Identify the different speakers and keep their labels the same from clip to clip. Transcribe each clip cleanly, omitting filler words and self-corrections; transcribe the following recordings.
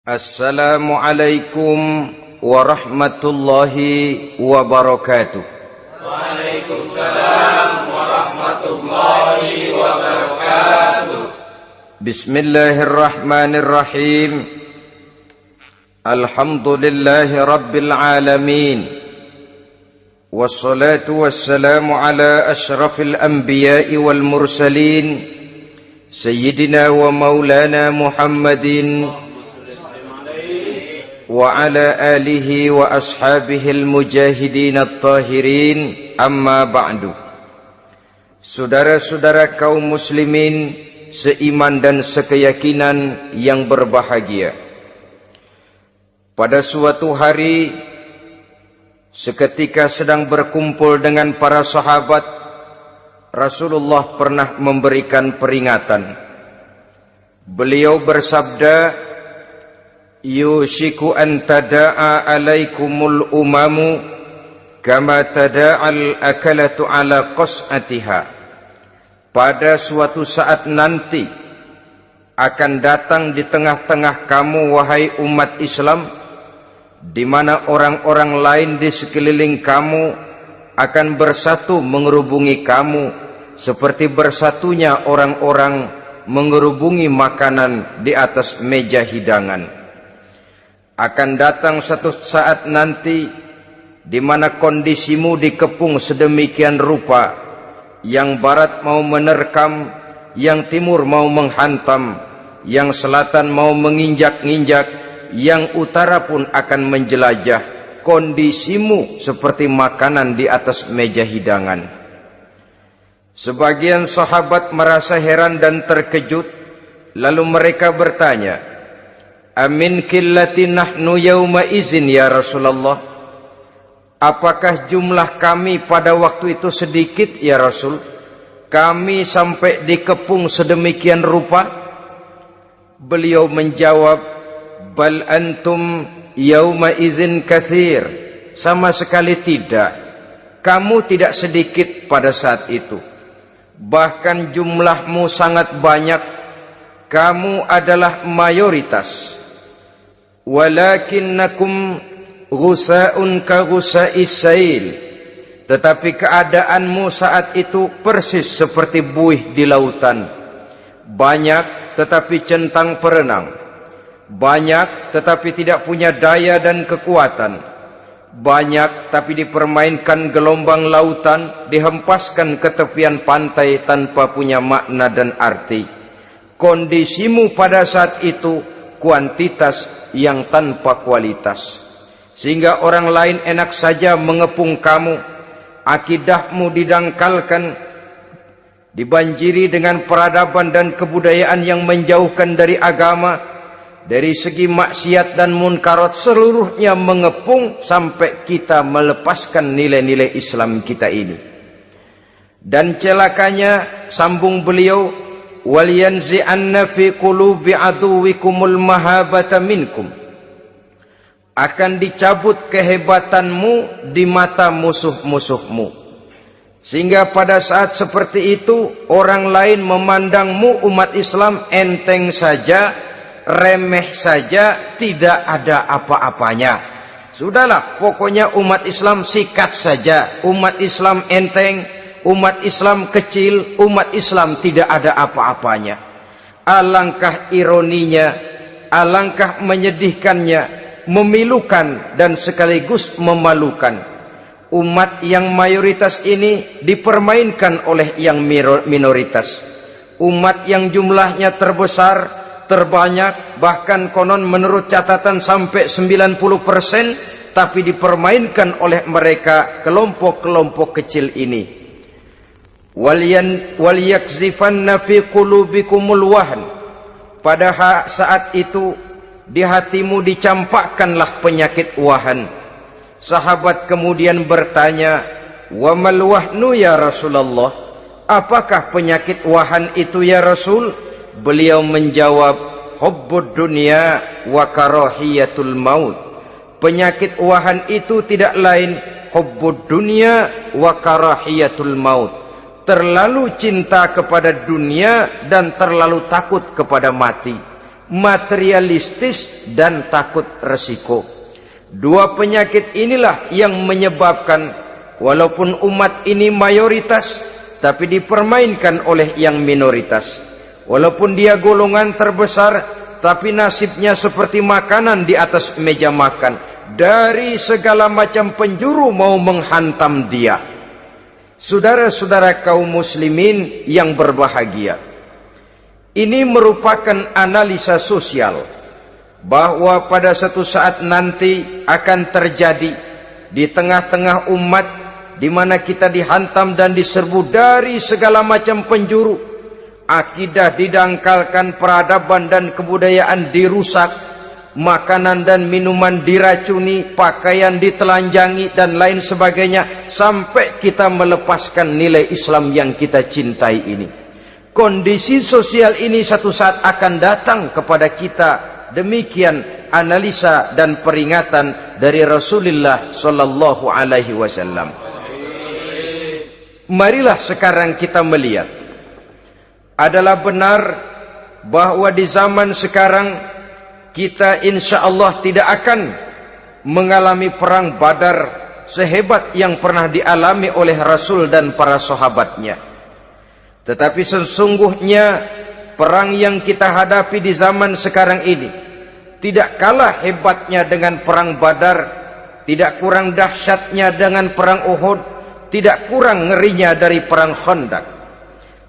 Speaker 1: Assalamualaikum warahmatullahi wabarakatuh.
Speaker 2: Waalaikumsalam warahmatullahi wabarakatuh.
Speaker 1: Bismillahirrahmanirrahim. Alhamdulillahi rabbil alamin. Wassalatu wassalamu ala ashrafil anbiya'i wal mursalin, Sayyidina wa maulana Muhammadin wa ala alihi wa ashabihi al-mujahidin at-tahirin, amma ba'du. Saudara-saudara kaum muslimin seiman dan sekeyakinan yang berbahagia, pada suatu hari seketika sedang berkumpul dengan para sahabat, Rasulullah pernah memberikan peringatan. Beliau bersabda, yushiku an tada'a alaikumul umamu kama tada'al akalatu ala qas'atiha. Pada suatu saat nanti akan datang di tengah-tengah kamu, wahai umat Islam, di mana orang-orang lain di sekeliling kamu akan bersatu mengerubungi kamu seperti bersatunya orang-orang mengerubungi makanan di atas meja hidangan. Akan datang satu saat nanti di mana kondisimu dikepung sedemikian rupa, yang barat mau menerkam, yang timur mau menghantam, yang selatan mau menginjak-injak, yang utara pun akan menjelajah. Kondisimu seperti makanan di atas meja hidangan. Sebagian sahabat merasa heran dan terkejut, lalu mereka bertanya, amin qillati nahnu yawma izin ya Rasulullah? Apakah jumlah kami pada waktu itu sedikit ya Rasul? Kami sampai dikepung sedemikian rupa? Beliau menjawab, bal antum yawma izin katsir. Sama sekali tidak. Kamu tidak sedikit pada saat itu. Bahkan jumlahmu sangat banyak. Kamu adalah mayoritas. Walakinnakum ghusa'un ka ghusa'is sail. Tetapi keadaanmu saat itu persis seperti buih di lautan. Banyak tetapi centang perenang. Banyak tetapi tidak punya daya dan kekuatan. Banyak tapi dipermainkan gelombang lautan, dihempaskan ke tepian pantai tanpa punya makna dan arti. Kondisimu pada saat itu kuantitas yang tanpa kualitas, sehingga orang lain enak saja mengepung kamu. Akidahmu didangkalkan, dibanjiri dengan peradaban dan kebudayaan yang menjauhkan dari agama. Dari segi maksiat dan munkarat seluruhnya mengepung sampai kita melepaskan nilai-nilai Islam kita ini. Dan celakanya, sambung beliau, waliyanzi'anna fi qulubi aduwikumul mahabata minkum. Akan dicabut kehebatanmu di mata musuh-musuhmu, sehingga pada saat seperti itu orang lain memandangmu umat Islam enteng saja, remeh saja, tidak ada apa-apanya. Sudahlah, pokoknya umat Islam sikat saja, umat Islam enteng, umat Islam kecil, umat Islam tidak ada apa-apanya. Alangkah ironinya, alangkah menyedihkannya, memilukan dan sekaligus memalukan. Umat yang mayoritas ini dipermainkan oleh yang minoritas. Umat yang jumlahnya terbesar, terbanyak, bahkan konon menurut catatan sampai 90%, tapi dipermainkan oleh mereka kelompok-kelompok kecil ini. Waliyakzifanna fi qulubikumul wahn. Pada saat itu di hatimu dicampakkanlah penyakit wahan. Sahabat kemudian bertanya, wa mal wahnu ya Rasulullah? Apakah penyakit wahan itu ya Rasul? Beliau menjawab, hubbud dunya wa karahiyatul maut. Penyakit wahan itu tidak lain hubbud dunya wa karahiyatul maut. Terlalu cinta kepada dunia dan terlalu takut kepada mati. materialistis dan takut resiko. Dua penyakit inilah yang menyebabkan walaupun umat ini mayoritas, tapi dipermainkan oleh yang minoritas. Walaupun dia golongan terbesar, tapi nasibnya seperti makanan di atas meja makan. Dari segala macam penjuru mau menghantam dia. Saudara-saudara kaum muslimin yang berbahagia, ini merupakan analisa sosial bahwa pada satu saat nanti akan terjadi di tengah-tengah umat di mana kita dihantam dan diserbu dari segala macam penjuru. Akidah didangkalkan, peradaban dan kebudayaan dirusak, makanan dan minuman diracuni, pakaian ditelanjangi dan lain sebagainya, sampai kita melepaskan nilai Islam yang kita cintai ini. Kondisi sosial ini satu saat akan datang kepada kita. Demikian analisa dan peringatan dari Rasulullah sallallahu alaihi wasallam. Marilah sekarang kita melihat, adalah benar bahwa di zaman sekarang kita insya Allah tidak akan mengalami perang Badar sehebat yang pernah dialami oleh Rasul dan para sahabatnya. Tetapi sesungguhnya perang yang kita hadapi di zaman sekarang ini tidak kalah hebatnya dengan perang Badar, tidak kurang dahsyatnya dengan perang Uhud, tidak kurang ngerinya dari perang Khandaq.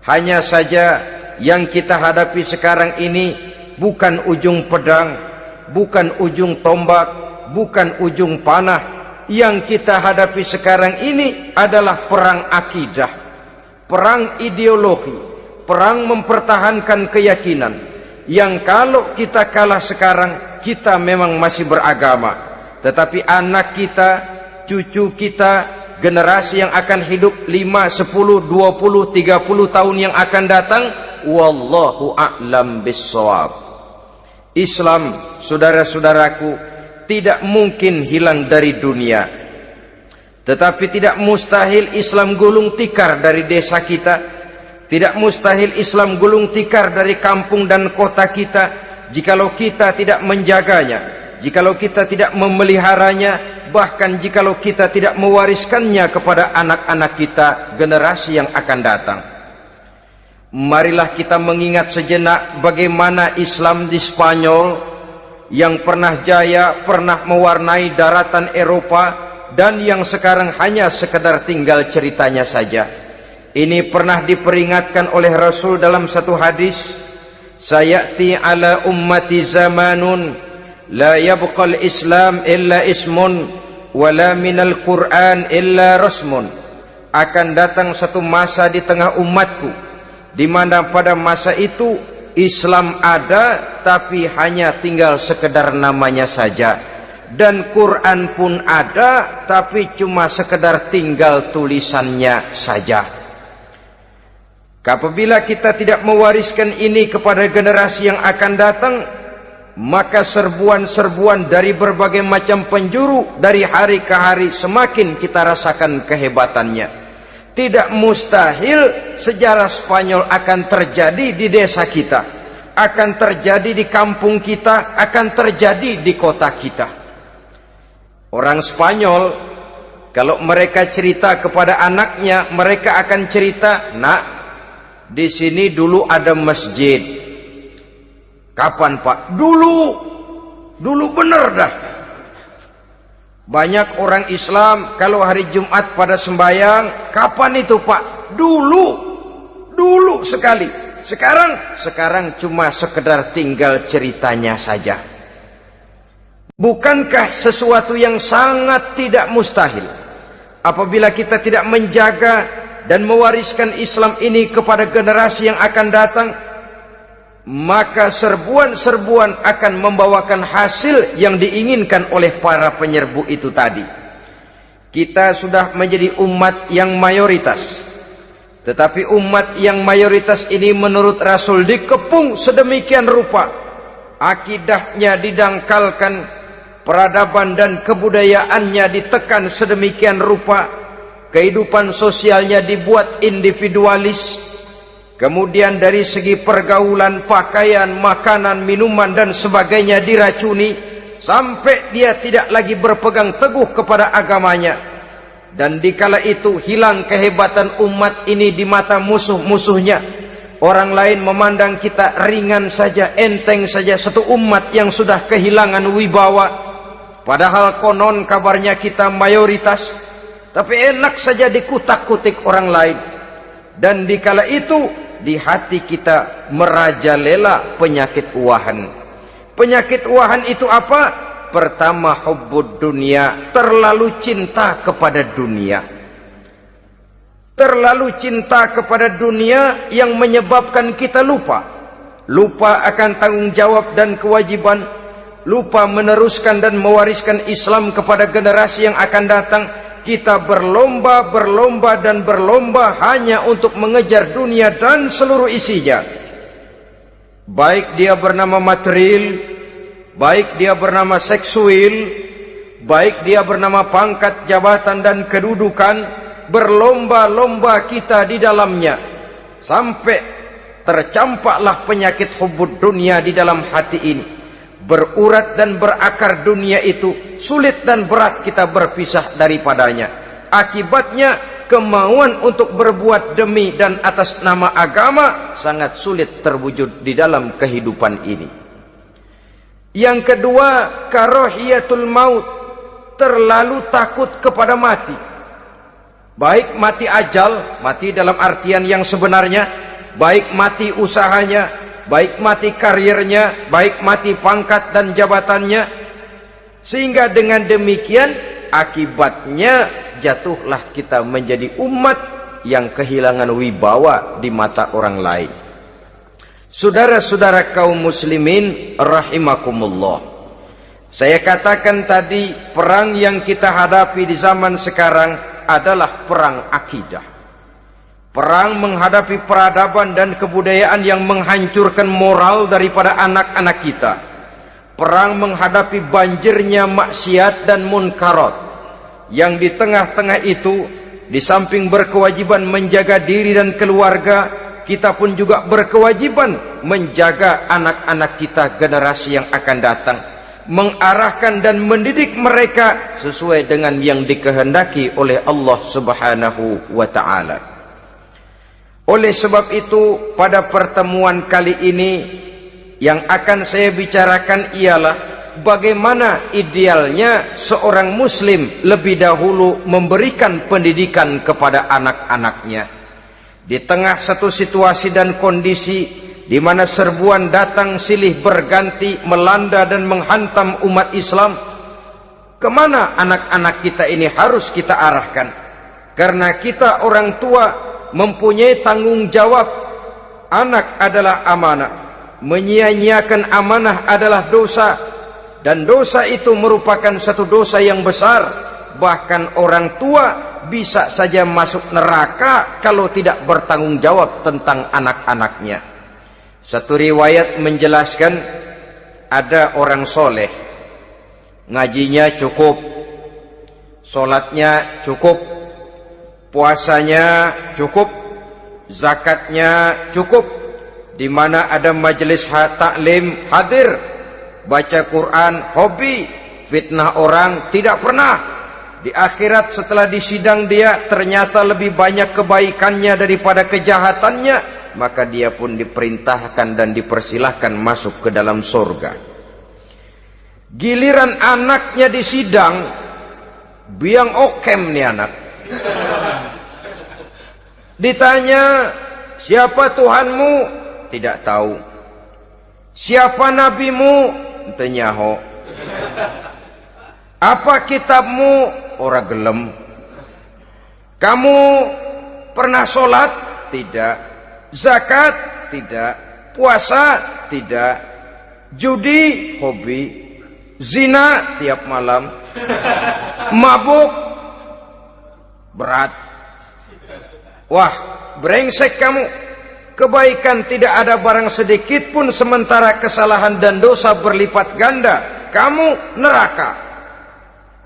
Speaker 1: Hanya saja yang kita hadapi sekarang ini bukan ujung pedang, bukan ujung tombak, bukan ujung panah. Yang kita hadapi sekarang ini adalah perang akidah, perang ideologi, perang mempertahankan keyakinan. Yang kalau kita kalah sekarang, kita memang masih beragama, tetapi anak kita, cucu kita, generasi yang akan hidup 5, 10, 20, 30 tahun yang akan datang, wallahu a'lam bissawab. Islam, saudara-saudaraku, tidak mungkin hilang dari dunia. Tetapi tidak mustahil Islam gulung tikar dari desa kita. Tidak mustahil Islam gulung tikar dari kampung dan kota kita, jikalau kita tidak menjaganya, jikalau kita tidak memeliharanya, bahkan jikalau kita tidak mewariskannya kepada anak-anak kita, generasi yang akan datang. Marilah kita mengingat sejenak bagaimana Islam di Spanyol yang pernah jaya, pernah mewarnai daratan Eropa, dan yang sekarang hanya sekedar tinggal ceritanya saja. Ini pernah diperingatkan oleh Rasul dalam satu hadis, sayati ala ummati zamanun la yabqal Islam illa ismun wala minal Quran illa rasmun. Akan datang satu masa di tengah umatku di mana pada masa itu Islam ada tapi hanya tinggal sekedar namanya saja, dan Quran pun ada tapi cuma sekedar tinggal tulisannya saja. Apabila kita tidak mewariskan ini kepada generasi yang akan datang, maka serbuan-serbuan dari berbagai macam penjuru dari hari ke hari semakin kita rasakan kehebatannya. Tidak mustahil sejarah Spanyol akan terjadi di desa kita, akan terjadi di kampung kita, akan terjadi di kota kita. Orang Spanyol, kalau mereka cerita kepada anaknya, mereka akan cerita, nak, di sini dulu ada masjid. Kapan Pak? Dulu bener dah. Banyak orang Islam kalau hari Jumat pada sembahyang, kapan itu Pak? Dulu sekali. Sekarang cuma sekedar tinggal ceritanya saja. Bukankah sesuatu yang sangat tidak mustahil apabila kita tidak menjaga dan mewariskan Islam ini kepada generasi yang akan datang, maka serbuan-serbuan akan membawakan hasil yang diinginkan oleh para penyerbu itu tadi. Kita sudah menjadi umat yang mayoritas, tetapi umat yang mayoritas ini menurut Rasul dikepung sedemikian rupa, akidahnya didangkalkan, peradaban dan kebudayaannya ditekan sedemikian rupa, kehidupan sosialnya dibuat individualis, kemudian dari segi pergaulan, pakaian, makanan, minuman dan sebagainya diracuni, sampai dia tidak lagi berpegang teguh kepada agamanya. Dan dikala itu hilang kehebatan umat ini di mata musuh-musuhnya. Orang lain memandang kita ringan saja, enteng saja, satu umat yang sudah kehilangan wibawa. Padahal konon kabarnya kita mayoritas, tapi enak saja dikutak-kutik orang lain. Dan dikala itu di hati kita merajalela penyakit uahan. Penyakit uahan itu apa? Pertama, hubbud dunia, terlalu cinta kepada dunia. Terlalu cinta kepada dunia yang menyebabkan kita lupa akan tanggung jawab dan kewajiban, lupa meneruskan dan mewariskan Islam kepada generasi yang akan datang. Kita berlomba hanya untuk mengejar dunia dan seluruh isinya. Baik dia bernama material, baik dia bernama seksual, baik dia bernama pangkat, jabatan dan kedudukan, berlomba-lomba kita di dalamnya. Sampai tercampaklah penyakit hubbud dunia di dalam hati ini. Berurat dan berakar dunia itu, sulit dan berat kita berpisah daripadanya. Akibatnya kemauan untuk berbuat demi dan atas nama agama sangat sulit terwujud di dalam kehidupan ini. Yang kedua, karahiyatul maut, terlalu takut kepada mati. Baik mati ajal, mati dalam artian yang sebenarnya, baik mati usahanya, baik mati karirnya, baik mati pangkat dan jabatannya. Sehingga dengan demikian akibatnya jatuhlah kita menjadi umat yang kehilangan wibawa di mata orang lain. Saudara-saudara kaum muslimin rahimakumullah, saya katakan tadi, perang yang kita hadapi di zaman sekarang adalah perang akidah. Perang menghadapi peradaban dan kebudayaan yang menghancurkan moral daripada anak-anak kita. Perang menghadapi banjirnya maksiat dan munkarat. Yang di tengah-tengah itu, di samping berkewajiban menjaga diri dan keluarga, kita pun juga berkewajiban menjaga anak-anak kita, generasi yang akan datang. Mengarahkan dan mendidik mereka sesuai dengan yang dikehendaki oleh Allah Subhanahu wa ta'ala. Oleh sebab itu, pada pertemuan kali ini yang akan saya bicarakan ialah bagaimana idealnya seorang muslim lebih dahulu memberikan pendidikan kepada anak-anaknya. Di tengah satu situasi dan kondisi di mana serbuan datang silih berganti melanda dan menghantam umat Islam, kemana anak-anak kita ini harus kita arahkan? Karena kita orang tua mempunyai tanggung jawab. Anak adalah amanah, menyia-nyiakan amanah adalah dosa, dan dosa itu merupakan satu dosa yang besar. Bahkan orang tua bisa saja masuk neraka kalau tidak bertanggung jawab tentang anak-anaknya. Satu riwayat menjelaskan, ada orang soleh, ngajinya cukup, sholatnya cukup, puasanya cukup, zakatnya cukup, di mana ada majelis taklim hadir, baca Quran hobi, fitnah orang tidak pernah. Di akhirat setelah disidang dia ternyata lebih banyak kebaikannya daripada kejahatannya, maka dia pun diperintahkan dan dipersilahkan masuk ke dalam surga. Giliran anaknya disidang, biang okem nih anak. Ditanya, siapa Tuhanmu? Tidak tahu. Siapa nabimu? Ente nyaho. Apa kitabmu? Ora gelem. Kamu pernah sholat? Tidak. Zakat? Tidak. Puasa? Tidak. Judi? Hobi. Zina? Tiap malam. Mabuk? Berat. Wah, brengsek kamu. Kebaikan tidak ada barang sedikit pun, sementara kesalahan dan dosa berlipat ganda. Kamu neraka.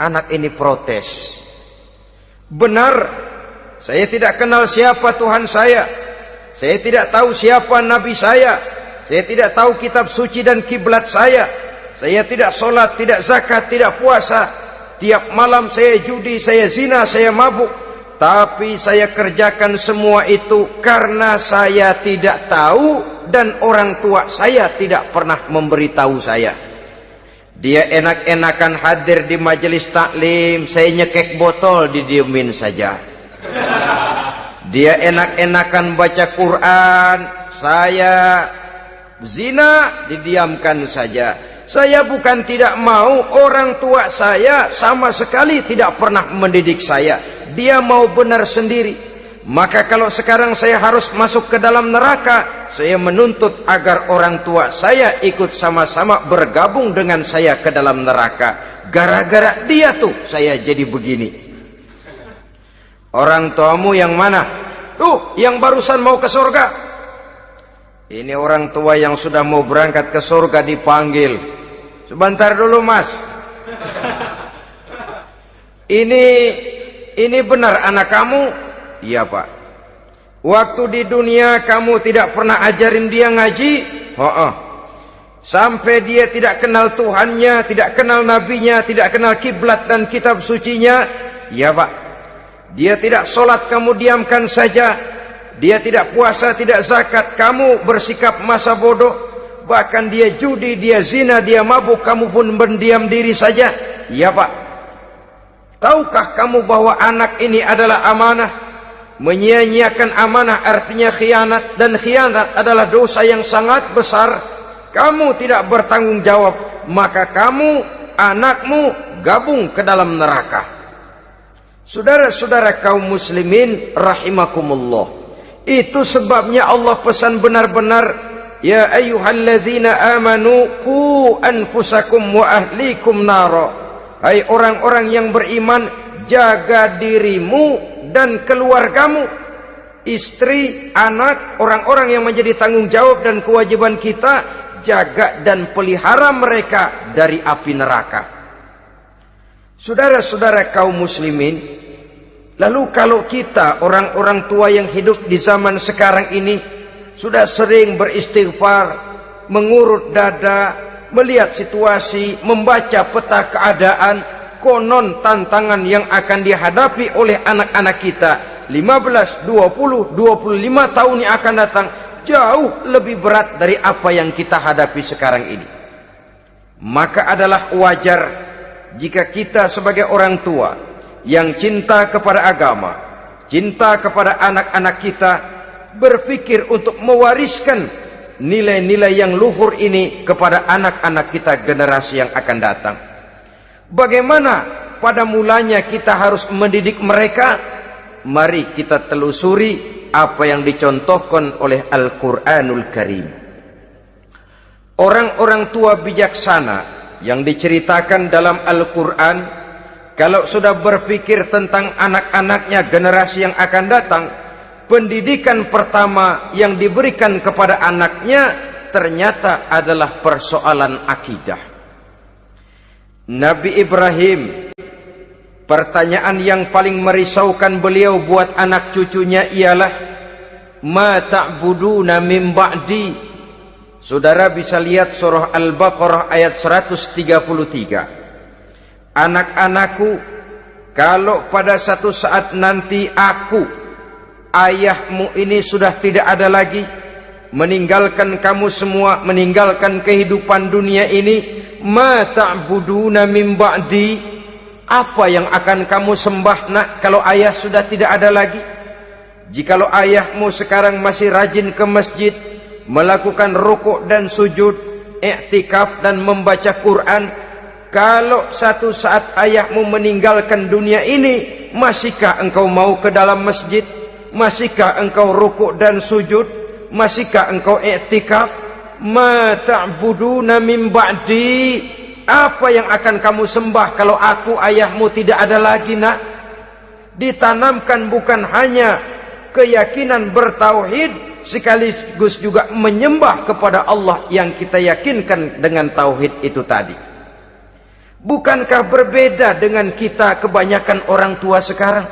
Speaker 1: Anak ini protes. Benar, saya tidak kenal siapa Tuhan saya. Saya tidak tahu siapa nabi saya. Saya tidak tahu kitab suci dan kiblat saya. Saya tidak sholat, tidak zakat, tidak puasa. Tiap malam saya judi, saya zina, saya mabuk. Tapi saya kerjakan semua itu karena saya tidak tahu dan orang tua saya tidak pernah memberitahu saya. Dia enak-enakan hadir di majelis taklim, saya nyekek botol, didiemin saja. Dia enak-enakan baca Quran, saya zina, didiamkan saja. Saya bukan tidak mau, orang tua saya sama sekali tidak pernah mendidik saya. Dia mau benar sendiri. Maka kalau sekarang saya harus masuk ke dalam neraka, saya menuntut agar orang tua saya ikut sama-sama bergabung dengan saya ke dalam neraka. Gara-gara dia tuh saya jadi begini. Orang tuamu yang mana? Tuh, yang barusan mau ke surga. Ini orang tua yang sudah mau berangkat ke surga dipanggil. Sebentar dulu, Mas. Ini benar anak kamu? Iya, Pak. Waktu di dunia kamu tidak pernah ajarin dia ngaji? Sampai dia tidak kenal Tuhannya, tidak kenal nabinya, tidak kenal kiblat dan kitab sucinya? Iya, Pak. Dia tidak sholat, kamu diamkan saja. Dia tidak puasa, tidak zakat, kamu bersikap masa bodoh. Bahkan dia judi, dia zina, dia mabuk, kamu pun berdiam diri saja. Iya, Pak. Tahukah kamu bahwa anak ini adalah amanah? Menyia-nyiakan amanah artinya khianat, dan khianat adalah dosa yang sangat besar. Kamu tidak bertanggung jawab, maka kamu, anakmu gabung ke dalam neraka. Saudara-saudara kaum muslimin rahimakumullah, itu sebabnya Allah pesan benar-benar, ya ayyuhalladzina amanu qu anfusakum wa ahlikum nara. Hai orang-orang yang beriman, jaga dirimu dan keluargamu, istri, anak, orang-orang yang menjadi tanggung jawab dan kewajiban kita, jaga dan pelihara mereka dari api neraka. Saudara-saudara kaum muslimin, lalu kalau kita orang-orang tua yang hidup di zaman sekarang ini sudah sering beristighfar, mengurut dada, melihat situasi, membaca peta keadaan, konon tantangan yang akan dihadapi oleh anak-anak kita 15, 20, 25 tahun yang akan datang jauh lebih berat dari apa yang kita hadapi sekarang ini. Maka adalah wajar jika kita sebagai orang tua yang cinta kepada agama, cinta kepada anak-anak kita, berpikir untuk mewariskan nilai-nilai yang luhur ini kepada anak-anak kita generasi yang akan datang. Bagaimana pada mulanya kita harus mendidik mereka? Mari kita telusuri apa yang dicontohkan oleh Al-Quranul Karim. Orang-orang tua bijaksana yang diceritakan dalam Al-Quran, kalau sudah berpikir tentang anak-anaknya generasi yang akan datang, pendidikan pertama yang diberikan kepada anaknya ternyata adalah persoalan akidah. Nabi Ibrahim, pertanyaan yang paling merisaukan beliau buat anak cucunya ialah, ma ta'buduna min ba'di. Saudara bisa lihat surah Al-Baqarah ayat 133. Anak-anakku, kalau pada satu saat nanti aku, ayahmu ini sudah tidak ada lagi, meninggalkan kamu semua, meninggalkan kehidupan dunia ini, ma ta'buduna min ba'di, apa yang akan kamu sembah nak kalau ayah sudah tidak ada lagi? Jikalau ayahmu sekarang masih rajin ke masjid, melakukan rukuk dan sujud, i'tikaf dan membaca Quran, kalau satu saat ayahmu meninggalkan dunia ini, masihkah engkau mau ke dalam masjid? Masihkah engkau rukuk dan sujud? Masihkah engkau i'tikaf? Ma ta'buduna min ba'di, apa yang akan kamu sembah kalau aku ayahmu tidak ada lagi nak? Ditanamkan bukan hanya keyakinan bertauhid, sekaligus juga menyembah kepada Allah yang kita yakinkan dengan tauhid itu tadi. Bukankah berbeda dengan kita kebanyakan orang tua sekarang?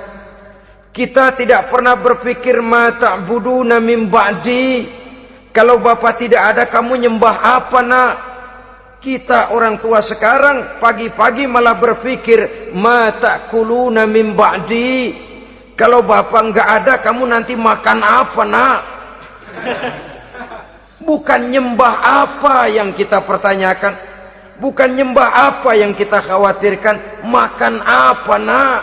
Speaker 1: Kita tidak pernah berpikir ma ta'buduna min ba'di. Kalau bapak tidak ada, kamu nyembah apa nak? Kita orang tua sekarang pagi-pagi malah berpikir ma ta'kuluna min ba'di. Kalau bapak enggak ada, kamu nanti makan apa nak? Bukan nyembah apa yang kita pertanyakan, bukan nyembah apa yang kita khawatirkan, makan apa nak?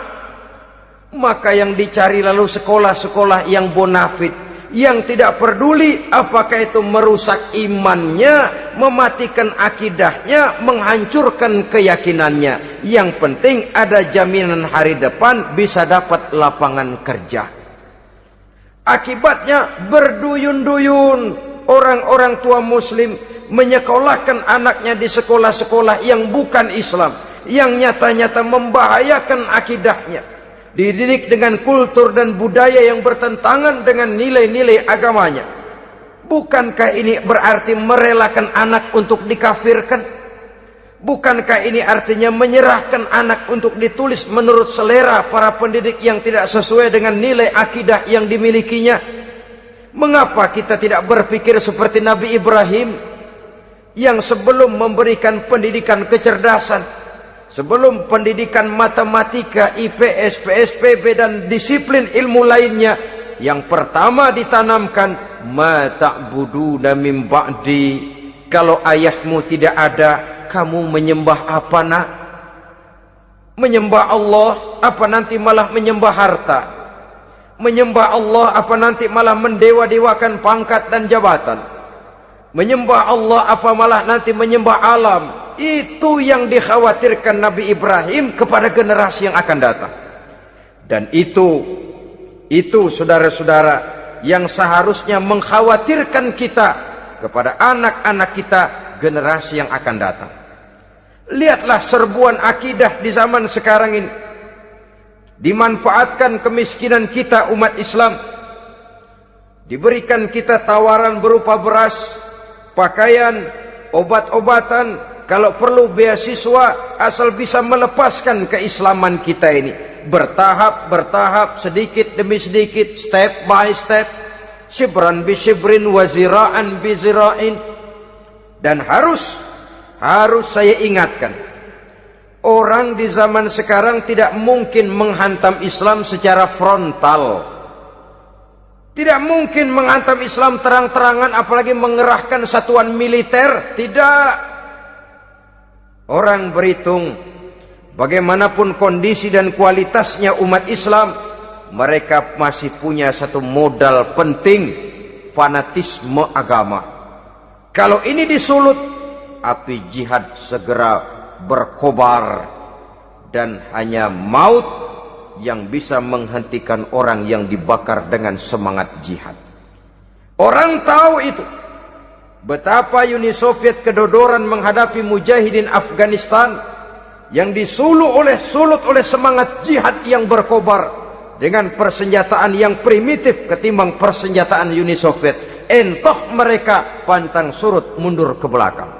Speaker 1: Maka yang dicari lalu sekolah-sekolah yang bonafit, yang tidak peduli apakah itu merusak imannya, mematikan akidahnya, menghancurkan keyakinannya. Yang penting ada jaminan hari depan bisa dapat lapangan kerja. Akibatnya berduyun-duyun orang-orang tua muslim menyekolahkan anaknya di sekolah-sekolah yang bukan Islam, yang nyata-nyata membahayakan akidahnya, dididik dengan kultur dan budaya yang bertentangan dengan nilai-nilai agamanya. Bukankah ini berarti merelakan anak untuk dikafirkan? Bukankah ini artinya menyerahkan anak untuk ditulis menurut selera para pendidik yang tidak sesuai dengan nilai akidah yang dimilikinya? Mengapa kita tidak berpikir seperti Nabi Ibrahim, yang sebelum memberikan pendidikan kecerdasan, sebelum pendidikan matematika, IPS, PSPB dan disiplin ilmu lainnya, yang pertama ditanamkan ma ta'buduna min ba'di. Kalau ayahmu tidak ada, kamu menyembah apa nak? Menyembah Allah apa nanti malah menyembah harta? Menyembah Allah apa nanti malah mendewa-dewakan pangkat dan jabatan? Menyembah Allah apa malah nanti menyembah alam? Itu yang dikhawatirkan Nabi Ibrahim kepada generasi yang akan datang. Dan itu saudara-saudara yang seharusnya mengkhawatirkan kita kepada anak-anak kita, generasi yang akan datang. Lihatlah serbuan akidah di zaman sekarang ini. Dimanfaatkan kemiskinan kita umat Islam. Diberikan kita tawaran berupa beras, pakaian, obat-obatan, kalau perlu beasiswa, asal bisa melepaskan keislaman kita ini. Bertahap, sedikit demi sedikit, step by step, shibran bi shibrin wa zira'an bi zira'in. Dan harus saya ingatkan, orang di zaman sekarang tidak mungkin menghantam Islam secara frontal. Tidak mungkin menghantam Islam terang-terangan, apalagi mengerahkan satuan militer. Tidak. Orang berhitung bagaimanapun kondisi dan kualitasnya umat Islam, mereka masih punya satu modal penting, fanatisme agama. Kalau ini disulut, api jihad segera berkobar, dan hanya maut yang bisa menghentikan orang yang dibakar dengan semangat jihad. Orang tahu itu. Betapa Uni Soviet kedodoran menghadapi mujahidin Afghanistan yang disulut oleh semangat jihad yang berkobar dengan persenjataan yang primitif ketimbang persenjataan Uni Soviet. Entah mereka pantang surut mundur ke belakang.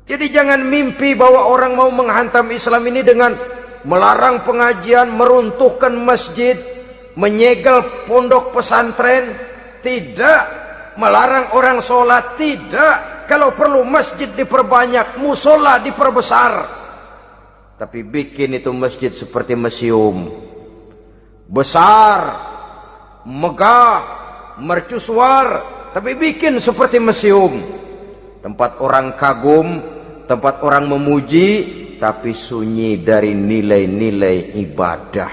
Speaker 1: Jadi jangan mimpi bahwa orang mau menghantam Islam ini dengan melarang pengajian, meruntuhkan masjid, menyegel pondok pesantren. Tidak. Melarang orang sholat. Tidak. Kalau perlu masjid diperbanyak, musola diperbesar. Tapi bikin itu masjid seperti museum. Besar, megah, mercusuar, tapi bikin seperti museum. Tempat orang kagum, tempat orang memuji, tapi sunyi dari nilai-nilai ibadah.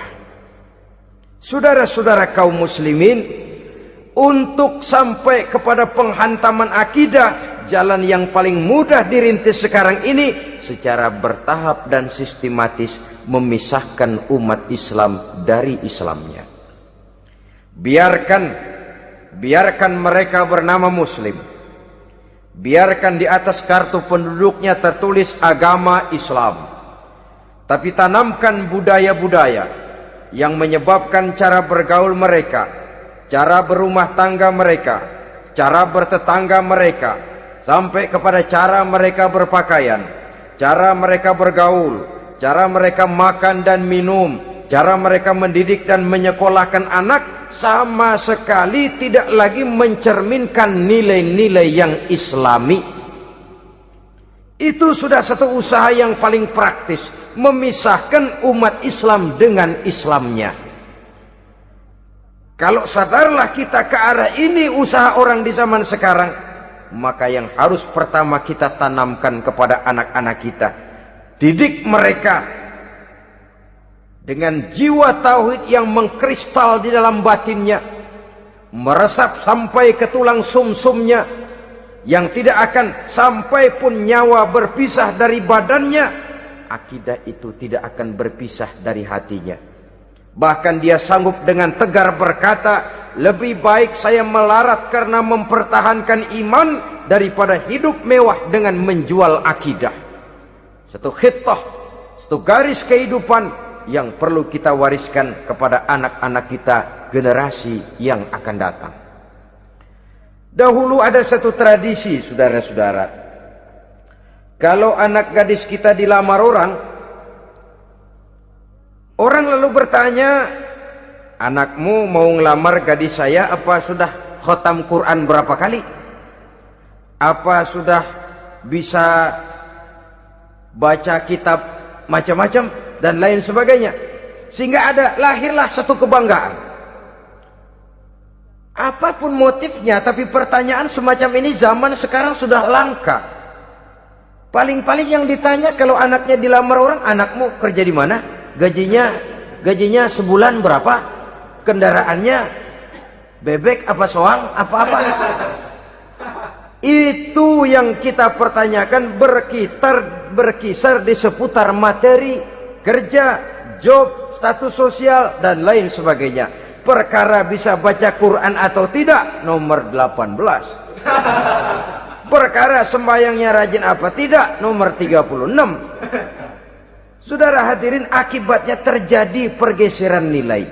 Speaker 1: Saudara-saudara kaum muslimin, untuk sampai kepada penghantaman akidah, jalan yang paling mudah dirintis sekarang ini secara bertahap dan sistematis, memisahkan umat Islam dari Islamnya. Biarkan mereka bernama Muslim. Biarkan di atas kartu penduduknya tertulis agama Islam. Tapi tanamkan budaya-budaya yang menyebabkan cara bergaul mereka, cara berumah tangga mereka, cara bertetangga mereka, sampai kepada cara mereka berpakaian, cara mereka bergaul, cara mereka makan dan minum, cara mereka mendidik dan menyekolahkan anak sama sekali tidak lagi mencerminkan nilai-nilai yang islami. Itu sudah satu usaha yang paling praktis, memisahkan umat Islam dengan Islamnya. Kalau sadarlah kita ke arah ini usaha orang di zaman sekarang, maka yang harus pertama kita tanamkan kepada anak-anak kita, didik mereka dengan jiwa tauhid yang mengkristal di dalam batinnya, meresap sampai ke tulang sumsumnya, yang tidak akan sampai pun nyawa berpisah dari badannya, akidah itu tidak akan berpisah dari hatinya. Bahkan dia sanggup dengan tegar berkata, lebih baik saya melarat karena mempertahankan iman daripada hidup mewah dengan menjual akidah. Satu khitah, satu garis kehidupan yang perlu kita wariskan kepada anak-anak kita, generasi yang akan datang. Dahulu ada satu tradisi, saudara-saudara. Kalau anak gadis kita dilamar orang lalu bertanya, anakmu mau ngelamar gadis saya, apa sudah khatam Quran berapa kali? Apa sudah bisa baca kitab macam-macam dan lain sebagainya? Sehingga lahirlah satu kebanggaan. Apapun motifnya, tapi pertanyaan semacam ini zaman sekarang sudah langka. Paling-paling yang ditanya kalau anaknya dilamar orang, anakmu kerja di mana? Gajinya sebulan berapa? Kendaraannya bebek apa soang? Apa-apa? Itu yang kita pertanyakan, berkisar di seputar materi, kerja, job, status sosial, dan lain sebagainya. Perkara bisa baca Quran atau tidak, nomor 18. Perkara sembahyangnya rajin apa tidak, nomor 36. Saudara hadirin, akibatnya terjadi pergeseran nilai.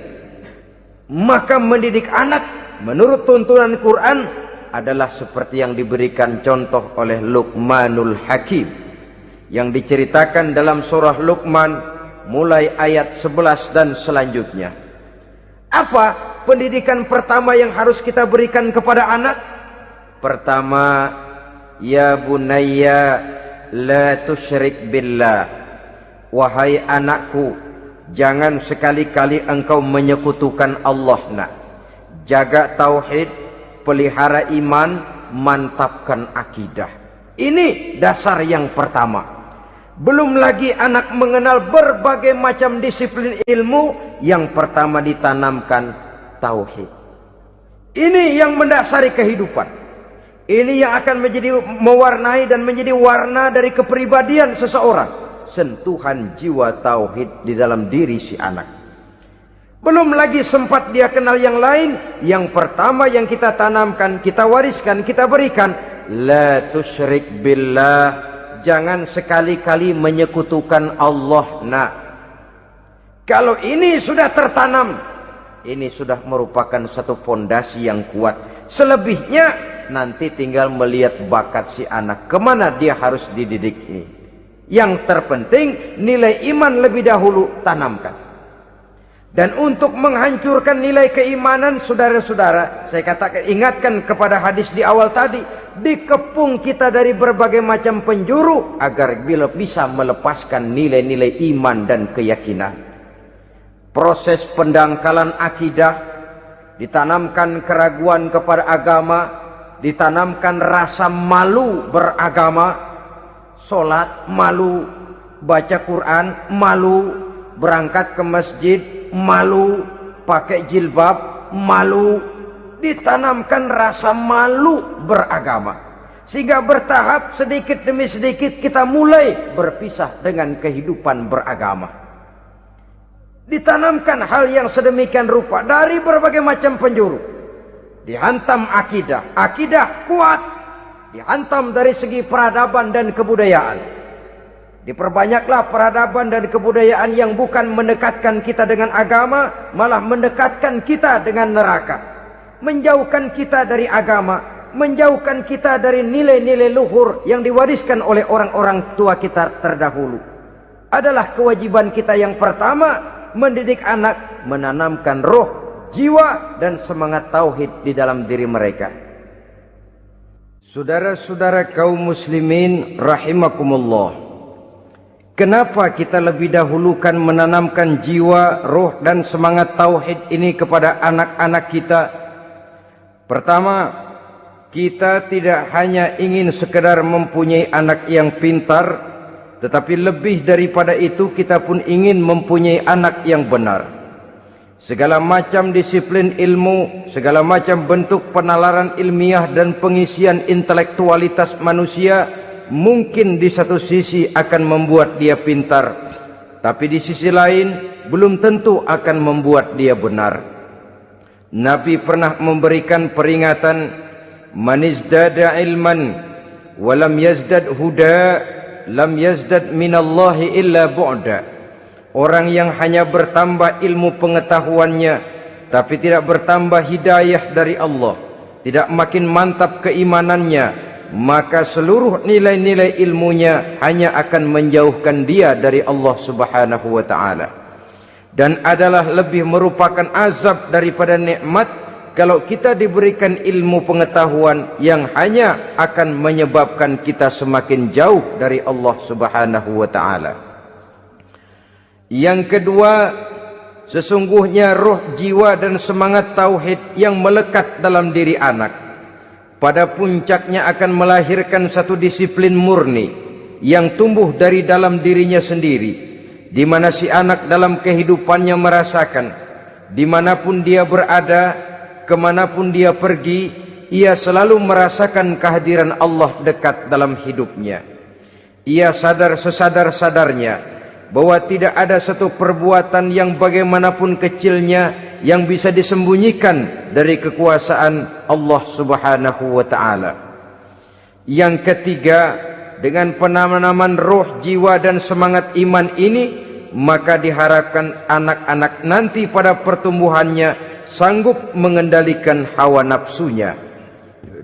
Speaker 1: Maka mendidik anak menurut tuntunan Quran adalah seperti yang diberikan contoh oleh Luqmanul Hakim, yang diceritakan dalam surah Luqman mulai ayat 11 dan selanjutnya. Apa pendidikan pertama yang harus kita berikan kepada anak? Pertama, ya bunayya la tusyrik billah. Wahai anakku, jangan sekali-kali engkau menyekutukan Allah. Nak, jaga tauhid, pelihara iman, mantapkan akidah. Ini dasar yang pertama. Belum lagi anak mengenal berbagai macam disiplin ilmu, yang pertama ditanamkan tauhid. Ini yang mendasari kehidupan. Ini yang akan menjadi mewarnai dan menjadi warna dari kepribadian seseorang. Sentuhan jiwa tauhid di dalam diri si anak. Belum lagi sempat dia kenal yang lain. Yang pertama yang kita tanamkan, kita wariskan, kita berikan, la tusyrik billah. Jangan sekali-kali menyekutukan Allah. Nah, kalau ini sudah tertanam, ini sudah merupakan satu fondasi yang kuat. Selebihnya nanti tinggal melihat bakat si anak, kemana dia harus dididik ini. Yang terpenting nilai iman lebih dahulu tanamkan. Dan untuk menghancurkan nilai keimanan, saudara-saudara, saya katakan, ingatkan kepada hadis di awal tadi, dikepung kita dari berbagai macam penjuru agar bila bisa melepaskan nilai-nilai iman dan keyakinan. Proses pendangkalan akidah, ditanamkan keraguan kepada agama, ditanamkan rasa malu beragama, sholat malu, baca Quran malu, berangkat ke masjid malu, pakai jilbab malu. Ditanamkan rasa malu beragama, sehingga bertahap sedikit demi sedikit kita mulai berpisah dengan kehidupan beragama. Ditanamkan hal yang sedemikian rupa dari berbagai macam penjuru. Dihantam akidah, akidah kuat, dihantam dari segi peradaban dan kebudayaan. Diperbanyaklah peradaban dan kebudayaan yang bukan mendekatkan kita dengan agama, malah mendekatkan kita dengan neraka. Menjauhkan kita dari agama, menjauhkan kita dari nilai-nilai luhur yang diwariskan oleh orang-orang tua kita terdahulu. Adalah kewajiban kita yang pertama, mendidik anak, menanamkan roh, jiwa dan semangat tauhid di dalam diri mereka. Saudara-saudara kaum muslimin rahimakumullah, kenapa kita lebih dahulukan menanamkan jiwa, roh dan semangat tauhid ini kepada anak-anak kita? Pertama, kita tidak hanya ingin sekedar mempunyai anak yang pintar, tetapi lebih daripada itu kita pun ingin mempunyai anak yang benar. Segala macam disiplin ilmu, segala macam bentuk penalaran ilmiah dan pengisian intelektualitas manusia mungkin di satu sisi akan membuat dia pintar, tapi di sisi lain belum tentu akan membuat dia benar. Nabi pernah memberikan peringatan, man izdada ilman walam yazdad huda lam yazdad minallahi illa bu'da. Orang yang hanya bertambah ilmu pengetahuannya tapi tidak bertambah hidayah dari Allah, tidak makin mantap keimanannya, maka seluruh nilai-nilai ilmunya hanya akan menjauhkan dia dari Allah Subhanahu wa taala. Dan adalah lebih merupakan azab daripada nikmat kalau kita diberikan ilmu pengetahuan yang hanya akan menyebabkan kita semakin jauh dari Allah Subhanahu wa taala. Yang kedua, sesungguhnya roh, jiwa dan semangat tauhid yang melekat dalam diri anak pada puncaknya akan melahirkan satu disiplin murni yang tumbuh dari dalam dirinya sendiri, di mana si anak dalam kehidupannya merasakan dimanapun dia berada, kemanapun dia pergi, ia selalu merasakan kehadiran Allah dekat dalam hidupnya. Ia sadar sesadar-sadarnya bahwa tidak ada satu perbuatan yang bagaimanapun kecilnya yang bisa disembunyikan dari kekuasaan Allah Subhanahu wa taala. Yang ketiga, dengan penanaman roh, jiwa dan semangat iman ini, maka diharapkan anak-anak nanti pada pertumbuhannya sanggup mengendalikan hawa nafsunya.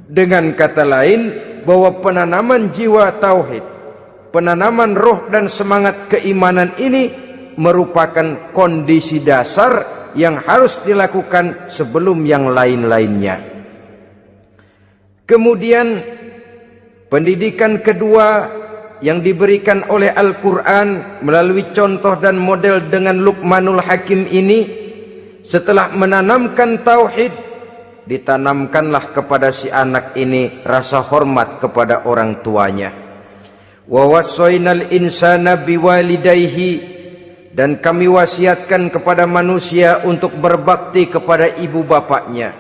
Speaker 1: Dengan kata lain, bahwa penanaman jiwa tauhid, penanaman roh dan semangat keimanan ini merupakan kondisi dasar yang harus dilakukan sebelum yang lain-lainnya. Kemudian pendidikan kedua yang diberikan oleh Al-Quran melalui contoh dan model dengan Luqmanul Hakim ini, setelah menanamkan tauhid, ditanamkanlah kepada si anak ini rasa hormat kepada orang tuanya. Wa wassaynal insana biwalidayhi, dan kami wasiatkan kepada manusia untuk berbakti kepada ibu bapaknya.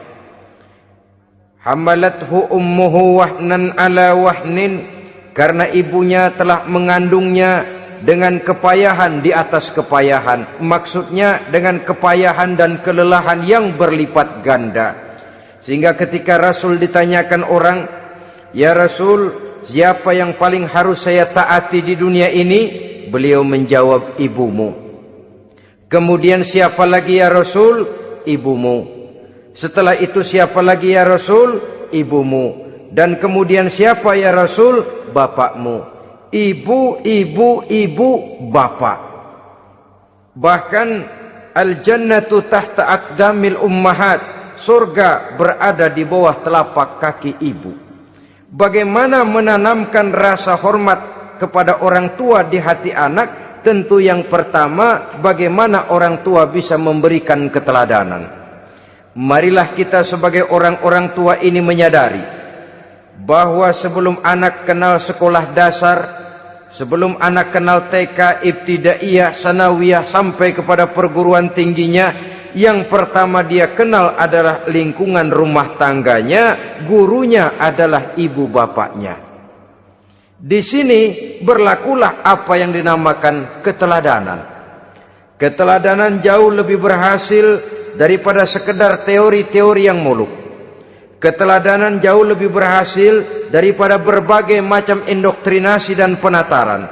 Speaker 1: Hamalathu ummuhu wahnan ala wahnin, karena ibunya telah mengandungnya dengan kepayahan di atas kepayahan. Maksudnya dengan kepayahan dan kelelahan yang berlipat ganda. Sehingga ketika Rasul ditanyakan orang, "Ya Rasul, siapa yang paling harus saya taati di dunia ini?" Beliau menjawab, "Ibumu." Kemudian, "Siapa lagi ya Rasul?" "Ibumu." Setelah itu, "Siapa lagi ya Rasul?" "Ibumu." Dan kemudian, "Siapa ya Rasul?" "Bapakmu." Ibu, ibu, ibu, bapak. Bahkan al-jannatu tahta aqdamil ummahat, surga berada di bawah telapak kaki ibu. Bagaimana menanamkan rasa hormat kepada orang tua di hati anak? Tentu yang pertama, bagaimana orang tua bisa memberikan keteladanan. Marilah kita sebagai orang-orang tua ini menyadari bahwa sebelum anak kenal sekolah dasar, sebelum anak kenal TK, ibtidaiyah, sanawiyah sampai kepada perguruan tingginya, yang pertama dia kenal adalah lingkungan rumah tangganya, gurunya adalah ibu bapaknya. Di sini berlakulah apa yang dinamakan keteladanan. Keteladanan jauh lebih berhasil daripada sekedar teori-teori yang muluk. Keteladanan jauh lebih berhasil daripada berbagai macam indoktrinasi dan penataran.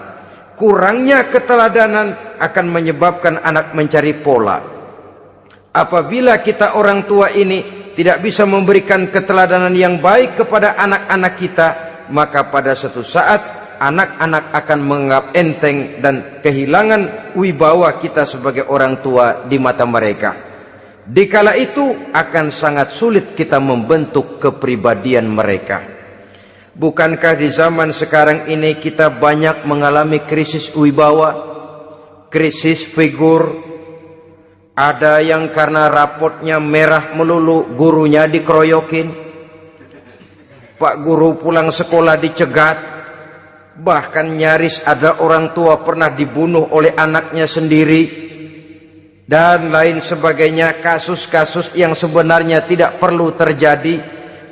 Speaker 1: Kurangnya keteladanan akan menyebabkan anak mencari pola. Apabila kita orang tua ini tidak bisa memberikan keteladanan yang baik kepada anak-anak kita, maka pada suatu saat anak-anak akan menganggap enteng dan kehilangan wibawa kita sebagai orang tua di mata mereka. Dikala itu akan sangat sulit kita membentuk kepribadian mereka. Bukankah di zaman sekarang ini kita banyak mengalami krisis wibawa, krisis figur? Ada yang karena rapotnya merah melulu gurunya dikeroyokin, Pak guru pulang sekolah dicegat, bahkan nyaris ada orang tua pernah dibunuh oleh anaknya sendiri, dan lain sebagainya. Kasus-kasus yang sebenarnya tidak perlu terjadi,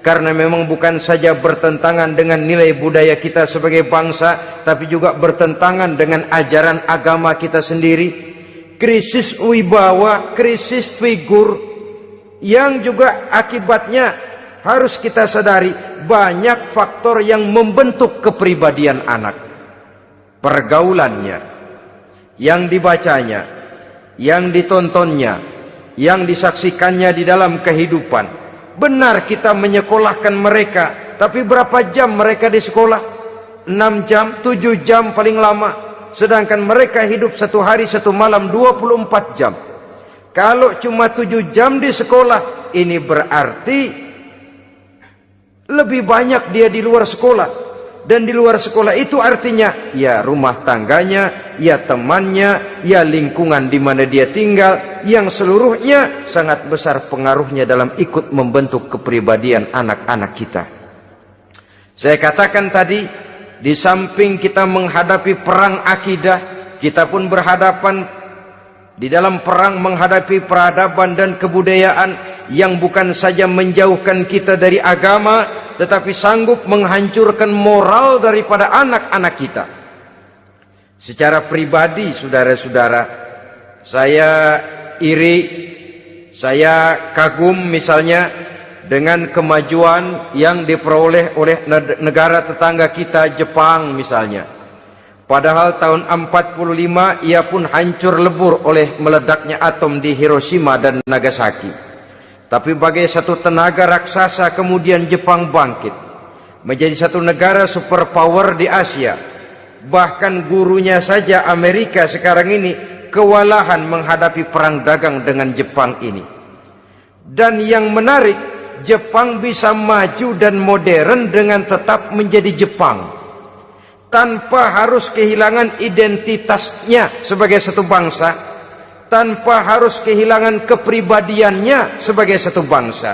Speaker 1: karena memang bukan saja bertentangan dengan nilai budaya kita sebagai bangsa, tapi juga bertentangan dengan ajaran agama kita sendiri. Krisis wibawa, krisis figur, yang juga akibatnya harus kita sadari banyak faktor yang membentuk kepribadian anak. Pergaulannya, yang dibacanya, yang ditontonnya, yang disaksikannya di dalam kehidupan. Benar kita menyekolahkan mereka, tapi berapa jam mereka di sekolah? 6 jam, 7 jam paling lama. Sedangkan mereka hidup 1 hari 1 malam 24 jam. Kalau cuma 7 jam di sekolah, ini berarti lebih banyak dia di luar sekolah. Dan di luar sekolah itu artinya ya rumah tangganya, ya temannya, ya lingkungan di mana dia tinggal, yang seluruhnya sangat besar pengaruhnya dalam ikut membentuk kepribadian anak-anak kita. Saya katakan tadi, di samping kita menghadapi perang akidah, kita pun berhadapan di dalam perang menghadapi peradaban dan kebudayaan yang bukan saja menjauhkan kita dari agama, tetapi sanggup menghancurkan moral daripada anak-anak kita. Secara pribadi, saudara-saudara, saya iri, saya kagum misalnya dengan kemajuan yang diperoleh oleh negara tetangga kita, Jepang misalnya. Padahal tahun 45 ia pun hancur lebur oleh meledaknya atom di Hiroshima dan Nagasaki. Tapi bagai satu tenaga raksasa kemudian Jepang bangkit menjadi satu negara superpower di Asia. Bahkan gurunya saja Amerika sekarang ini kewalahan menghadapi perang dagang dengan Jepang ini. Dan yang menarik, Jepang bisa maju dan modern dengan tetap menjadi Jepang, tanpa harus kehilangan identitasnya sebagai satu bangsa, tanpa harus kehilangan kepribadiannya sebagai satu bangsa.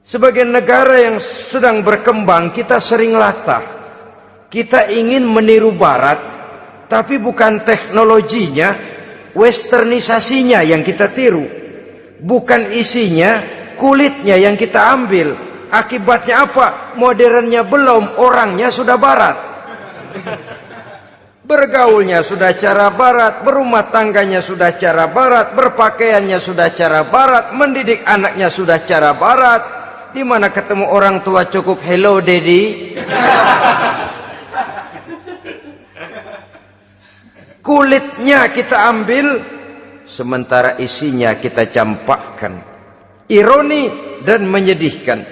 Speaker 1: Sebagai negara yang sedang berkembang, kita sering latah. Kita ingin meniru Barat, tapi bukan teknologinya, westernisasinya yang kita tiru. Bukan isinya, kulitnya yang kita ambil. Akibatnya apa? Modernnya belum, orangnya sudah Barat. Bergaulnya sudah cara Barat, berumah tangganya sudah cara Barat, berpakaiannya sudah cara Barat, mendidik anaknya sudah cara Barat. Di mana ketemu orang tua cukup hello daddy. Kulitnya kita ambil, sementara isinya kita campakkan. Ironi dan menyedihkan.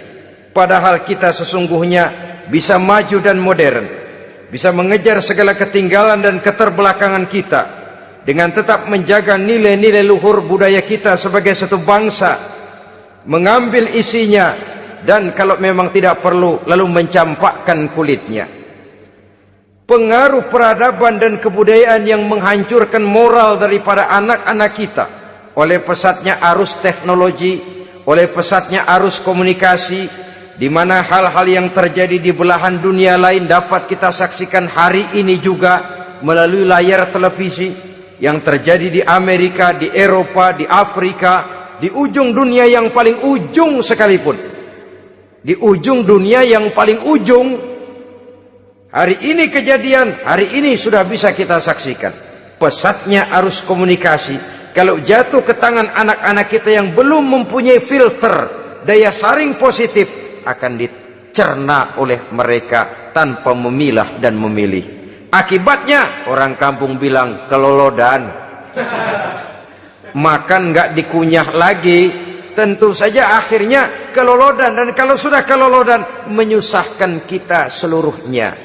Speaker 1: Padahal kita sesungguhnya bisa maju dan modern, bisa mengejar segala ketinggalan dan keterbelakangan kita, dengan tetap menjaga nilai-nilai luhur budaya kita sebagai satu bangsa, mengambil isinya, dan kalau memang tidak perlu, lalu mencampakkan kulitnya. Pengaruh peradaban dan kebudayaan yang menghancurkan moral daripada anak-anak kita oleh pesatnya arus teknologi, oleh pesatnya arus komunikasi, di mana hal-hal yang terjadi di belahan dunia lain dapat kita saksikan hari ini juga melalui layar televisi. Yang terjadi di Amerika, di Eropa, di Afrika, di ujung dunia yang paling ujung sekalipun, di ujung dunia yang paling ujung, hari ini kejadian, hari ini sudah bisa kita saksikan. Pesatnya arus komunikasi, kalau jatuh ke tangan anak-anak kita yang belum mempunyai filter, daya saring positif, akan dicerna oleh mereka tanpa memilah dan memilih. Akibatnya orang kampung bilang kelolodan. Makan nggak dikunyah lagi, tentu saja akhirnya kelolodan. Dan kalau sudah kelolodan, menyusahkan kita seluruhnya.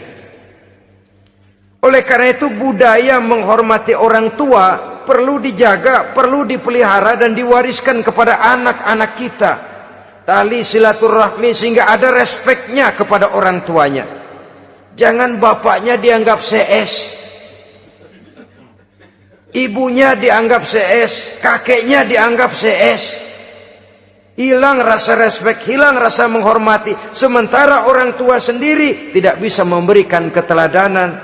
Speaker 1: Oleh karena itu budaya menghormati orang tua perlu dijaga, perlu dipelihara dan diwariskan kepada anak-anak kita. Tali silaturahmi sehingga ada respeknya kepada orang tuanya. Jangan bapaknya dianggap CS, ibunya dianggap CS, kakeknya dianggap CS. Hilang rasa respek, hilang rasa menghormati. Sementara orang tua sendiri tidak bisa memberikan keteladanan,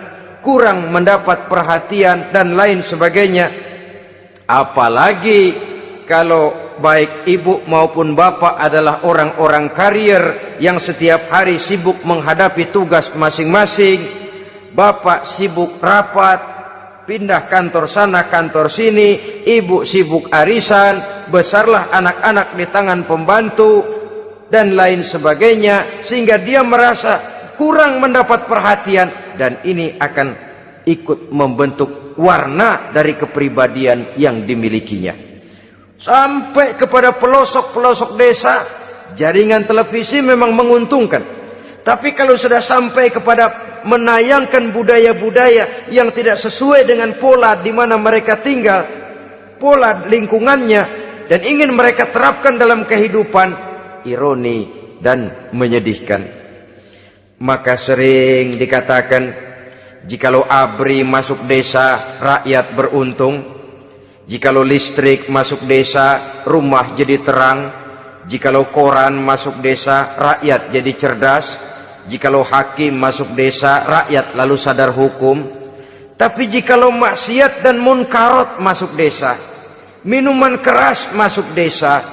Speaker 1: kurang mendapat perhatian dan lain sebagainya. Apalagi kalau baik ibu maupun bapak adalah orang-orang karier yang setiap hari sibuk menghadapi tugas masing-masing. Bapak sibuk rapat, pindah kantor sana kantor sini, ibu sibuk arisan, besarlah anak-anak di tangan pembantu dan lain sebagainya, sehingga dia merasa kurang mendapat perhatian, dan ini akan ikut membentuk warna dari kepribadian yang dimilikinya. Sampai kepada pelosok-pelosok desa, jaringan televisi memang menguntungkan. Tapi kalau sudah sampai kepada menayangkan budaya-budaya yang tidak sesuai dengan pola di mana mereka tinggal, pola lingkungannya, dan ingin mereka terapkan dalam kehidupan, ironi dan menyedihkan. Maka sering dikatakan, jikalau ABRI masuk desa, rakyat beruntung. Jikalau listrik masuk desa, rumah jadi terang. Jikalau koran masuk desa, rakyat jadi cerdas. Jikalau hakim masuk desa, rakyat lalu sadar hukum. Tapi jikalau maksiat dan munkarat masuk desa, minuman keras masuk desa,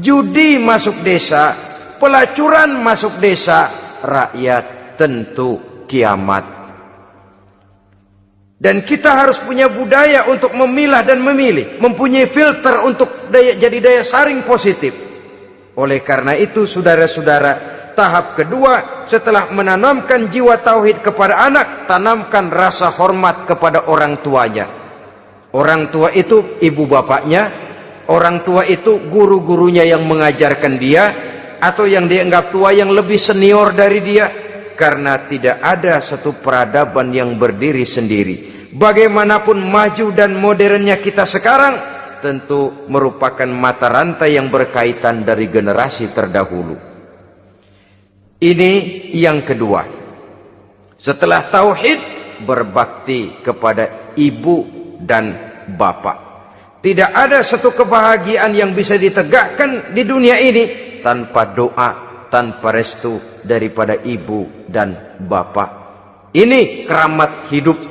Speaker 1: judi masuk desa, pelacuran masuk desa, rakyat tentu kiamat. Dan kita harus punya budaya untuk memilah dan memilih, mempunyai filter untuk jadi daya saring positif. Oleh karena itu saudara-saudara, tahap kedua setelah menanamkan jiwa tauhid kepada anak, tanamkan rasa hormat kepada orang tuanya. Orang tua itu ibu bapaknya, orang tua itu guru-gurunya yang mengajarkan dia, atau yang dianggap tua yang lebih senior dari dia. Karena tidak ada satu peradaban yang berdiri sendiri. Bagaimanapun maju dan modernnya kita sekarang, tentu merupakan mata rantai yang berkaitan dari generasi terdahulu. Ini yang kedua. Setelah tauhid, berbakti kepada ibu dan bapak. Tidak ada satu kebahagiaan yang bisa ditegakkan di dunia ini tanpa doa, tanpa restu daripada ibu dan bapak. Ini keramat hidup.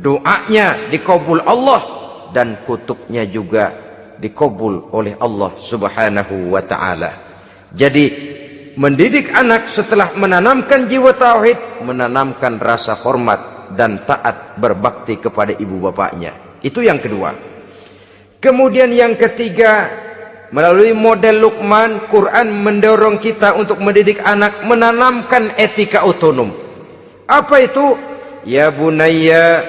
Speaker 1: Doanya dikabul Allah dan kutuknya juga dikabul oleh Allah Subhanahu wa taala. Jadi mendidik anak setelah menanamkan jiwa tauhid, menanamkan rasa hormat dan taat berbakti kepada ibu bapaknya. Itu yang kedua. Kemudian yang ketiga, melalui model Luqman, Quran mendorong kita untuk mendidik anak, menanamkan etika otonom. Apa itu? Ya bunayya,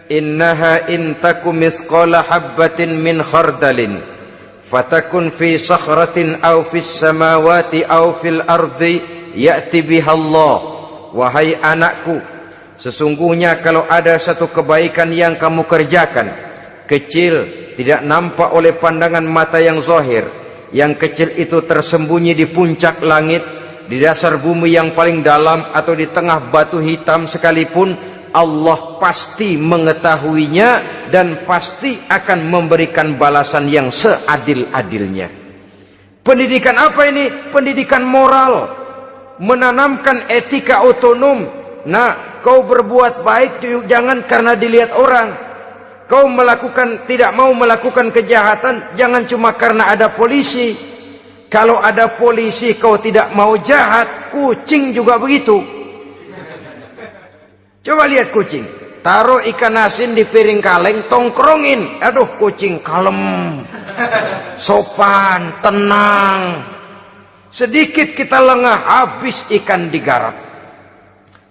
Speaker 1: innaha in taku mithqala habbatin min khardalin fatakun fi sakhratin aw fis samawati aw fil ardi ya'ti biha Allah. Wahai anakku, sesungguhnya kalau ada satu kebaikan yang kamu kerjakan, kecil, tidak nampak oleh pandangan mata yang zahir, yang kecil itu tersembunyi di puncak langit, di dasar bumi yang paling dalam, atau di tengah batu hitam sekalipun, Allah pasti mengetahuinya dan pasti akan memberikan balasan yang seadil-adilnya. Pendidikan apa ini? Pendidikan moral, menanamkan etika otonom. Nah, kau berbuat baik jangan karena dilihat orang. Kau tidak mau melakukan kejahatan jangan cuma karena ada polisi. Kalau ada polisi kau tidak mau jahat, kucing juga begitu. Coba lihat kucing, taruh ikan asin di piring kaleng, tongkrongin. Aduh, kucing kalem, sopan, tenang. Sedikit kita lengah, habis ikan digarap.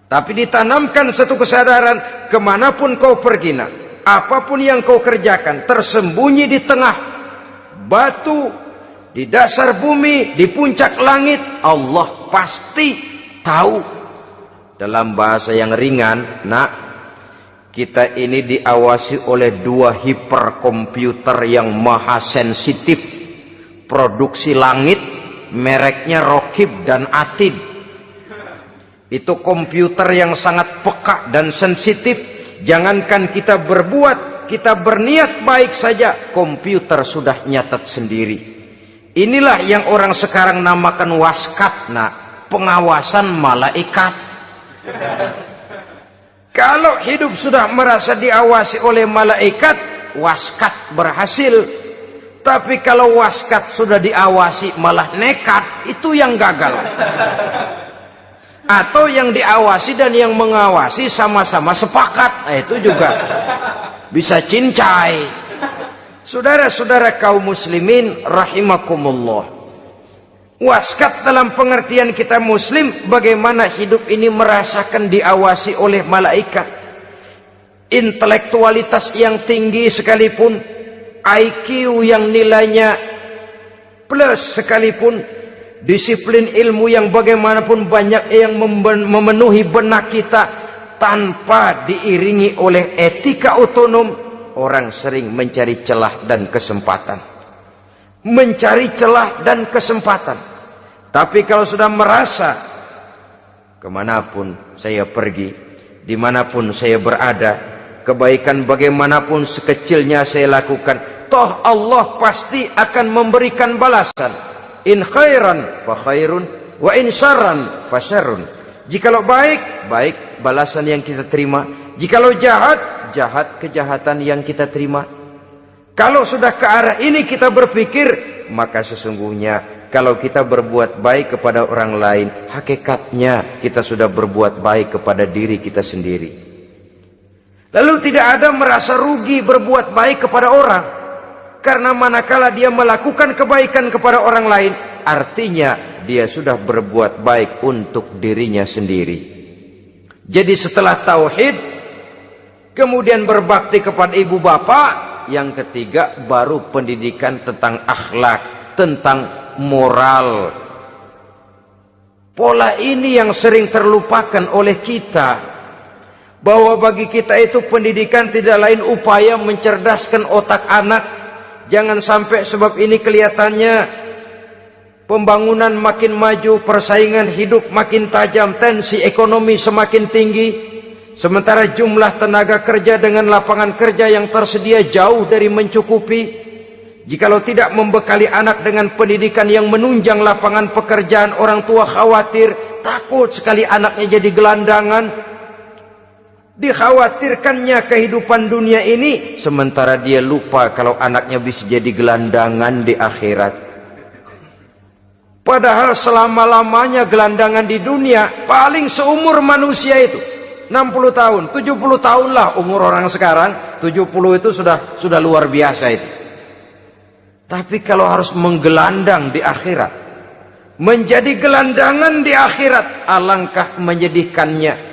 Speaker 1: Tapi ditanamkan satu kesadaran, kemanapun kau pergi, nak, apapun yang kau kerjakan, tersembunyi di tengah batu, di dasar bumi, di puncak langit, Allah pasti tahu. Dalam bahasa yang ringan, nak, kita ini diawasi oleh 2 hiperkomputer yang maha sensitif, produksi langit, mereknya Rokib dan Atid. Itu komputer yang sangat peka dan sensitif. Jangankan kita berbuat, kita berniat baik saja, komputer sudah nyatat sendiri. Inilah yang orang sekarang namakan waskat, nah, pengawasan malaikat. Kalau hidup sudah merasa diawasi oleh malaikat, waskat berhasil. Tapi kalau waskat sudah diawasi malah nekat, itu yang gagal. Atau yang diawasi dan yang mengawasi sama-sama sepakat, nah, itu juga bisa cincai. Saudara-saudara kaum muslimin rahimakumullah, waskat dalam pengertian kita muslim, bagaimana hidup ini merasakan diawasi oleh malaikat. Intelektualitas yang tinggi sekalipun, IQ yang nilainya plus sekalipun, disiplin ilmu yang bagaimanapun banyak yang memenuhi benak kita, tanpa diiringi oleh etika otonom, orang sering mencari celah dan kesempatan. Mencari celah dan kesempatan. Tapi kalau sudah merasa, kemanapun saya pergi, dimanapun saya berada, kebaikan bagaimanapun sekecilnya saya lakukan, toh Allah pasti akan memberikan balasan. In khairan fa khairun, wa in syarran fa syarrun. Jikalau baik, baik balasan yang kita terima. Jikalau jahat, jahat kejahatan yang kita terima. Kalau sudah ke arah ini kita berpikir, maka sesungguhnya kalau kita berbuat baik kepada orang lain, hakikatnya kita sudah berbuat baik kepada diri kita sendiri. Lalu tidak ada merasa rugi berbuat baik kepada orang. Karena manakala dia melakukan kebaikan kepada orang lain, artinya dia sudah berbuat baik untuk dirinya sendiri. Jadi setelah tauhid, kemudian berbakti kepada ibu bapak, yang ketiga baru pendidikan tentang akhlak, tentang moral. Pola ini yang sering terlupakan oleh kita, bahwa bagi kita itu pendidikan tidak lain upaya mencerdaskan otak anak. Jangan sampai sebab ini kelihatannya pembangunan makin maju, persaingan hidup makin tajam, tensi ekonomi semakin tinggi, sementara jumlah tenaga kerja dengan lapangan kerja yang tersedia jauh dari mencukupi. Jikalau tidak membekali anak dengan pendidikan yang menunjang lapangan pekerjaan, orang tua khawatir, takut sekali anaknya jadi gelandangan. Dikhawatirkannya kehidupan dunia ini, sementara dia lupa kalau anaknya bisa jadi gelandangan di akhirat. Padahal selama-lamanya gelandangan di dunia, paling seumur manusia itu 60 tahun, 70 tahun lah umur orang sekarang. 70 itu sudah luar biasa itu. Tapi kalau harus menggelandang di akhirat, menjadi gelandangan di akhirat, alangkah menyedihkannya.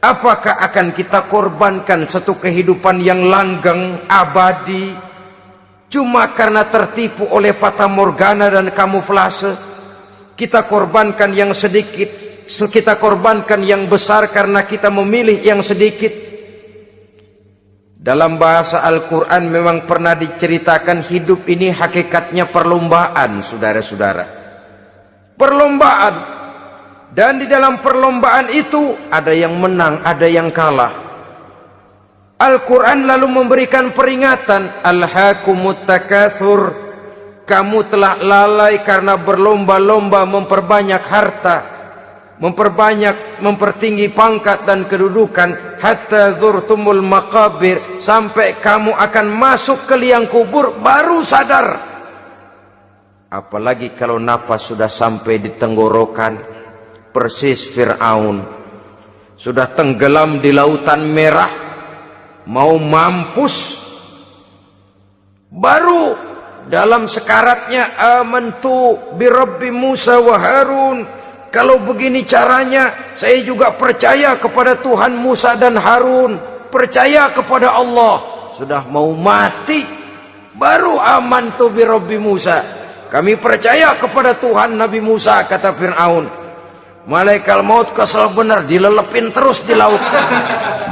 Speaker 1: Apakah akan kita korbankan satu kehidupan yang langgeng, abadi, cuma karena tertipu oleh fata morgana dan kamuflase? Kita korbankan yang sedikit, kita korbankan yang besar karena kita memilih yang sedikit. Dalam bahasa Al-Quran memang pernah diceritakan hidup ini hakikatnya perlombaan, saudara-saudara. Perlombaan. Dan di dalam perlombaan itu ada yang menang, ada yang kalah. Al-Quran lalu memberikan peringatan, Alhaakumut takatsur, kamu telah lalai karena berlomba-lomba memperbanyak harta, mempertinggi pangkat dan kedudukan, hatta zurtumul maqabir, sampai kamu akan masuk ke liang kubur baru sadar. Apalagi kalau nafas sudah sampai di tenggorokan. Persis Fir'aun sudah tenggelam di lautan merah, mau mampus, baru dalam sekaratnya amantu bi Rabbi Musa wa Harun. Kalau begini caranya, saya juga percaya kepada Tuhan Musa dan Harun, percaya kepada Allah. Sudah mau mati, baru amantu bi Rabbi Musa, kami percaya kepada Tuhan Nabi Musa, kata Fir'aun. Malaikat maut kesal benar, dilelepin terus di laut.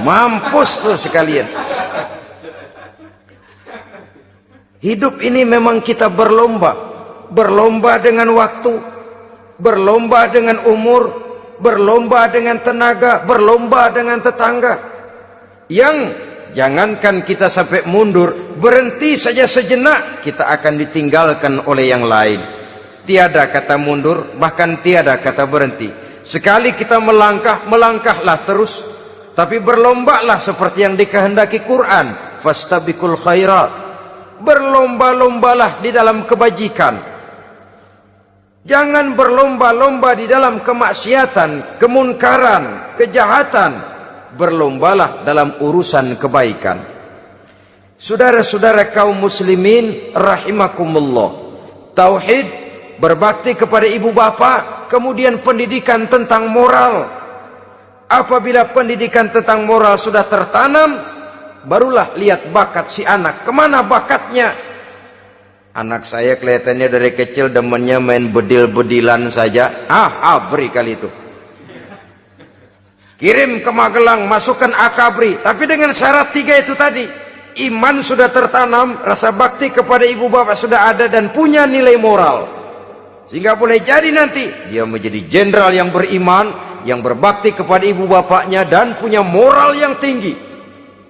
Speaker 1: Mampus tuh sekalian. Hidup ini memang kita berlomba. Berlomba dengan waktu, berlomba dengan umur, berlomba dengan tenaga, berlomba dengan tetangga. Yang jangankan kita sampai mundur, berhenti saja sejenak, kita akan ditinggalkan oleh yang lain. Tiada kata mundur, bahkan tiada kata berhenti. Sekali kita melangkah, melangkahlah terus. Tapi berlombalah seperti yang dikehendaki Quran. Fastabiqul khairat. Berlomba-lombalah di dalam kebajikan. Jangan berlomba-lomba di dalam kemaksiatan, kemunkaran, kejahatan. Berlombalah dalam urusan kebaikan. Saudara-saudara kaum muslimin rahimakumullah. Tauhid, berbakti kepada ibu bapa, kemudian pendidikan tentang moral. Apabila pendidikan tentang moral sudah tertanam, barulah lihat bakat si anak. Kemana bakatnya? Anak saya kelihatannya dari kecil demennya main bedil-bedilan saja. Abri kali itu. Kirim ke Magelang, masukkan akabri. Tapi dengan syarat 3 itu tadi. Iman sudah tertanam, rasa bakti kepada ibu bapak sudah ada, dan punya nilai moral. Sehingga boleh jadi nanti dia menjadi jenderal yang beriman, yang berbakti kepada ibu bapaknya, dan punya moral yang tinggi.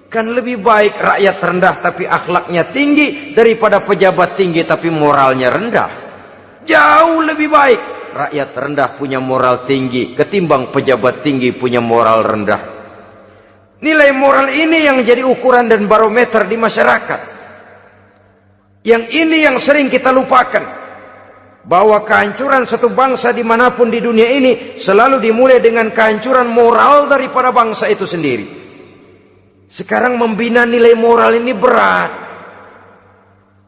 Speaker 1: Kan lebih baik rakyat rendah tapi akhlaknya tinggi, daripada pejabat tinggi tapi moralnya rendah. Jauh lebih baik rakyat rendah punya moral tinggi ketimbang pejabat tinggi punya moral rendah. Nilai moral ini yang jadi ukuran dan barometer di masyarakat. Yang ini yang sering kita lupakan. Bahwa kehancuran satu bangsa dimanapun di dunia ini selalu dimulai dengan kehancuran moral daripada bangsa itu sendiri. Sekarang membina nilai moral ini berat.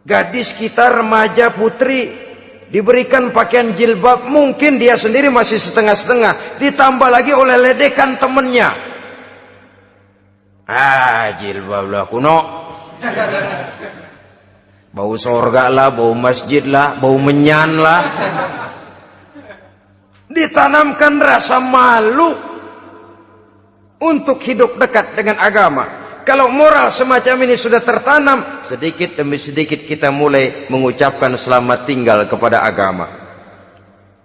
Speaker 1: Gadis kita, remaja, putri, diberikan pakaian jilbab, mungkin dia sendiri masih setengah-setengah, ditambah lagi oleh ledekan temennya. Jilbab lah kuno. Bau sorga lah, bau masjid lah, bau menyan lah. Ditanamkan rasa malu untuk hidup dekat dengan agama. Kalau moral semacam ini sudah tertanam, sedikit demi sedikit kita mulai mengucapkan selamat tinggal kepada agama.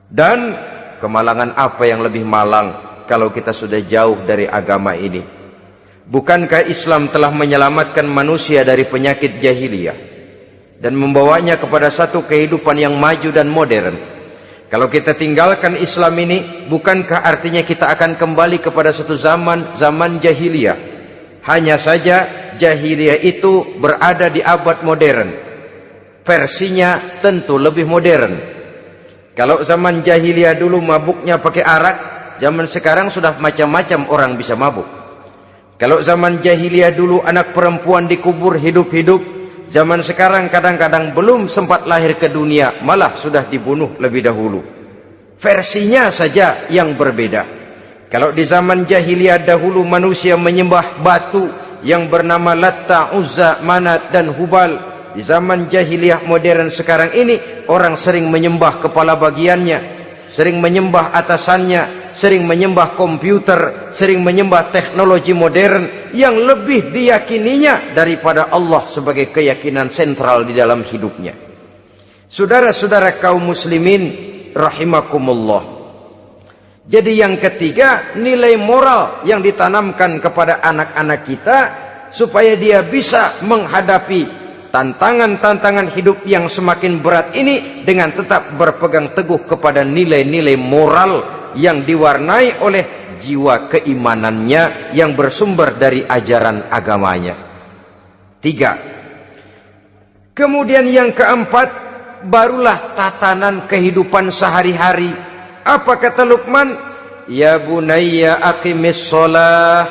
Speaker 1: Dan kemalangan apa yang lebih malang kalau kita sudah jauh dari agama ini? Bukankah Islam telah menyelamatkan manusia dari penyakit jahiliyah dan membawanya kepada satu kehidupan yang maju dan modern? Kalau kita tinggalkan Islam ini, bukankah artinya kita akan kembali kepada satu zaman jahiliyah? Hanya saja jahiliyah itu berada di abad modern. Versinya tentu lebih modern. Kalau zaman jahiliyah dulu mabuknya pakai arak, zaman sekarang sudah macam-macam orang bisa mabuk. Kalau zaman jahiliyah dulu anak perempuan dikubur hidup-hidup, zaman sekarang kadang-kadang belum sempat lahir ke dunia, malah sudah dibunuh lebih dahulu. Versinya saja yang berbeda. Kalau di zaman jahiliyah dahulu manusia menyembah batu yang bernama Latta, Uzza, Manat, dan Hubal. Di zaman jahiliyah modern sekarang ini, orang sering menyembah kepala bagiannya, sering menyembah atasannya, sering menyembah komputer, sering menyembah teknologi modern yang lebih diyakininya daripada Allah sebagai keyakinan sentral di dalam hidupnya. Saudara-saudara kaum muslimin rahimakumullah. Jadi yang ketiga, nilai moral yang ditanamkan kepada anak-anak kita supaya dia bisa menghadapi tantangan-tantangan hidup yang semakin berat ini dengan tetap berpegang teguh kepada nilai-nilai moral yang diwarnai oleh jiwa keimanannya yang bersumber dari ajaran agamanya. 3. Kemudian yang keempat, barulah tatanan kehidupan sehari-hari. Apa kata Luqman? Ya bunayya aqimis shalah.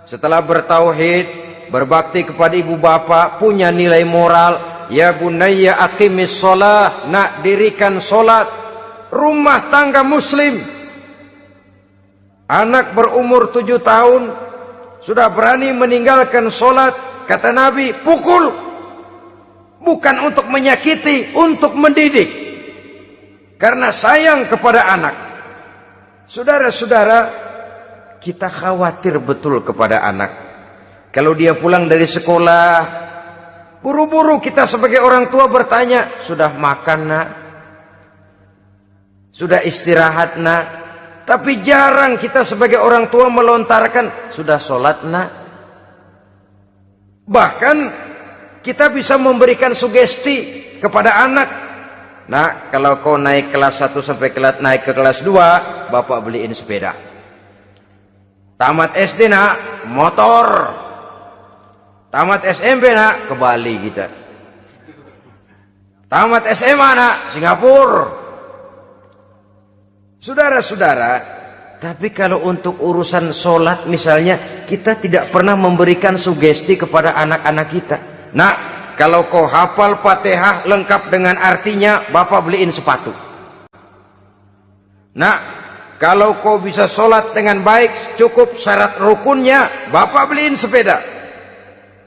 Speaker 1: Setelah bertauhid, berbakti kepada ibu bapa, punya nilai moral. Ya bunayya aqimis shalah, nak dirikan solat. Rumah tangga muslim. Anak berumur 7 tahun sudah berani meninggalkan solat. Kata Nabi, pukul. Bukan untuk menyakiti, untuk mendidik. Karena sayang kepada anak. Saudara-saudara, kita khawatir betul kepada anak. Kalau dia pulang dari sekolah, buru-buru kita sebagai orang tua bertanya, sudah makan nak? Sudah istirahat nak? Tapi jarang kita sebagai orang tua melontarkan, sudah sholat nak? Bahkan kita bisa memberikan sugesti kepada anak. Nah, kalau kau naik kelas 1 sampai naik ke kelas 2, bapak beliin sepeda. Tamat SD nak, motor. Tamat SMP nak, ke Bali kita. Tamat SMA nak, Singapura. Saudara-saudara, tapi kalau untuk urusan sholat misalnya, kita tidak pernah memberikan sugesti kepada anak-anak kita. Nah, kalau kau hafal Fatihah lengkap dengan artinya, bapak beliin sepatu. Nah, kalau kau bisa sholat dengan baik, cukup syarat rukunnya, bapak beliin sepeda.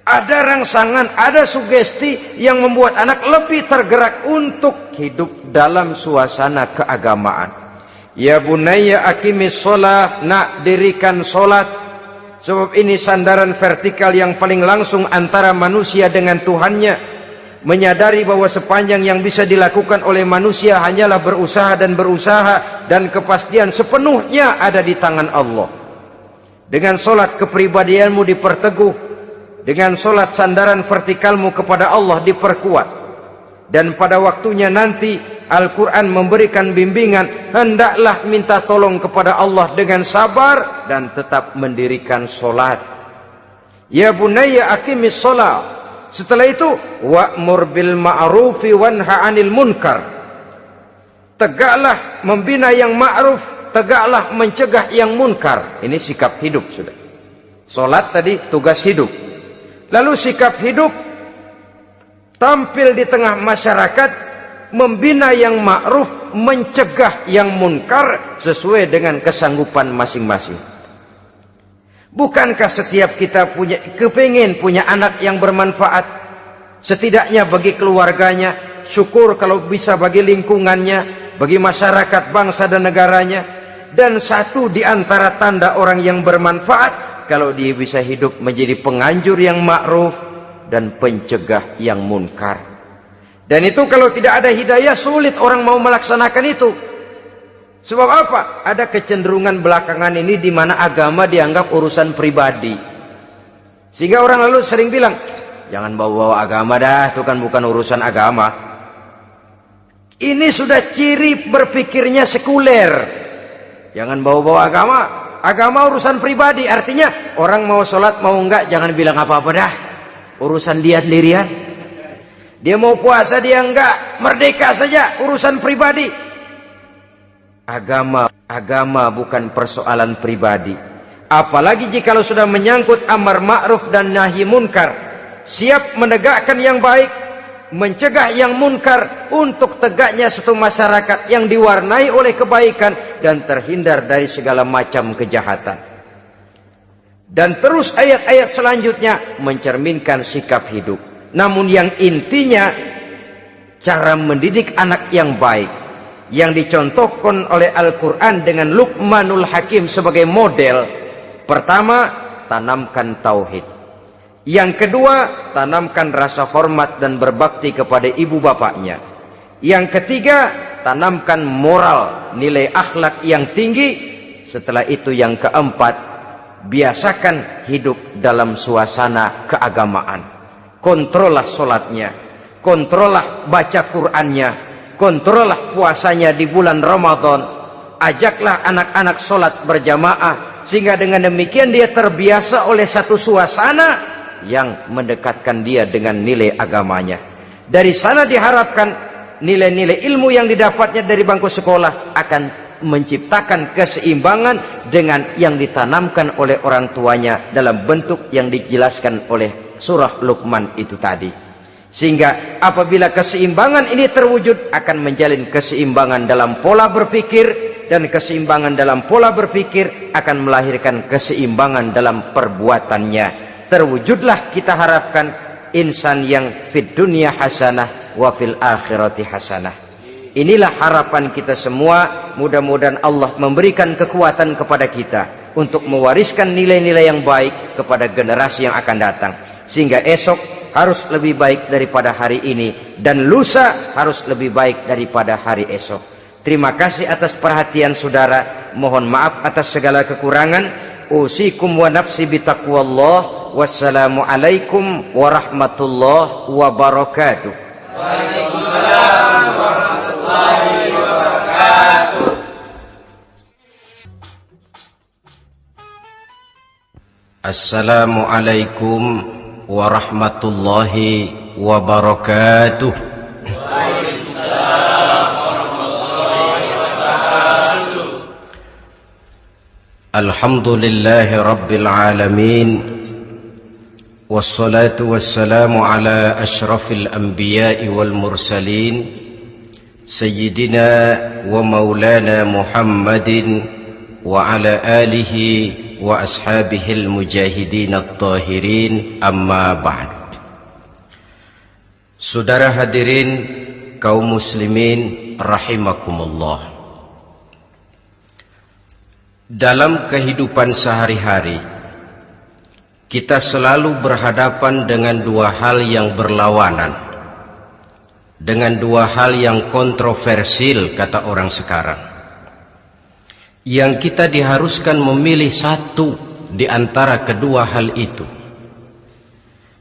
Speaker 1: Ada rangsangan, ada sugesti yang membuat anak lebih tergerak untuk hidup dalam suasana keagamaan. Ya bunayya aqimis sholat, nak dirikan sholat. Sebab ini sandaran vertikal yang paling langsung antara manusia dengan Tuhannya. Menyadari bahwa sepanjang yang bisa dilakukan oleh manusia hanyalah berusaha, dan kepastian sepenuhnya ada di tangan Allah. Dengan sholat kepribadianmu diperteguh, dengan sholat sandaran vertikalmu kepada Allah diperkuat. Dan pada waktunya nanti Al-Quran memberikan bimbingan, hendaklah minta tolong kepada Allah dengan sabar dan tetap mendirikan sholat. Ya bunayya aqimis sholat. Setelah itu, wa'mur bil ma'rufi wanha 'anil munkar. Tegaklah membina yang ma'ruf, tegaklah mencegah yang munkar. Ini sikap hidup sudah. Sholat tadi tugas hidup. Lalu sikap hidup tampil di tengah masyarakat, membina yang ma'ruf, mencegah yang munkar sesuai dengan kesanggupan masing-masing. Bukankah setiap kita kepingin punya anak yang bermanfaat, setidaknya bagi keluarganya, syukur kalau bisa bagi lingkungannya, bagi masyarakat, bangsa dan negaranya. Dan satu di antara tanda orang yang bermanfaat, kalau dia bisa hidup menjadi penganjur yang ma'ruf dan pencegah yang munkar. Dan itu kalau tidak ada hidayah, sulit orang mau melaksanakan itu. Sebab apa? Ada kecenderungan belakangan ini di mana agama dianggap urusan pribadi. Sehingga orang lalu sering bilang, jangan bawa-bawa agama dah, itu kan bukan urusan agama. Ini sudah ciri berpikirnya sekuler. Jangan bawa-bawa agama. Agama urusan pribadi, artinya orang mau sholat mau enggak, jangan bilang apa-apa dah. Urusan dia sendirian. Dia mau puasa dia enggak, merdeka saja, urusan pribadi. Agama bukan persoalan pribadi. Apalagi jikalau sudah menyangkut amar ma'ruf dan nahi munkar. Siap menegakkan yang baik, mencegah yang munkar, untuk tegaknya satu masyarakat yang diwarnai oleh kebaikan dan terhindar dari segala macam kejahatan. Dan terus ayat-ayat selanjutnya mencerminkan sikap hidup. Namun yang intinya, cara mendidik anak yang baik, yang dicontohkan oleh Al-Quran dengan Luqmanul Hakim sebagai model. Pertama, tanamkan tauhid. Yang kedua, tanamkan rasa hormat dan berbakti kepada ibu bapaknya. Yang ketiga, tanamkan moral, nilai akhlak yang tinggi. Setelah itu yang keempat, biasakan hidup dalam suasana keagamaan. Kontrollah sholatnya, kontrollah baca Qur'annya, kontrollah puasanya di bulan Ramadan. Ajaklah anak-anak sholat berjamaah, sehingga dengan demikian dia terbiasa oleh satu suasana yang mendekatkan dia dengan nilai agamanya. Dari sana diharapkan nilai-nilai ilmu yang didapatnya dari bangku sekolah akan menciptakan keseimbangan dengan yang ditanamkan oleh orang tuanya dalam bentuk yang dijelaskan oleh surah Luqman itu tadi. Sehingga apabila keseimbangan ini terwujud, akan menjalin keseimbangan dalam pola berpikir, dan keseimbangan dalam pola berpikir akan melahirkan keseimbangan dalam perbuatannya. Terwujudlah kita harapkan insan yang fid dunya hasanah wa fil akhirati hasanah. Inilah harapan kita semua. Mudah-mudahan Allah memberikan kekuatan kepada kita untuk mewariskan nilai-nilai yang baik kepada generasi yang akan datang, sehingga esok harus lebih baik daripada hari ini dan lusa harus lebih baik daripada hari esok. Terima kasih atas perhatian saudara. Mohon maaf atas segala kekurangan. Usikum wa nafsi bitaqwallah. Wassalamualaikum warahmatullahi wabarakatuh.
Speaker 2: Waalaikumsalam warahmatullahi wabarakatuh.
Speaker 3: Assalamualaikum warahmatullahi wabarakatuh.
Speaker 2: Waalaikumsalam warahmatullahi wabarakatuh.
Speaker 3: Alhamdulillahi rabbil alamin. Wassalatu wassalamu ala ashrafil anbiya'i wal mursalin Sayyidina wa maulana Muhammadin wa ala alihi wa ashabihil mujahidin at-tahirin, amma ba'd. Saudara hadirin kaum muslimin rahimakumullah. Dalam kehidupan sehari-hari kita selalu berhadapan dengan dua hal yang berlawanan, dengan dua hal yang kontroversial kata orang sekarang, yang kita diharuskan memilih satu di antara kedua hal itu.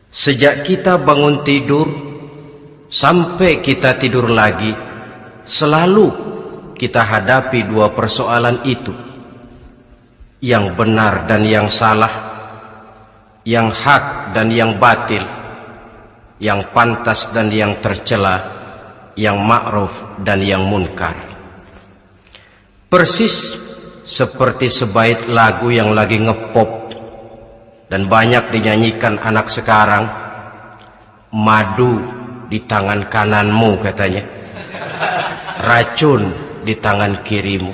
Speaker 3: Sejak kita bangun tidur sampai kita tidur lagi, selalu kita hadapi dua persoalan itu, yang benar dan yang salah, yang hak dan yang batil, yang pantas dan yang tercela, yang ma'ruf dan yang munkar. Persis seperti sebaik lagu yang lagi ngepop dan banyak dinyanyikan anak sekarang, madu di tangan kananmu katanya, racun di tangan kirimu.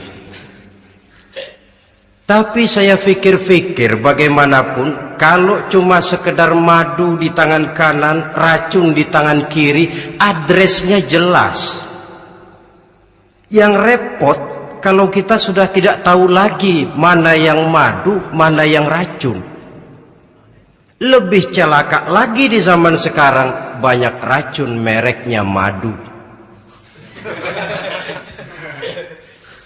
Speaker 3: Tapi saya fikir-fikir, bagaimanapun kalau cuma sekedar madu di tangan kanan, racun di tangan kiri, adresnya jelas. Yang repot kalau kita sudah tidak tahu lagi mana yang madu, mana yang racun. Lebih celaka lagi di zaman sekarang, banyak racun mereknya madu.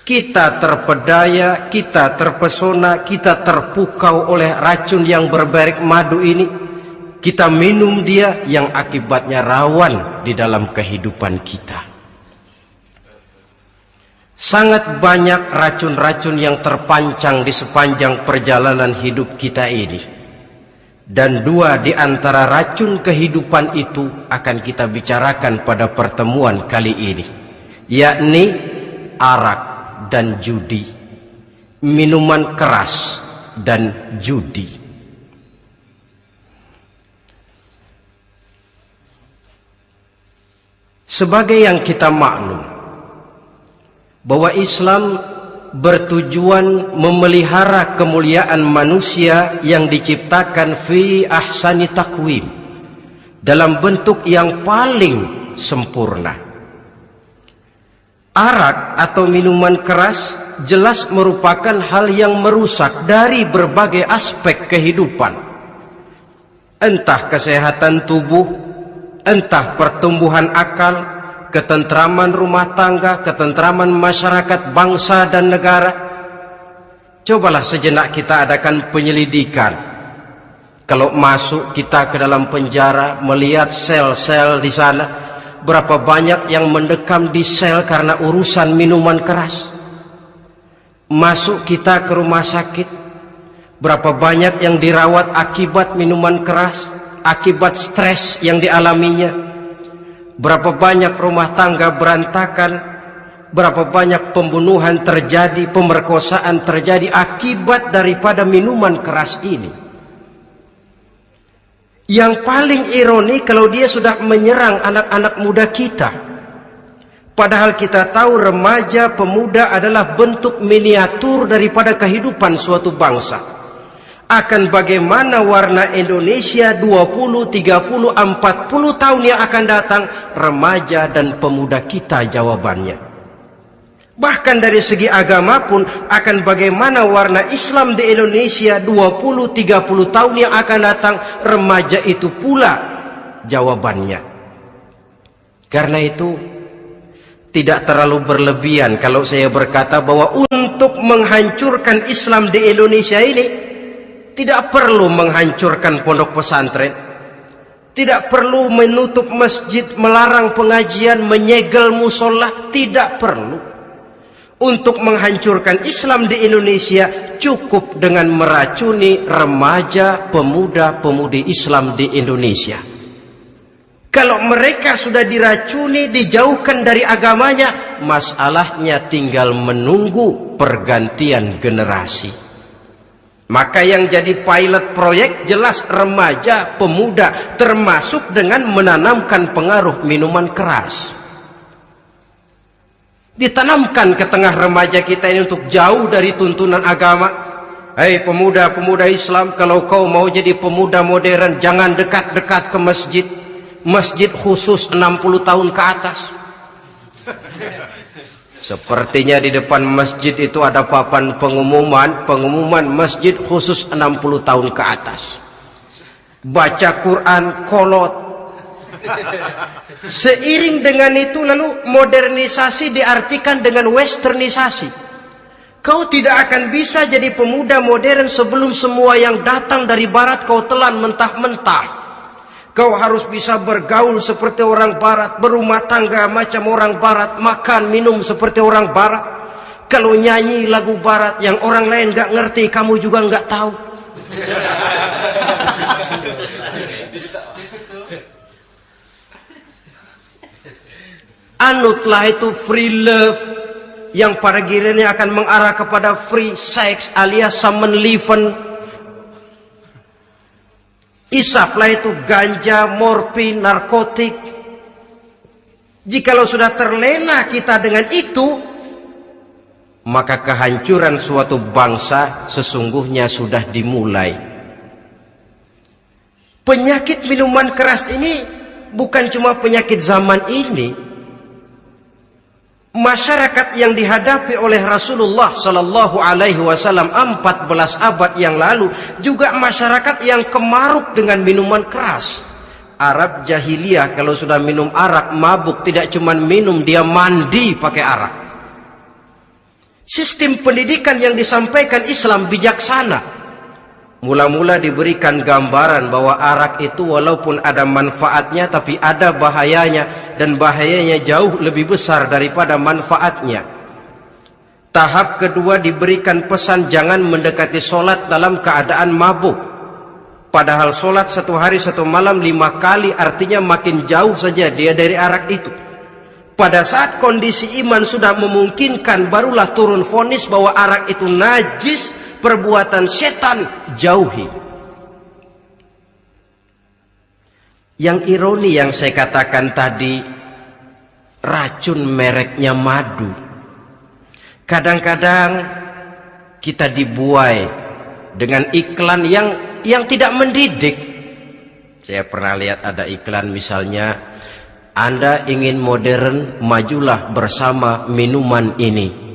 Speaker 3: Kita terpedaya, kita terpesona, kita terpukau oleh racun yang bermerek madu ini. Kita minum dia, yang akibatnya rawan di dalam kehidupan kita. Sangat banyak racun-racun yang terpancang di sepanjang perjalanan hidup kita ini. Dan dua di antara racun kehidupan itu akan kita bicarakan pada pertemuan kali ini, yakni arak dan judi, minuman keras dan judi. Sebagai yang kita maklum bahwa Islam bertujuan memelihara kemuliaan manusia yang diciptakan fi ahsani taqwim, dalam bentuk yang paling sempurna. Arak atau minuman keras jelas merupakan hal yang merusak dari berbagai aspek kehidupan. Entah kesehatan tubuh, entah pertumbuhan akal, ketentraman rumah tangga, ketentraman masyarakat, bangsa dan negara. Cobalah sejenak kita adakan penyelidikan. Kalau masuk kita ke dalam penjara, melihat sel-sel di sana, berapa banyak yang mendekam di sel karena urusan minuman keras. Masuk kita ke rumah sakit, berapa banyak yang dirawat akibat minuman keras, akibat stres yang dialaminya. Berapa banyak rumah tangga berantakan, berapa banyak pembunuhan terjadi, pemerkosaan terjadi akibat daripada minuman keras ini. Yang paling ironi kalau dia sudah menyerang anak-anak muda kita. Padahal kita tahu remaja pemuda adalah bentuk miniatur daripada kehidupan suatu bangsa. Akan bagaimana warna Indonesia 20, 30, 40 tahun yang akan datang, remaja dan pemuda kita jawabannya. Bahkan dari segi agama pun akan bagaimana warna Islam di Indonesia 20-30 tahun yang akan datang, remaja itu pula jawabannya. Karena itu tidak terlalu berlebihan kalau saya berkata bahwa untuk menghancurkan Islam di Indonesia ini tidak perlu menghancurkan pondok pesantren, tidak perlu menutup masjid, melarang pengajian, menyegel musola, tidak perlu. Untuk menghancurkan Islam di Indonesia cukup dengan meracuni remaja, pemuda-pemudi Islam di Indonesia. Kalau mereka sudah diracuni, dijauhkan dari agamanya, masalahnya tinggal menunggu pergantian generasi. Maka yang jadi pilot proyek jelas remaja, pemuda, termasuk dengan menanamkan pengaruh minuman keras. Ditanamkan ke tengah remaja kita ini untuk jauh dari tuntunan agama. Hei pemuda-pemuda Islam, kalau kau mau jadi pemuda modern, jangan dekat-dekat ke masjid. Masjid khusus 60 tahun ke atas. Sepertinya di depan masjid itu ada papan pengumuman masjid khusus 60 tahun ke atas. Baca Quran kolot. Seiring dengan itu lalu modernisasi diartikan dengan westernisasi. Kau tidak akan bisa jadi pemuda modern sebelum semua yang datang dari barat kau telan mentah-mentah. Kau harus bisa bergaul seperti orang barat, berumah tangga macam orang barat, makan minum seperti orang barat. Kalau nyanyi lagu barat yang orang lain gak ngerti, kamu juga gak tahu. Anutlah itu free love yang pada gilirannya akan mengarah kepada free sex alias samenleven. Isaplah itu ganja, morfin, narkotik. Jikalau sudah terlena kita dengan itu, maka kehancuran suatu bangsa sesungguhnya sudah dimulai. Penyakit minuman keras ini bukan cuma penyakit zaman ini. Masyarakat yang dihadapi oleh Rasulullah Sallallahu Alaihi Wasallam 14 abad yang lalu juga masyarakat yang kemaruk dengan minuman keras. Arab jahiliyah kalau sudah minum arak mabuk, tidak cuma minum, dia mandi pakai arak. Sistem pendidikan yang disampaikan Islam bijaksana. Mula-mula diberikan gambaran bahwa arak itu walaupun ada manfaatnya tapi ada bahayanya, dan bahayanya jauh lebih besar daripada manfaatnya. Tahap kedua diberikan pesan jangan mendekati solat dalam keadaan mabuk. Padahal solat 1 hari 1 malam 5 kali, artinya makin jauh saja dia dari arak itu. Pada saat kondisi iman sudah memungkinkan, barulah turun vonis bahwa arak itu najis, perbuatan setan, jauhi. Yang ironi yang saya katakan tadi, racun mereknya madu. Kadang-kadang kita dibuai dengan iklan yang tidak mendidik. Saya pernah lihat ada iklan misalnya, Anda ingin modern, majulah bersama minuman ini.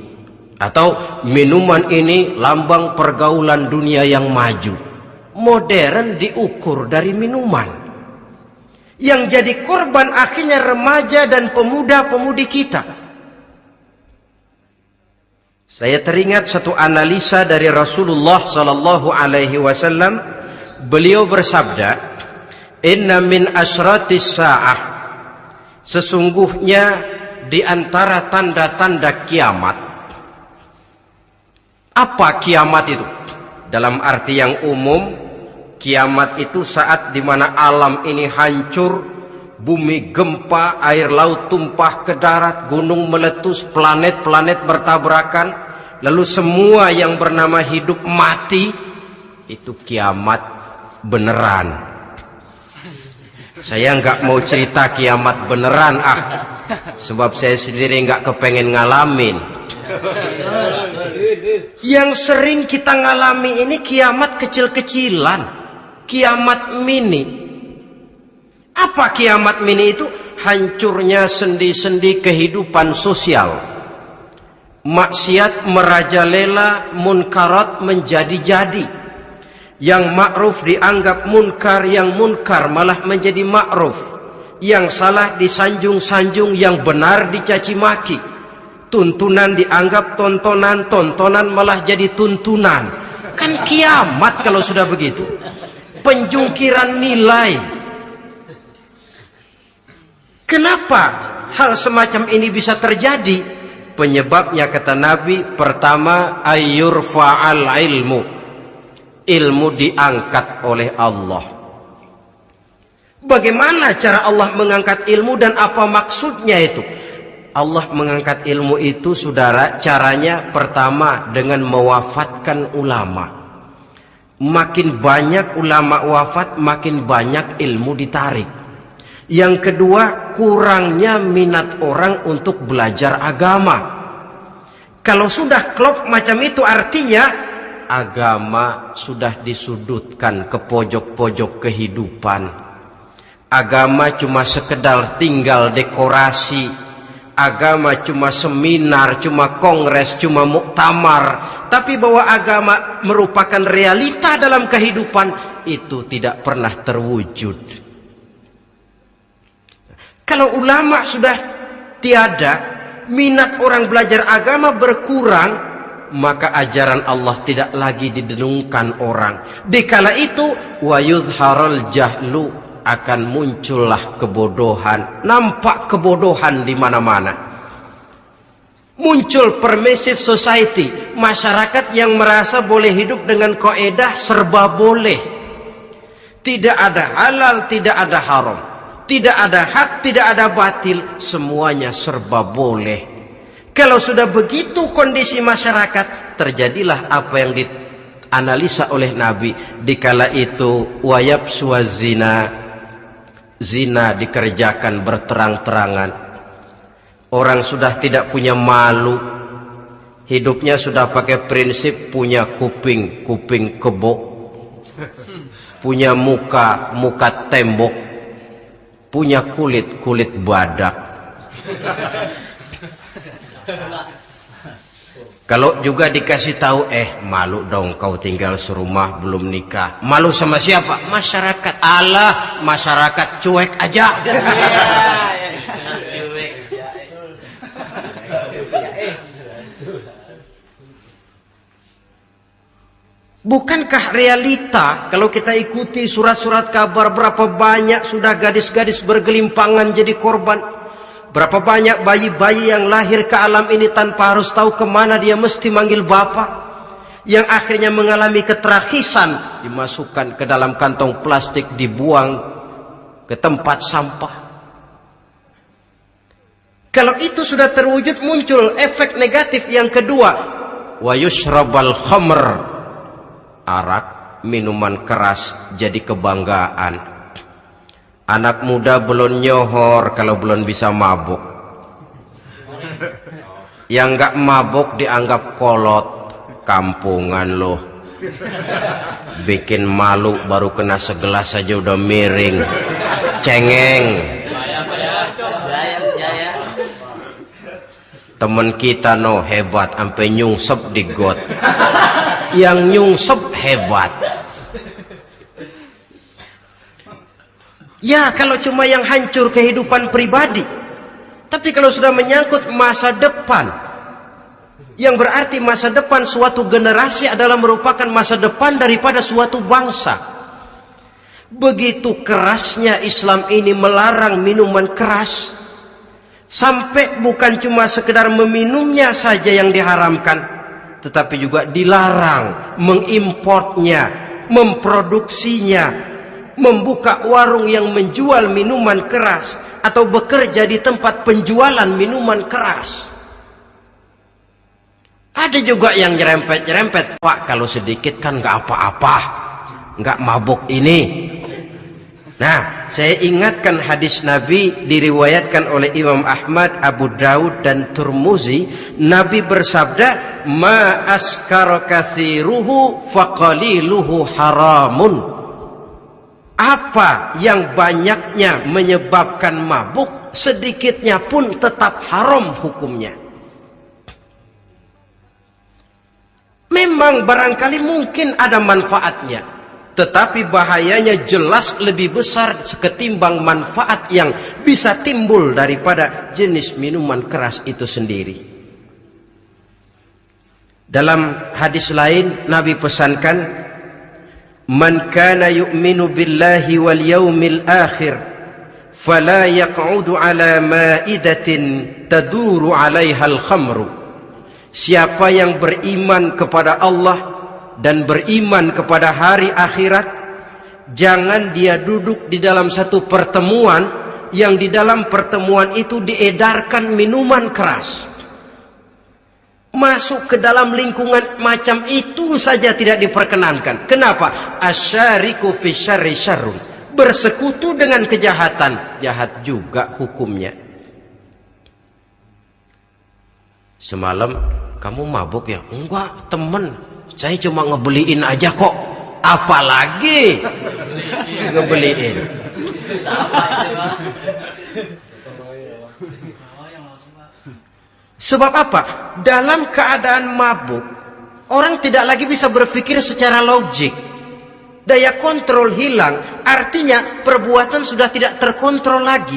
Speaker 3: Atau minuman ini lambang pergaulan dunia yang maju. Modern diukur dari minuman. Yang jadi korban akhirnya remaja dan pemuda-pemudi kita. Saya teringat satu analisa dari Rasulullah Sallallahu Alaihi Wasallam. Beliau bersabda, Inna min asratis sa'ah, sesungguhnya di antara tanda-tanda kiamat. Apa kiamat itu? Dalam arti yang umum, kiamat itu saat dimana alam ini hancur, bumi gempa, air laut tumpah ke darat, gunung meletus, planet-planet bertabrakan, lalu semua yang bernama hidup mati. Itu kiamat beneran. Saya nggak mau cerita kiamat beneran, sebab saya sendiri nggak kepengen ngalamin. Yang sering kita ngalami ini kiamat kecil-kecilan, kiamat mini. Apa kiamat mini itu? Hancurnya sendi-sendi kehidupan sosial. Maksiat merajalela, munkarat menjadi-jadi. Yang ma'ruf dianggap munkar, yang munkar malah menjadi ma'ruf. Yang salah disanjung-sanjung, yang benar dicaci maki. Tuntunan dianggap tontonan, tontonan malah jadi tuntunan. Kan kiamat kalau sudah begitu. Penjungkiran nilai. Kenapa hal semacam ini bisa terjadi? Penyebabnya kata Nabi, pertama ayyurfa'al ilmu. Ilmu diangkat oleh Allah. Bagaimana cara Allah mengangkat ilmu dan apa maksudnya itu? Allah mengangkat ilmu itu, saudara, caranya pertama dengan mewafatkan ulama. Makin banyak ulama wafat, makin banyak ilmu ditarik. Yang kedua, kurangnya minat orang untuk belajar agama. Kalau sudah klop macam itu, artinya agama sudah disudutkan ke pojok-pojok kehidupan. Agama cuma sekedar tinggal dekorasi. Agama cuma seminar, cuma kongres, cuma muktamar. Tapi bahwa agama merupakan realita dalam kehidupan, itu tidak pernah terwujud. Kalau ulama sudah tiada, minat orang belajar agama berkurang, maka ajaran Allah tidak lagi didengungkan orang. Dikala itu, wa yudharul jahlu, akan muncullah kebodohan. Nampak kebodohan di mana-mana. Muncul permissive society, masyarakat yang merasa boleh hidup dengan kaedah serba boleh. Tidak ada halal, tidak ada haram. Tidak ada hak, tidak ada batil, semuanya serba boleh. Kalau sudah begitu kondisi masyarakat, terjadilah apa yang dianalisa oleh Nabi. Dikala itu, wayabsu zina, zina dikerjakan berterang-terangan. Orang sudah tidak punya malu. Hidupnya sudah pakai prinsip punya kuping, kuping kebo. Punya muka, muka tembok. Punya kulit, kulit badak. Kalau juga dikasih tahu, malu dong kau tinggal serumah belum nikah. Malu sama siapa? Masyarakat. Allah, masyarakat cuek aja. Bukankah realita kalau kita ikuti surat-surat kabar, berapa banyak sudah gadis-gadis bergelimpangan jadi korban? Berapa banyak bayi-bayi yang lahir ke alam ini tanpa harus tahu kemana dia mesti manggil bapak, yang akhirnya mengalami keterakisan, dimasukkan ke dalam kantong plastik, dibuang ke tempat sampah. Kalau itu sudah terwujud, muncul efek negatif yang kedua, wa yushrabal khamr, arak, minuman keras jadi kebanggaan. Anak muda belum nyohor kalau belum bisa mabuk. Yang enggak mabuk dianggap kolot. Kampungan loh. Bikin malu baru kena segelas saja udah miring. Cengeng. Temen kita hebat sampai nyungsep di got. Yang nyungsep hebat. Ya, kalau cuma yang hancur kehidupan pribadi. Tapi kalau sudah menyangkut masa depan, yang berarti masa depan suatu generasi adalah merupakan masa depan daripada suatu bangsa. Begitu kerasnya Islam ini melarang minuman keras, sampai bukan cuma sekedar meminumnya saja yang diharamkan, tetapi juga dilarang mengimportnya, memproduksinya, membuka warung yang menjual minuman keras, atau bekerja di tempat penjualan minuman keras. Ada juga yang nyerempet-nyerempet, Pak, kalau sedikit kan nggak apa-apa, nggak mabuk ini. Nah, saya ingatkan hadis Nabi diriwayatkan oleh Imam Ahmad, Abu Daud dan Turmuzi. Nabi bersabda, ma askara kathiruhu faqaliluhu haramun. Apa yang banyaknya menyebabkan mabuk, sedikitnya pun tetap haram hukumnya. memang barangkali mungkin ada manfaatnya, tetapi bahayanya jelas lebih besar ketimbang manfaat yang bisa timbul daripada jenis minuman keras itu sendiri. Dalam hadis lain Nabi pesankan, man kana yu'minu billahi wal yaumil akhir fala yaq'udu ala ma'idatin taduru 'alaiha al-khamru. Siapa yang beriman kepada Allah dan beriman kepada hari akhirat, jangan dia duduk di dalam satu pertemuan yang di dalam pertemuan itu diedarkan minuman keras. Masuk ke dalam lingkungan macam itu saja tidak diperkenankan. Kenapa? Asyariku fi syarri syarrun. Bersekutu dengan kejahatan, jahat juga hukumnya. Semalam kamu mabuk ya? Enggak, temen. Saya cuma ngebeliin aja kok. Apalagi ngebeliin. Sebab apa? Dalam keadaan mabuk, orang tidak lagi bisa berpikir secara logik. Daya kontrol hilang, artinya perbuatan sudah tidak terkontrol lagi.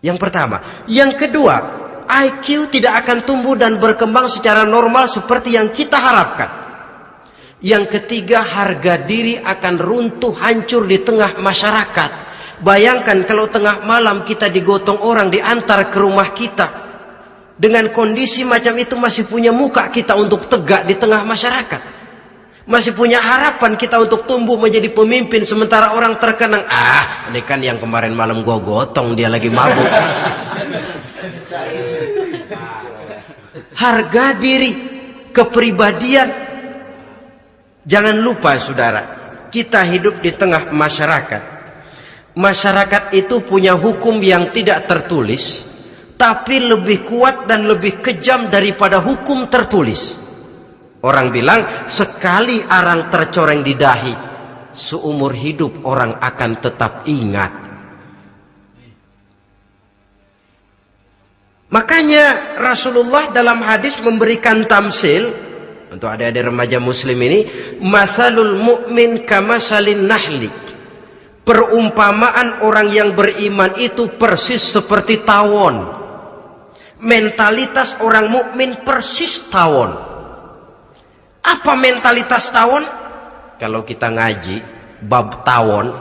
Speaker 3: Yang pertama. Yang kedua, IQ tidak akan tumbuh dan berkembang secara normal seperti yang kita harapkan. Yang ketiga, harga diri akan runtuh hancur di tengah masyarakat. Bayangkan kalau tengah malam kita digotong orang, diantar ke rumah kita. Dengan kondisi macam itu masih punya muka kita untuk tegak di tengah masyarakat. Masih punya harapan kita untuk tumbuh menjadi pemimpin, sementara orang terkenang, ini kan yang kemarin malam gua gotong, dia lagi mabuk. Harga diri, kepribadian. Jangan lupa saudara, kita hidup di tengah masyarakat. Masyarakat itu punya hukum yang tidak tertulis, tapi lebih kuat dan lebih kejam daripada hukum tertulis. Orang bilang, sekali arang tercoreng di dahi, seumur hidup orang akan tetap ingat. Makanya Rasulullah dalam hadis memberikan tamsil untuk adik-adik remaja muslim ini, masalul mu'min kamasalin nahli. Perumpamaan orang yang beriman itu persis seperti tawon. Mentalitas orang mukmin persis tawon. Apa mentalitas tawon? Kalau kita ngaji bab tawon,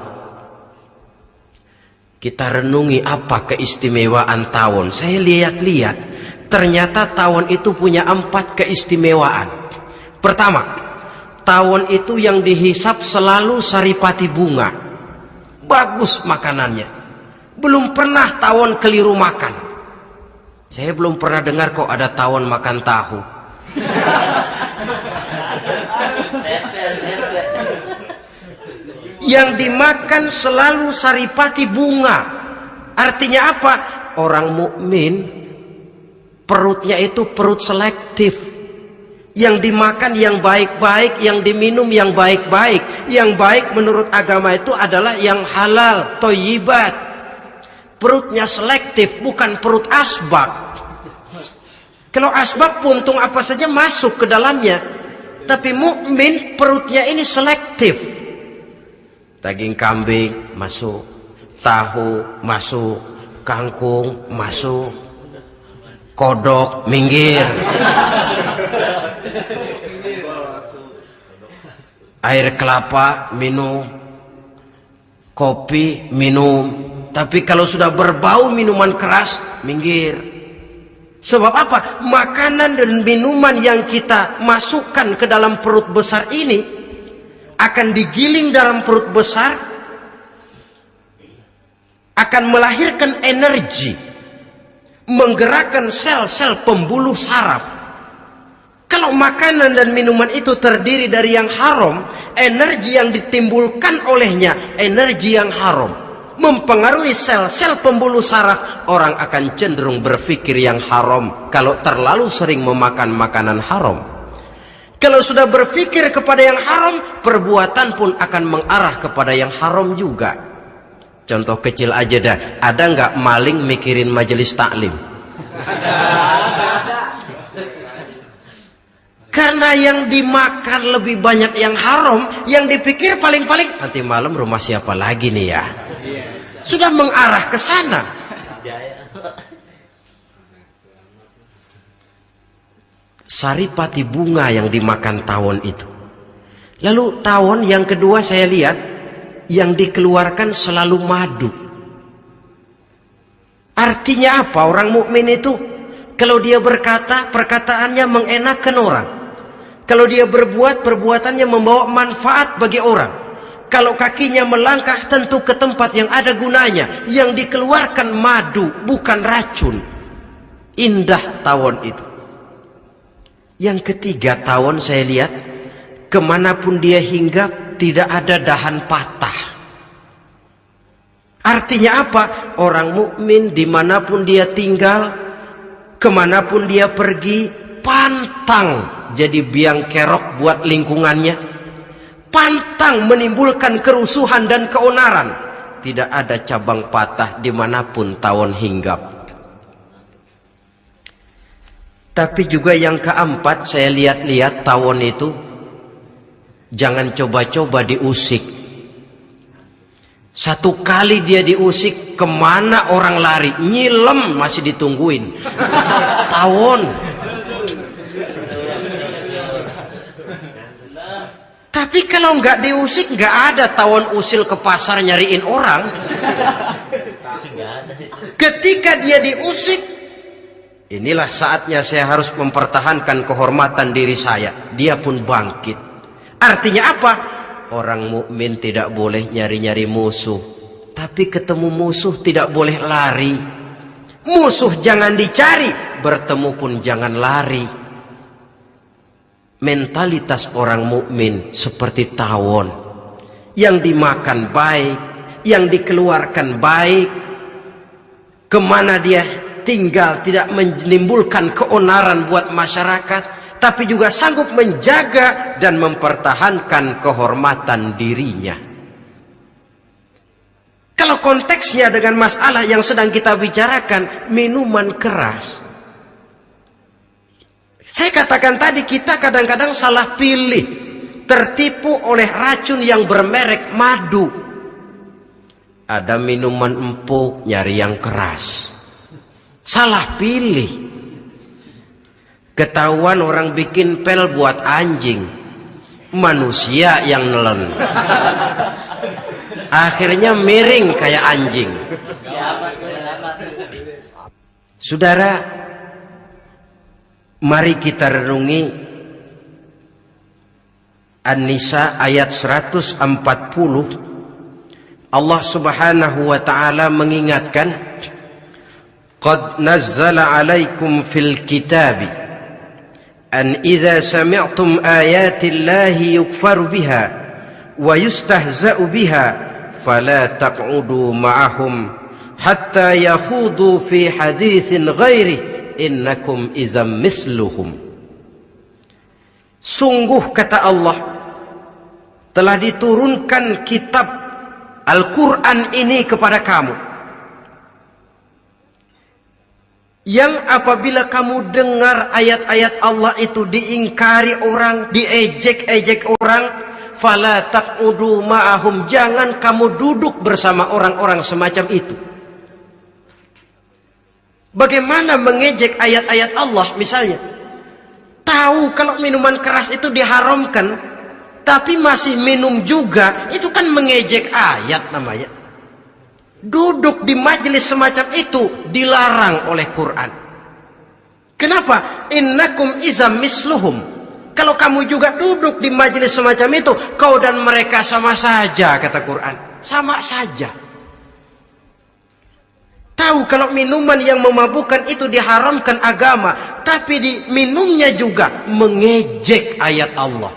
Speaker 3: kita renungi apa keistimewaan tawon. Saya lihat-lihat, ternyata tawon itu punya 4 keistimewaan. Pertama, tawon itu yang dihisap selalu saripati bunga. Bagus makanannya. Belum pernah tawon keliru makan. Saya belum pernah dengar kok ada tawon makan tahu. Yang dimakan selalu saripati bunga. Artinya apa? Orang mukmin perutnya itu perut selektif. Yang dimakan yang baik-baik, yang diminum yang baik-baik. Yang baik menurut agama itu adalah yang halal, thayyibat. Perutnya selektif, bukan perut asbak. Kalau asbak puntung apa saja masuk ke dalamnya. Tapi mukmin perutnya ini selektif. Daging kambing masuk, tahu masuk, kangkung masuk, kodok minggir, air kelapa minum, kopi minum. Tapi kalau sudah berbau minuman keras, minggir. Sebab apa? Makanan dan minuman yang kita masukkan ke dalam perut besar ini akan digiling dalam perut besar, akan melahirkan energi, menggerakkan sel-sel pembuluh saraf. Kalau makanan dan minuman itu terdiri dari yang haram, energi yang ditimbulkan olehnya energi yang haram, mempengaruhi sel-sel pembuluh saraf. Orang akan cenderung berpikir yang haram kalau terlalu sering memakan makanan haram. Kalau sudah berpikir kepada yang haram, perbuatan pun akan mengarah kepada yang haram juga. Contoh kecil aja dah. Ada nggak maling mikirin majelis taklim? Karena Karena yang dimakan lebih banyak yang haram, yang dipikir paling-paling nanti malam rumah siapa lagi nih ya. Sudah mengarah ke sana. Saripati bunga yang dimakan tawon itu. Lalu tawon yang kedua saya lihat yang dikeluarkan selalu madu. Artinya apa? Orang mukmin itu kalau dia berkata, perkataannya mengenakan orang. Kalau dia berbuat, perbuatannya membawa manfaat bagi orang. Kalau kakinya melangkah, tentu ke tempat yang ada gunanya. Yang dikeluarkan madu, bukan racun. Indah tawon itu. Yang ketiga, tawon saya lihat, kemanapun dia hinggap, tidak ada dahan patah. Artinya apa? Orang mukmin dimanapun dia tinggal, kemanapun dia pergi, pantang jadi biang kerok buat lingkungannya, pantang menimbulkan kerusuhan dan keonaran. Tidak ada cabang patah dimanapun tawon hinggap. Tapi juga yang keempat, saya lihat-lihat tawon itu jangan coba-coba diusik. Satu kali dia diusik, kemana orang lari? Nyilem masih ditungguin. Tawon. Tapi kalau nggak diusik, nggak ada tawon usil ke pasar nyariin orang. Ketika dia diusik, inilah saatnya saya harus mempertahankan kehormatan diri saya. Dia pun bangkit. Artinya apa? Orang mukmin tidak boleh nyari-nyari musuh, tapi ketemu musuh tidak boleh lari. Musuh jangan dicari, bertemu pun jangan lari. Mentalitas orang mukmin seperti tawon, yang dimakan baik, yang dikeluarkan baik, kemana dia tinggal tidak menimbulkan keonaran buat masyarakat, tapi juga sanggup menjaga dan mempertahankan kehormatan dirinya. Kalau konteksnya dengan masalah yang sedang kita bicarakan, minuman keras, saya katakan tadi, kita kadang-kadang salah pilih, tertipu oleh racun yang bermerek madu. Ada minuman empuk, nyari yang keras, salah pilih. Ketahuan orang bikin pel buat anjing, manusia yang nelen. Akhirnya miring kayak anjing. Saudara, mari kita renungi An-Nisa ayat 140. Allah Subhanahu wa ta'ala mengingatkan, qad nazzala alaikum fil kitabi an idza sami'tum ayati Allahi yukfaru biha wa yustahza'u biha fala taq'udu ma'ahum hatta yakhudu fi haditsin ghairi innakum idzam misluhum. Sungguh kata Allah, telah diturunkan kitab Al-Quran ini kepada kamu, yang apabila kamu dengar ayat-ayat Allah itu diingkari orang, diejek-ejek orang, fala taq'udu ma'ahum, jangan kamu duduk bersama orang-orang semacam itu. Bagaimana mengejek ayat-ayat Allah? Misalnya, tahu kalau minuman keras itu diharamkan, tapi masih minum juga, itu kan mengejek ayat namanya. Duduk di majelis semacam itu dilarang oleh Quran. Kenapa? Innakum izam misluhum. Kalau kamu juga duduk di majelis semacam itu, kau dan mereka sama saja, kata Quran. Sama saja. Tahu kalau minuman yang memabukkan itu diharamkan agama, tapi diminumnya juga mengejek ayat Allah.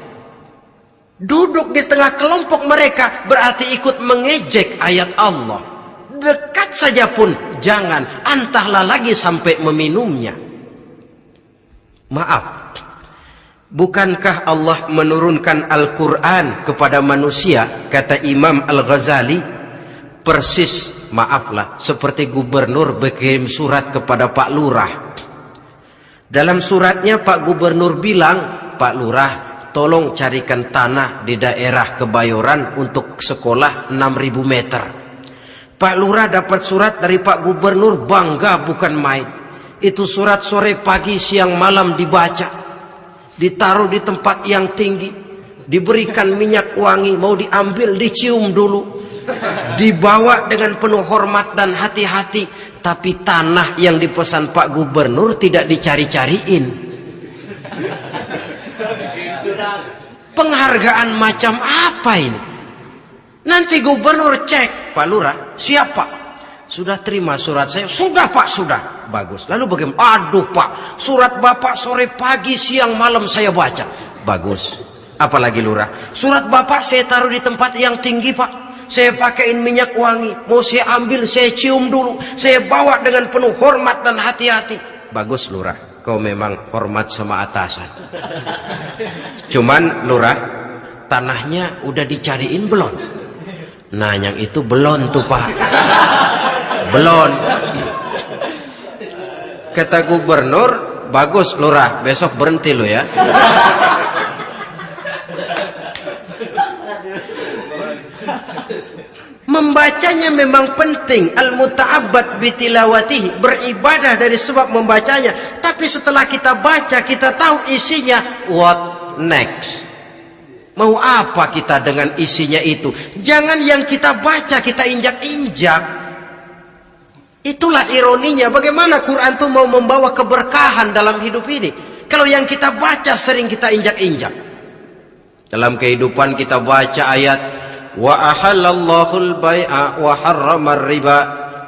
Speaker 3: Duduk di tengah kelompok mereka berarti ikut mengejek ayat Allah. Dekat saja pun jangan, entahlah lagi sampai meminumnya. Maaf, bukankah Allah menurunkan Al-Quran kepada manusia, kata Imam Al-Ghazali, persis, maaflah, seperti gubernur berkirim surat kepada Pak Lurah. Dalam suratnya Pak Gubernur bilang, Pak Lurah, tolong carikan tanah di daerah Kebayoran untuk sekolah 6.000 meter. Pak Lurah dapat surat dari Pak Gubernur, bangga bukan main. Itu surat sore pagi siang malam dibaca, ditaruh di tempat yang tinggi, diberikan minyak wangi, mau diambil dicium dulu, dibawa dengan penuh hormat dan hati-hati. Tapi tanah yang dipesan Pak Gubernur tidak dicari-cariin. Penghargaan macam apa ini? Nanti Gubernur cek, Pak Lurah, siapa? Sudah terima surat saya? Sudah Pak, sudah. Bagus. Lalu bagaimana? Aduh Pak, surat Bapak sore pagi siang malam saya baca. Bagus. Apalagi Lurah? Surat Bapak saya taruh di tempat yang tinggi Pak. Saya pakaiin minyak wangi. Mau saya ambil, saya cium dulu. Saya bawa dengan penuh hormat dan hati-hati. Bagus Lurah, kau memang hormat sama atasan. Cuman Lurah, tanahnya udah dicariin belum? Nah yang itu belum tuh Pak. Belum. Kata Gubernur, bagus Lurah, besok berhenti lo ya. Membacanya memang penting, al-muta'abbad bitilawatihi, beribadah dari sebab membacanya. Tapi setelah kita baca, kita tahu isinya, what next? Mau apa kita dengan isinya itu? Jangan yang kita baca kita injak-injak. Itulah ironinya, bagaimana Quran itu mau membawa keberkahan dalam hidup ini. Kalau yang kita baca sering kita injak-injak. Dalam kehidupan kita baca ayat, wa ahallallahul bai'a wa harramar riba.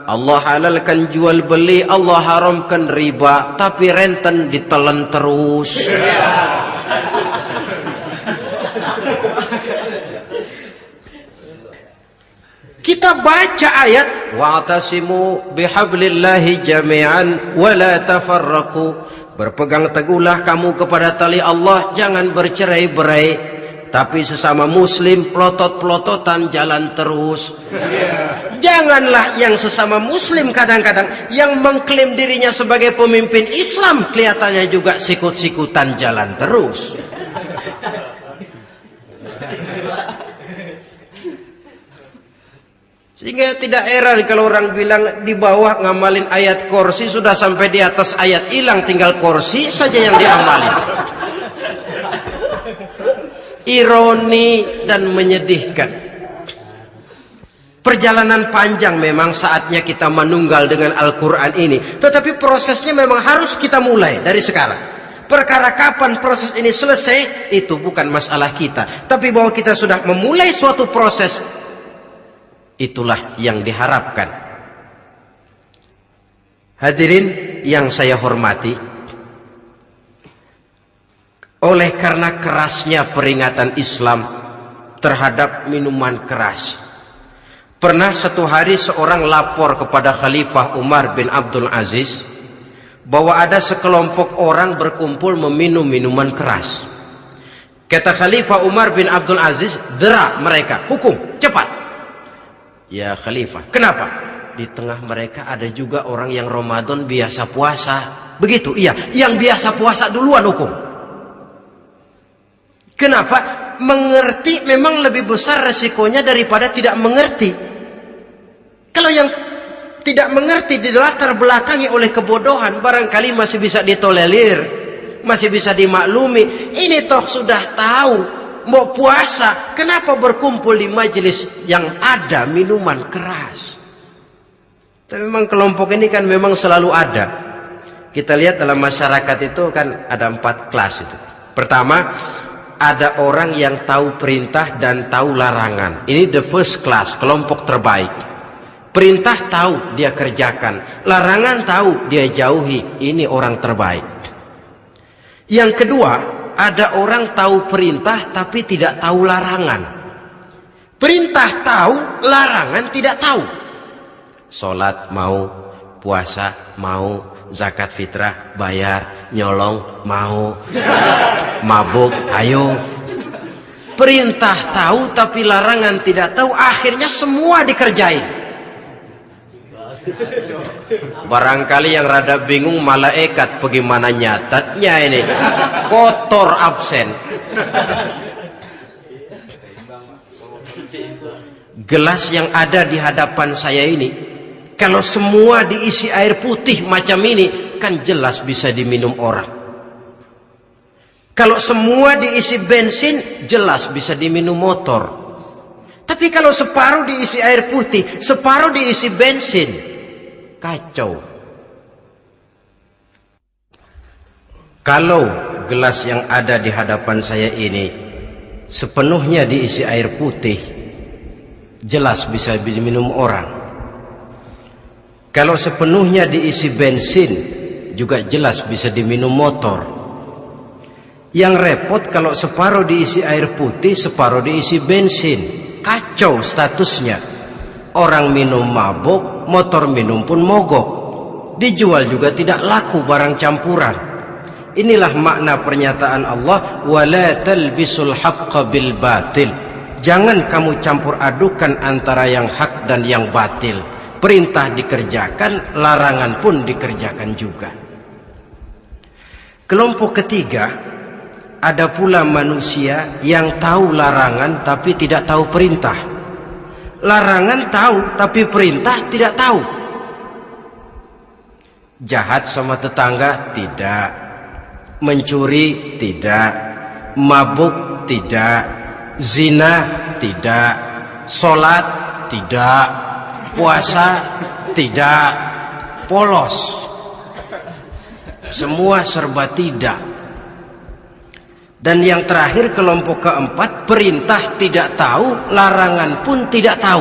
Speaker 3: Allah halalkan jual beli, Allah haramkan riba, tapi renten ditelan terus. Kita baca ayat wa'tasimu bihablillahi jami'an wa la tafarraqu. Berpegang teguhlah kamu kepada tali Allah, jangan bercerai-berai. Tapi sesama muslim pelotot-pelototan jalan terus. Janganlah yang sesama muslim kadang-kadang yang mengklaim dirinya sebagai pemimpin Islam kelihatannya juga sikut-sikutan jalan terus. Sehingga tidak heran kalau orang bilang di bawah ngamalin ayat kursi, sudah sampai di atas ayat hilang, tinggal kursi saja yang diamalin. Ironi dan menyedihkan. Perjalanan panjang memang saatnya kita menunggal dengan Al-Quran ini. Tetapi prosesnya memang harus kita mulai dari sekarang. Perkara kapan proses ini selesai, itu bukan masalah kita. Tapi bahwa kita sudah memulai suatu proses, itulah yang diharapkan. Hadirin yang saya hormati, oleh karena kerasnya peringatan Islam terhadap minuman keras, pernah satu hari seorang lapor kepada Khalifah Umar bin Abdul Aziz bahwa ada sekelompok orang berkumpul meminum minuman keras. Kata Khalifah Umar bin Abdul Aziz, dera mereka, hukum, cepat. Ya Khalifah, kenapa? Di tengah mereka ada juga orang yang Ramadan biasa puasa. Begitu, iya, yang biasa puasa duluan hukum. Kenapa? Mengerti memang lebih besar resikonya daripada tidak mengerti. Kalau yang tidak mengerti dilatar belakangi oleh kebodohan, barangkali masih bisa ditolerir, masih bisa dimaklumi. Ini toh sudah tahu mau puasa, kenapa berkumpul di majelis yang ada minuman keras? Tapi memang kelompok ini kan memang selalu ada. Kita lihat dalam masyarakat itu kan ada 4 kelas itu. Pertama, ada orang yang tahu perintah dan tahu larangan. Ini the first class, kelompok terbaik. Perintah tahu, dia kerjakan. Larangan tahu, dia jauhi. Ini orang terbaik. Yang kedua, ada orang tahu perintah tapi tidak tahu larangan. Perintah tahu, larangan tidak tahu. Sholat mau, puasa mau, zakat fitrah bayar, nyolong mau, mabuk ayo. Perintah tahu tapi larangan tidak tahu, akhirnya semua dikerjain. Barangkali yang rada bingung malaikat bagaimana nyatatnya ini. Kotor absen. Gelas yang ada di hadapan saya ini, kalau semua diisi air putih macam ini, kan jelas bisa diminum orang. Kalau semua diisi bensin, jelas bisa diminum motor. Tapi kalau separuh diisi air putih, separuh diisi bensin, kacau. Kalau gelas yang ada di hadapan saya ini sepenuhnya diisi air putih, jelas bisa diminum orang. Kalau sepenuhnya diisi bensin, juga jelas bisa diminum motor. Yang repot kalau separuh diisi air putih, separuh diisi bensin. Kacau statusnya. Orang minum mabuk, motor minum pun mogok. Dijual juga tidak laku barang campuran. Inilah makna pernyataan Allah, wala talbisul haqqa bil batil. Jangan kamu campur adukan antara yang hak dan yang batil. Perintah dikerjakan, larangan pun dikerjakan juga. Kelompok ketiga, ada pula manusia yang tahu larangan tapi tidak tahu perintah. Larangan tahu tapi perintah tidak tahu. Jahat sama tetangga tidak, mencuri tidak, mabuk tidak, zina tidak, sholat tidak, puasa tidak, polos, semua serba tidak. Dan yang terakhir, kelompok keempat, perintah tidak tahu, larangan pun tidak tahu.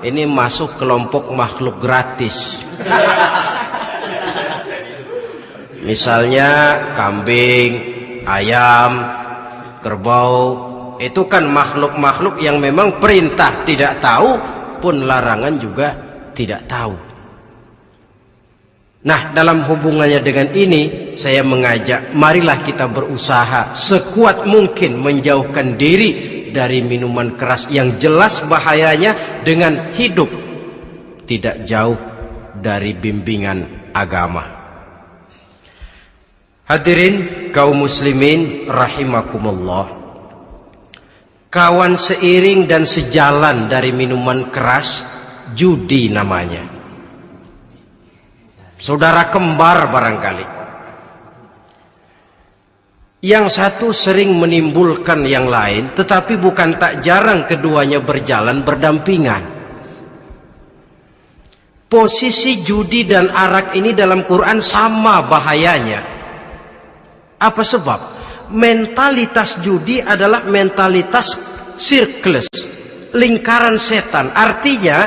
Speaker 3: Ini masuk kelompok makhluk gratis. Misalnya kambing, ayam, kerbau, itu kan makhluk-makhluk yang memang perintah tidak tahu, pun larangan juga tidak tahu. Nah, dalam hubungannya dengan ini, saya mengajak, marilah kita berusaha sekuat mungkin menjauhkan diri dari minuman keras yang jelas bahayanya dengan hidup tidak jauh dari bimbingan agama. Hadirin kaum muslimin rahimakumullah. Kawan seiring dan sejalan dari minuman keras, judi namanya. Saudara kembar barangkali. Yang satu sering menimbulkan yang lain, tetapi bukan tak jarang keduanya berjalan berdampingan. Posisi judi dan arak ini dalam Quran sama bahayanya. Apa sebab? Mentalitas judi adalah mentalitas sirkeless, lingkaran setan. Artinya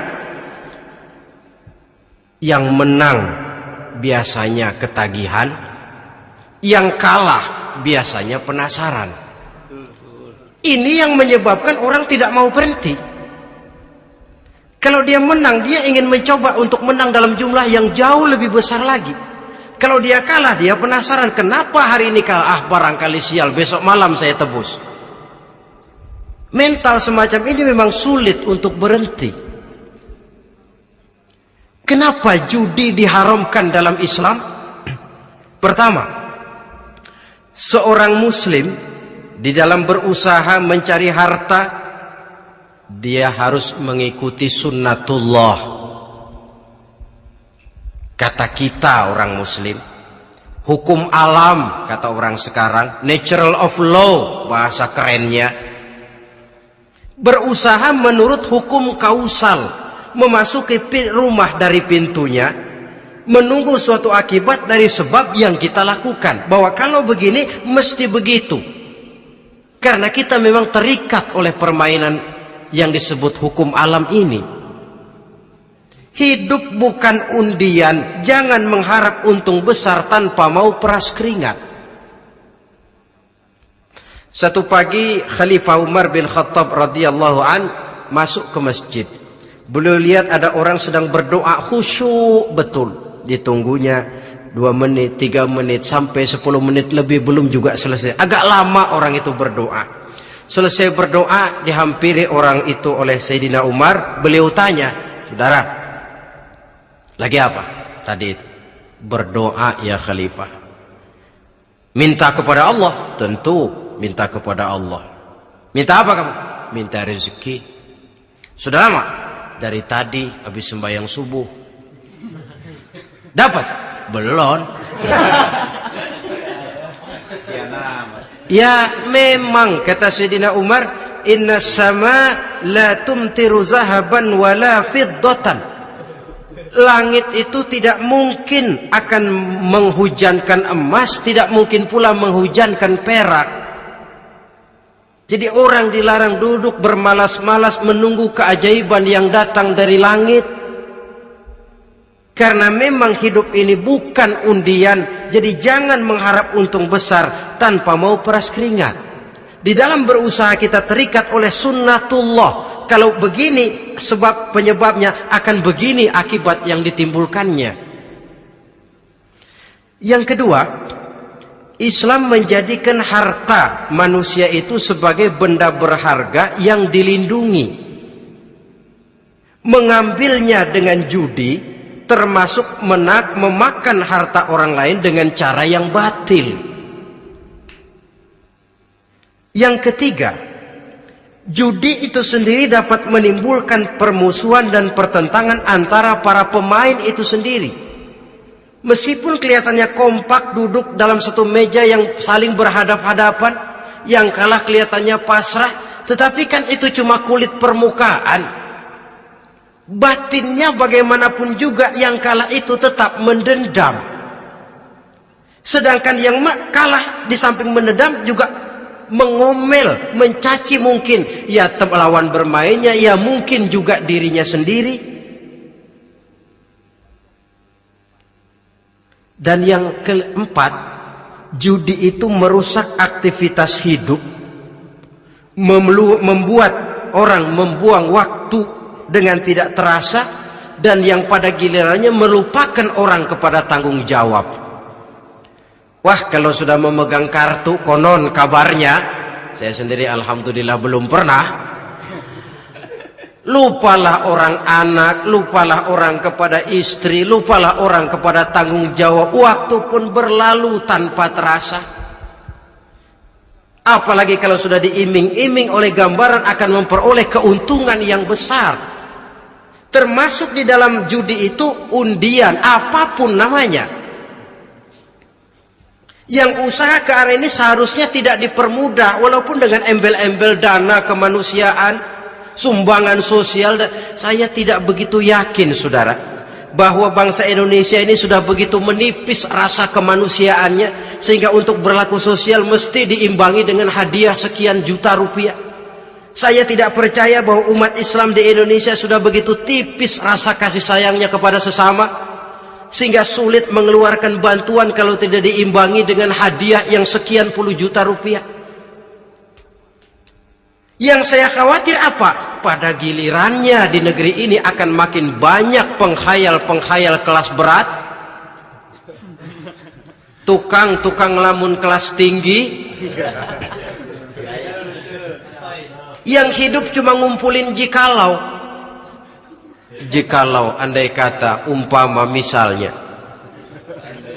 Speaker 3: yang menang biasanya ketagihan, yang kalah biasanya penasaran. Ini yang menyebabkan orang tidak mau berhenti. Kalau dia menang, dia ingin mencoba untuk menang dalam jumlah yang jauh lebih besar lagi. Kalau dia kalah, dia penasaran, kenapa hari ini kalah? Barangkali sial, besok malam saya tebus. Mental semacam ini memang sulit untuk berhenti. Kenapa judi diharamkan dalam Islam? Pertama, seorang muslim di dalam berusaha mencari harta, dia harus mengikuti sunnatullah. Kata kita orang muslim, hukum alam kata orang sekarang, natural of law bahasa kerennya. Berusaha menurut hukum kausal, memasuki rumah dari pintunya, menunggu suatu akibat dari sebab yang kita lakukan. Bahwa kalau begini mesti begitu. Karena kita memang terikat oleh permainan yang disebut hukum alam ini. Hidup bukan undian, jangan mengharap untung besar tanpa mau peras keringat. Satu pagi Khalifah Umar bin Khattab radhiyallahu an masuk ke masjid. Beliau lihat ada orang sedang berdoa khusyuk betul. Ditunggunya 2 menit, 3 menit, sampai 10 menit lebih belum juga selesai. Agak lama orang itu berdoa. Selesai berdoa, dihampiri orang itu oleh Sayyidina Umar. Beliau tanya, saudara, Lagi apa? Tadi itu. Berdoa ya khalifah. Minta kepada Allah? Tentu minta kepada Allah. Minta apa kamu? Minta rezeki. Sudah lama? Dari tadi habis sembahyang subuh. Dapat? Belum. Ya memang kata Sayyidina Umar, inna sama la tumtiru zahaban wala fiddatan. Langit itu tidak mungkin akan menghujankan emas, tidak mungkin pula menghujankan perak. Jadi orang dilarang duduk bermalas-malas menunggu keajaiban yang datang dari langit. Karena memang hidup ini bukan undian. Jadi jangan mengharap untung besar tanpa mau peras keringat. Di dalam berusaha kita terikat oleh sunnatullah. Kalau begini sebab penyebabnya, akan begini akibat yang ditimbulkannya. Yang kedua, Islam menjadikan harta manusia itu sebagai benda berharga yang dilindungi. Mengambilnya dengan judi termasuk memakan harta orang lain dengan cara yang batil. Yang ketiga, judi itu sendiri dapat menimbulkan permusuhan dan pertentangan antara para pemain itu sendiri. Meskipun kelihatannya kompak duduk dalam satu meja yang saling berhadap-hadapan, yang kalah kelihatannya pasrah, tetapi kan itu cuma kulit permukaan. Batinnya bagaimanapun juga yang kalah itu tetap mendendam. Sedangkan yang kalah di samping mendendam juga mengomel, mencaci mungkin ya lawan bermainnya, ya mungkin juga dirinya sendiri. Dan yang keempat, judi itu merusak aktivitas hidup, membuat orang membuang waktu dengan tidak terasa, dan yang pada gilirannya melupakan orang kepada tanggung jawab. Wah, kalau sudah memegang kartu, konon kabarnya, saya sendiri alhamdulillah belum pernah, lupalah orang anak, lupalah orang kepada istri, lupalah orang kepada tanggung jawab. Waktu pun berlalu tanpa terasa. Apalagi kalau sudah diiming-iming oleh gambaran akan memperoleh keuntungan yang besar. Termasuk di dalam judi itu undian, apapun namanya. Yang usaha ke arah ini seharusnya tidak dipermudah, walaupun dengan embel-embel dana kemanusiaan, sumbangan sosial. Saya tidak begitu yakin, saudara, bahwa bangsa Indonesia ini sudah begitu menipis rasa kemanusiaannya, sehingga untuk berlaku sosial mesti diimbangi dengan hadiah sekian juta rupiah. Saya tidak percaya bahwa umat Islam di Indonesia sudah begitu tipis rasa kasih sayangnya kepada sesama, sehingga sulit mengeluarkan bantuan kalau tidak diimbangi dengan hadiah yang sekian puluh juta rupiah. Yang saya khawatir apa? Pada gilirannya di negeri ini akan makin banyak penghayal-penghayal kelas berat, tukang-tukang lamun kelas tinggi, yang hidup cuma ngumpulin jikalau. Jikalau, andai kata, umpama misalnya,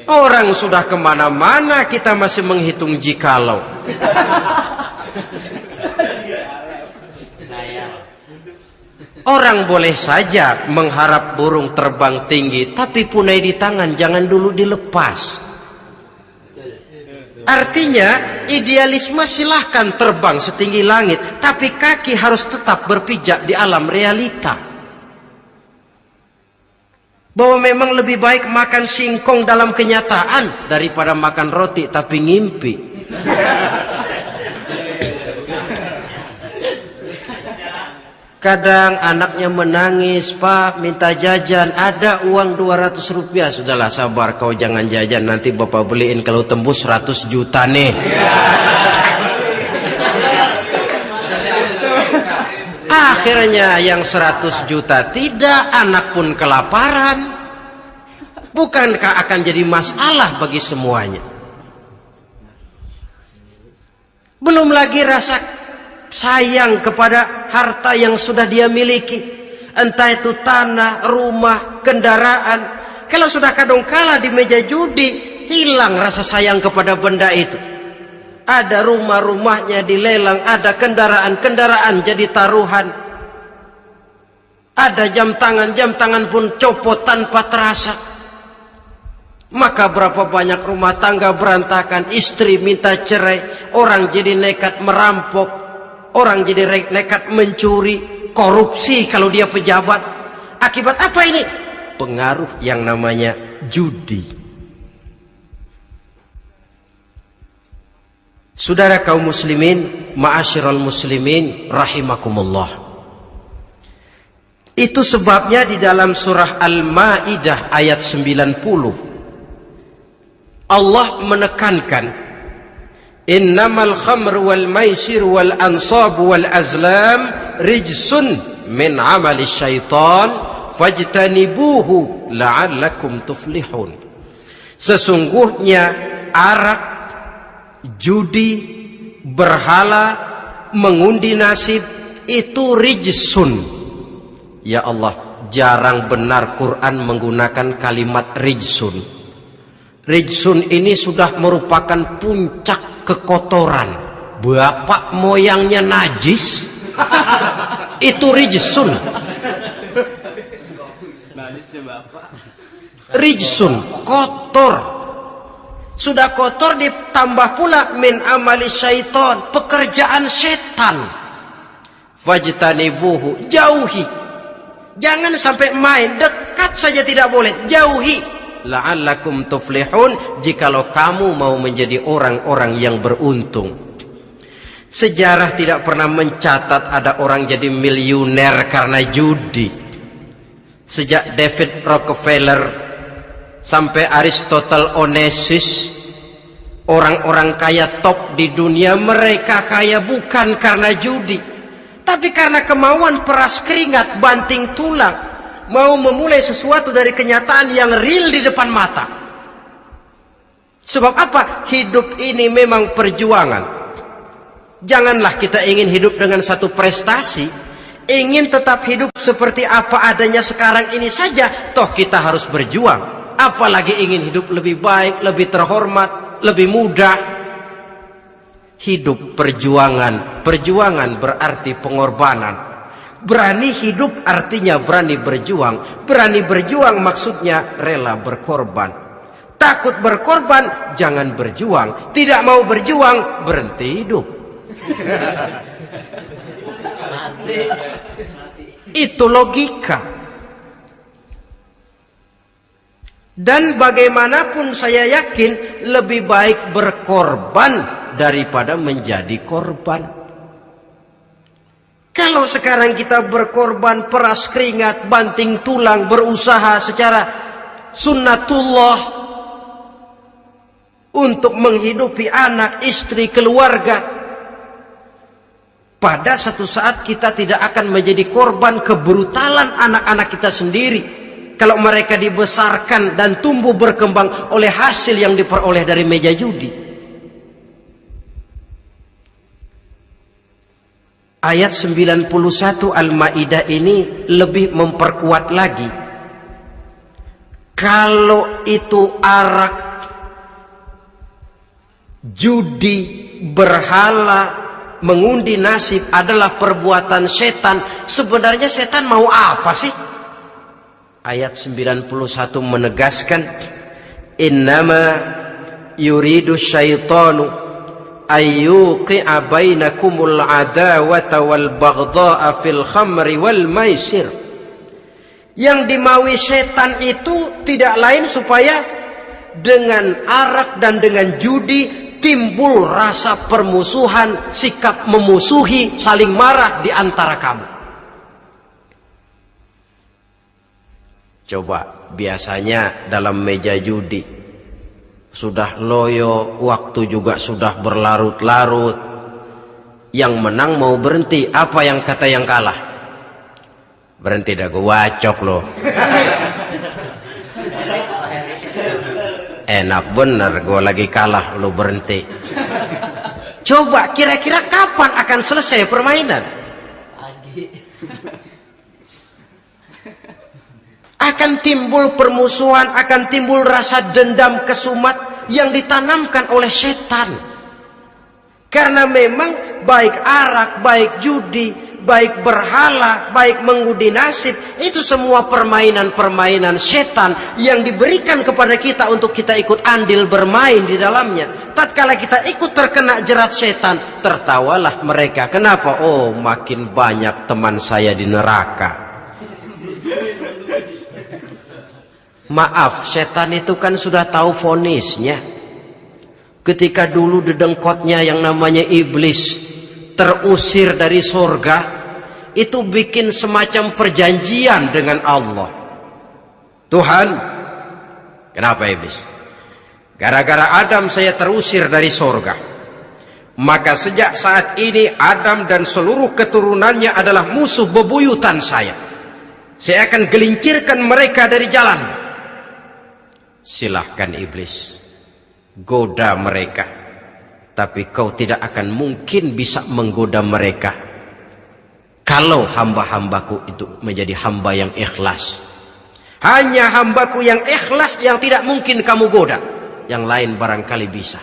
Speaker 3: orang sudah kemana-mana kita masih menghitung jikalau. Orang boleh saja mengharap burung terbang tinggi, tapi punai di tangan jangan dulu dilepas. Artinya idealisme silahkan terbang setinggi langit, tapi kaki harus tetap berpijak di alam realita. Bahwa memang lebih baik makan singkong dalam kenyataan daripada makan roti tapi ngimpi. Kadang anaknya menangis, Pak minta jajan, ada uang 200 rupiah. Sudahlah sabar, kau jangan jajan, nanti bapak beliin kalau tembus 100 juta nih. Akhirnya yang 100 juta tidak, anak pun kelaparan. Bukankah akan jadi masalah bagi semuanya? Belum lagi rasa sayang kepada harta yang sudah dia miliki. entah itu tanah, rumah, kendaraan. Kalau sudah kadangkala di meja judi, hilang rasa sayang kepada benda itu. Ada rumah-rumahnya dilelang, ada kendaraan-kendaraan jadi taruhan. Ada jam tangan pun copot tanpa terasa. Maka berapa banyak rumah tangga berantakan, istri minta cerai, orang jadi nekat merampok, orang jadi nekat mencuri, korupsi kalau dia pejabat. Akibat apa ini? Pengaruh yang namanya judi. Saudara kaum muslimin, ma'asyiral muslimin rahimakumullah. Itu sebabnya di dalam surah Al-Maidah ayat 90 Allah menekankan, innamal khamru wal maisir wal ansab wal azlam rijsun min amali syaitan fajtanibuhu la'allakum tuflihun. Sesungguhnya arak, judi, berhala, mengundi nasib itu rijsun. Ya Allah, jarang benar Quran menggunakan kalimat rijsun. Rijsun ini sudah merupakan puncak kekotoran. Bapak moyangnya najis, itu rijsun. Rijsun, kotor. Sudah kotor ditambah pula min amali syaitan, pekerjaan setan. Fajtanibuhu, jauhi. Jangan sampai main, dekat saja tidak boleh, jauhi. La'allakum tuflihun, jikalau kamu mau menjadi orang-orang yang beruntung. Sejarah tidak pernah mencatat ada orang jadi miliuner karena judi. Sejak David Rockefeller sampai Aristotle Onassis, orang-orang kaya top di dunia, mereka kaya bukan karena judi, tapi karena kemauan peras keringat, banting tulang, mau memulai sesuatu dari kenyataan yang real di depan mata. Sebab apa? Hidup ini memang perjuangan. Janganlah kita ingin hidup dengan satu prestasi, ingin tetap hidup seperti apa adanya sekarang ini saja, toh kita harus berjuang. Apalagi ingin hidup lebih baik, lebih terhormat, lebih mudah. Hidup perjuangan. Perjuangan berarti pengorbanan. Berani hidup artinya berani berjuang. Berani berjuang maksudnya rela berkorban. Takut berkorban, jangan berjuang. Tidak mau berjuang, berhenti hidup. Itu logika. Dan bagaimanapun saya yakin lebih baik berkorban daripada menjadi korban. Kalau sekarang kita berkorban, peras keringat, banting tulang, berusaha secara sunnatullah untuk menghidupi anak, istri, keluarga, pada satu saat kita tidak akan menjadi korban kebrutalan anak-anak kita sendiri kalau mereka dibesarkan dan tumbuh berkembang oleh hasil yang diperoleh dari meja judi. Ayat 91 Al-Maidah ini lebih memperkuat lagi. Kalau itu arak, judi, berhala, mengundi nasib adalah perbuatan setan, sebenarnya setan mau apa sih? Ayat 91 menegaskan, innama yuridu syaitanu ayyuqi'a bainakumul adawata wal baghdha'a fil khamri wal maisir. Yang dimaui setan itu tidak lain supaya dengan arak dan dengan judi timbul rasa permusuhan, sikap memusuhi, saling marah di antara kamu. Coba, biasanya dalam meja judi sudah loyo, waktu juga sudah berlarut-larut. Yang menang mau berhenti, apa yang kata yang kalah? Berhenti dah, gue wacok loh. Enak bener, gue lagi kalah, lo berhenti. Coba, kira-kira kapan akan selesai permainan? akan timbul permusuhan, akan timbul rasa dendam kesumat yang ditanamkan oleh setan. Karena memang baik arak, baik judi, baik berhala, baik mengudi nasib, itu semua permainan-permainan setan yang diberikan kepada kita untuk kita ikut andil bermain di dalamnya. Tatkala kita ikut terkena jerat setan, tertawalah mereka. Kenapa? Oh, makin banyak teman saya di neraka. Maaf, setan itu kan sudah tahu vonisnya. Ketika dulu dedengkotnya yang namanya iblis terusir dari surga, itu bikin semacam perjanjian dengan Allah. Tuhan, kenapa iblis? Gara-gara Adam saya terusir dari surga. Maka sejak saat ini Adam dan seluruh keturunannya adalah musuh bebuyutan saya. Saya akan gelincirkan mereka dari jalan. Silahkan iblis, goda mereka, tapi kau tidak akan mungkin bisa menggoda mereka kalau hamba-hambaku itu menjadi hamba yang ikhlas. Hanya hambaku yang ikhlas yang tidak mungkin kamu goda, yang lain barangkali bisa.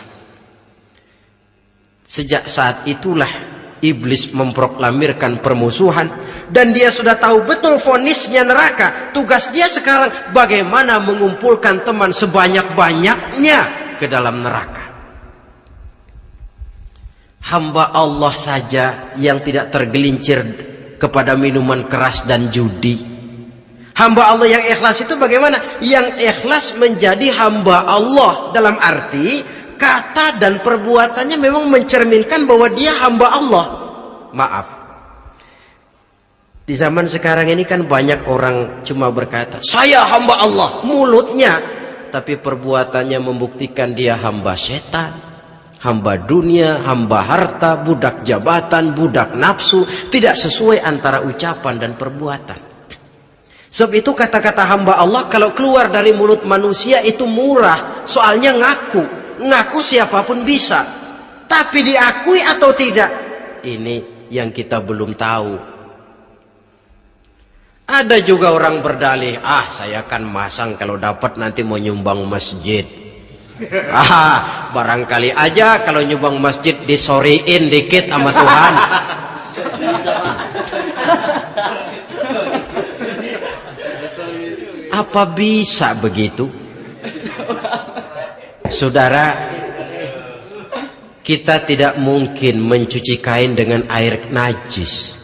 Speaker 3: Sejak saat itulah iblis memproklamirkan permusuhan, dan dia sudah tahu betul vonisnya neraka. Tugas dia sekarang bagaimana mengumpulkan teman sebanyak-banyaknya ke dalam neraka. Hamba Allah saja yang tidak tergelincir kepada minuman keras dan judi. Hamba Allah yang ikhlas itu bagaimana? Yang ikhlas menjadi hamba Allah dalam arti kata dan perbuatannya memang mencerminkan bahwa dia hamba Allah. Maaf, di zaman sekarang ini kan banyak orang cuma berkata saya hamba Allah mulutnya, tapi perbuatannya membuktikan dia hamba setan, hamba dunia, hamba harta, budak jabatan, budak nafsu. Tidak sesuai antara ucapan dan perbuatan. Sebab itu kata-kata hamba Allah kalau keluar dari mulut manusia itu murah, soalnya ngaku siapapun bisa. Tapi diakui atau tidak, ini yang kita belum tahu. Ada juga orang berdalih, saya akan masang kalau dapat nanti mau nyumbang masjid. Barangkali aja kalau nyumbang masjid disoriin dikit sama Tuhan. Apa bisa begitu? Saudara, kita tidak mungkin mencuci kain dengan air najis.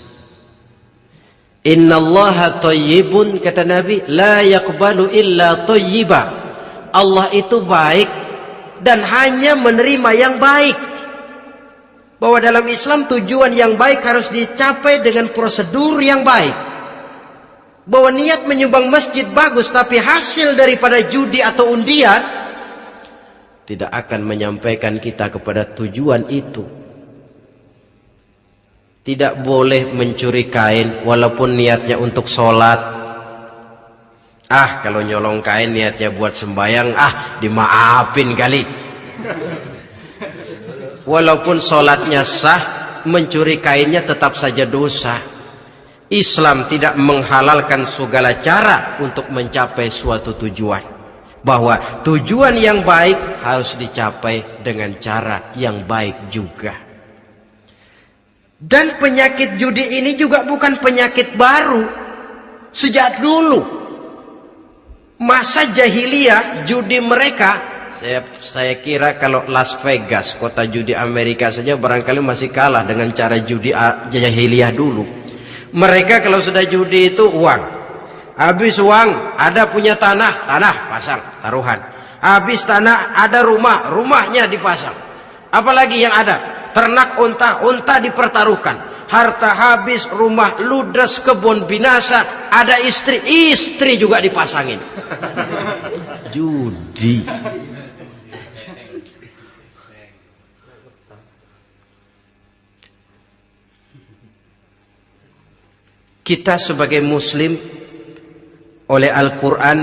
Speaker 3: Innallaha thayyibun, kata Nabi, la yaqbalu illa thayyiba. Allah itu baik dan hanya menerima yang baik. Bahwa dalam Islam tujuan yang baik harus dicapai dengan prosedur yang baik. Bahwa niat menyumbang masjid bagus, tapi hasil daripada judi atau undian tidak akan menyampaikan kita kepada tujuan itu. Tidak boleh mencuri kain walaupun niatnya untuk sholat. Kalau nyolong kain niatnya buat sembahyang, dimaafin kali. Walaupun sholatnya sah, mencuri kainnya tetap saja dosa. Islam tidak menghalalkan segala cara untuk mencapai suatu tujuan. Bahwa tujuan yang baik harus dicapai dengan cara yang baik juga. Dan penyakit judi ini juga bukan penyakit baru. Sejak dulu masa jahiliyah judi mereka, saya kira kalau Las Vegas, kota judi Amerika saja barangkali masih kalah dengan cara judi jahiliyah dulu. Mereka kalau sudah judi itu uang. Habis uang, ada punya tanah pasang taruhan. Habis tanah, ada rumahnya dipasang. Apalagi yang ada? Ternak unta dipertaruhkan. Harta habis, rumah ludes, kebun binasa, ada istri juga dipasangin. Judi. Kita sebagai muslim oleh Al-Quran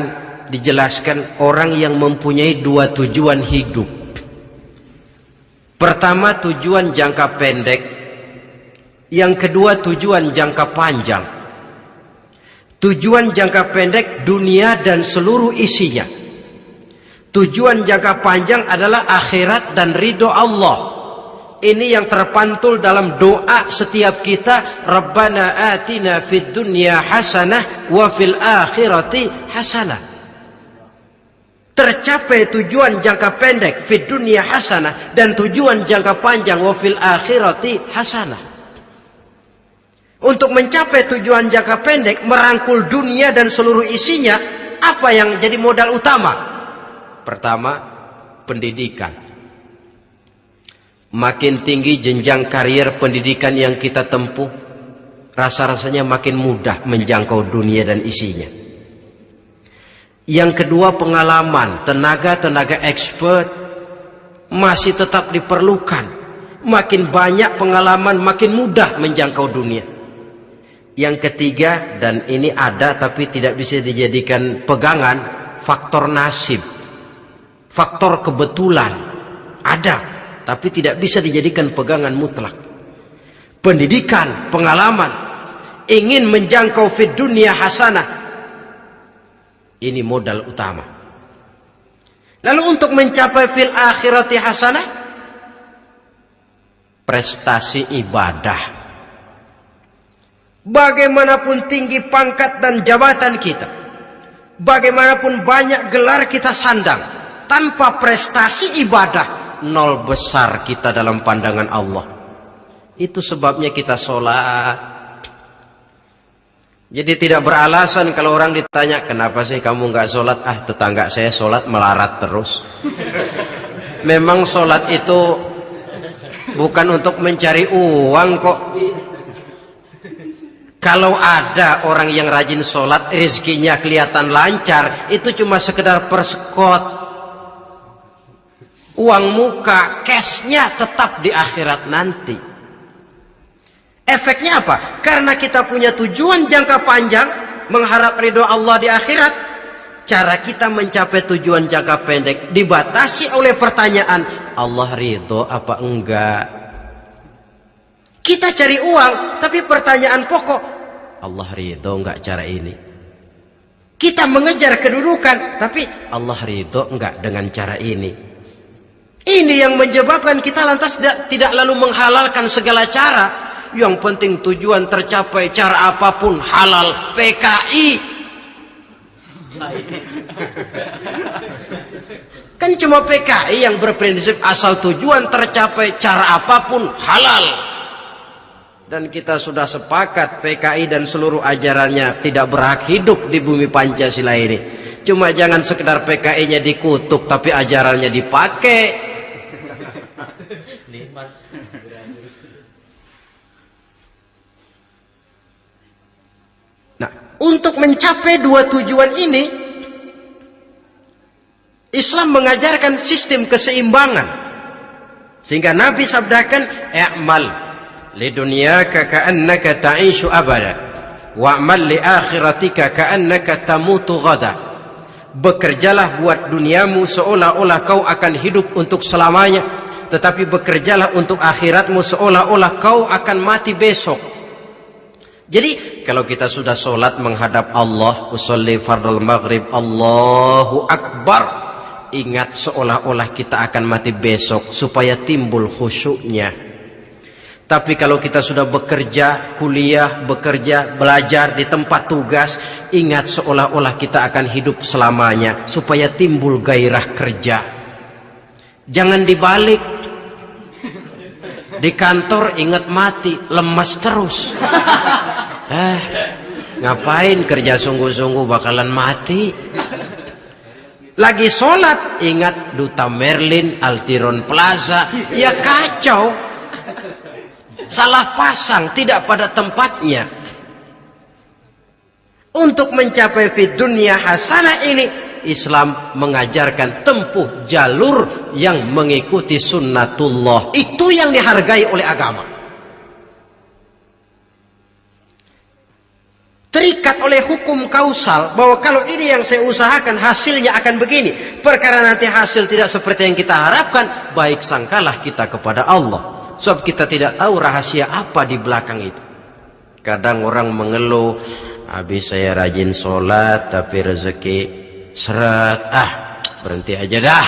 Speaker 3: dijelaskan orang yang mempunyai dua tujuan hidup. Pertama tujuan jangka pendek, yang kedua tujuan jangka panjang. Tujuan jangka pendek dunia dan seluruh isinya. Tujuan jangka panjang adalah akhirat dan ridho Allah. Ini yang terpantul dalam doa setiap kita. Rabbana atina fid dunya hasanah wa fil akhirati hasanah. Tercapai tujuan jangka pendek fid dunya hasanah dan tujuan jangka panjang wa fil akhirati hasanah. Untuk mencapai tujuan jangka pendek, merangkul dunia dan seluruh isinya, apa yang jadi modal utama? Pertama, pendidikan. Makin tinggi jenjang karier pendidikan yang kita tempuh, rasa-rasanya makin mudah menjangkau dunia dan isinya. Yang kedua, pengalaman. Tenaga-tenaga expert masih tetap diperlukan. Makin banyak pengalaman, makin mudah menjangkau dunia. Yang ketiga, dan ini ada tapi tidak bisa dijadikan pegangan, faktor nasib. Faktor kebetulan ada, tapi tidak bisa dijadikan pegangan mutlak. Pendidikan, pengalaman, ingin menjangkau fid dunya hasanah, ini modal utama. Lalu untuk mencapai fil akhirati hasanah, prestasi ibadah. Bagaimanapun tinggi pangkat dan jabatan kita, bagaimanapun banyak gelar kita sandang, tanpa prestasi ibadah, nol besar kita dalam pandangan Allah. Itu sebabnya kita sholat. Jadi tidak beralasan kalau orang ditanya, kenapa sih kamu nggak sholat? Ah, tetangga saya sholat melarat terus. Memang sholat itu bukan untuk mencari uang kok. Kalau ada orang yang rajin sholat, rezekinya kelihatan lancar, itu cuma sekedar persekot. Uang muka, cashnya tetap di akhirat nanti. Efeknya apa? Karena kita punya tujuan jangka panjang, mengharap ridho Allah di akhirat. Cara kita mencapai tujuan jangka pendek dibatasi oleh pertanyaan, Allah ridho apa enggak? Kita cari uang, tapi pertanyaan pokok, Allah ridho enggak cara ini? Kita mengejar kedudukan, tapi Allah ridho enggak dengan cara ini? Ini yang menyebabkan kita lantas tidak lalu menghalalkan segala cara. Yang penting tujuan tercapai cara apapun halal, PKI. Kan cuma PKI yang berprinsip asal tujuan tercapai cara apapun halal. Dan kita sudah sepakat PKI dan seluruh ajarannya tidak berhak hidup di bumi Pancasila ini. Cuma jangan sekedar PKI-nya dikutuk tapi ajarannya dipakai. Nah, untuk mencapai dua tujuan ini, Islam mengajarkan sistem keseimbangan. Sehingga Nabi sabdakan, "I'mal lidunyaka ka'annaka ta'ishu abada, wa'mal li akhiratika ka'annaka tamutu ghada." Bekerjalah buat duniamu seolah-olah kau akan hidup untuk selamanya, tetapi bekerjalah untuk akhiratmu seolah-olah kau akan mati besok. Jadi kalau kita sudah sholat menghadap Allah, usolli fardul maghrib, Allahu Akbar, ingat seolah-olah kita akan mati besok supaya timbul khusyuknya. Tapi kalau kita sudah bekerja, kuliah, bekerja, belajar di tempat tugas, ingat seolah-olah kita akan hidup selamanya supaya timbul gairah kerja. Jangan dibalik. Di kantor ingat mati, lemas terus. Ngapain kerja sungguh-sungguh bakalan mati. Lagi sholat ingat Duta Merlin, Altiron Plaza, ya kacau. Salah pasang, tidak pada tempatnya. Untuk mencapai fid dunya hasanah ini, Islam mengajarkan tempuh jalur yang mengikuti sunnatullah. Itu yang dihargai oleh agama. Terikat oleh hukum kausal bahwa kalau ini yang saya usahakan hasilnya akan begini. Perkara nanti hasil tidak seperti yang kita harapkan, baik sangkalah kita kepada Allah. Sebab kita tidak tahu rahasia apa di belakang itu. Kadang orang mengeluh, habis saya rajin sholat tapi rezeki seret, berhenti aja dah.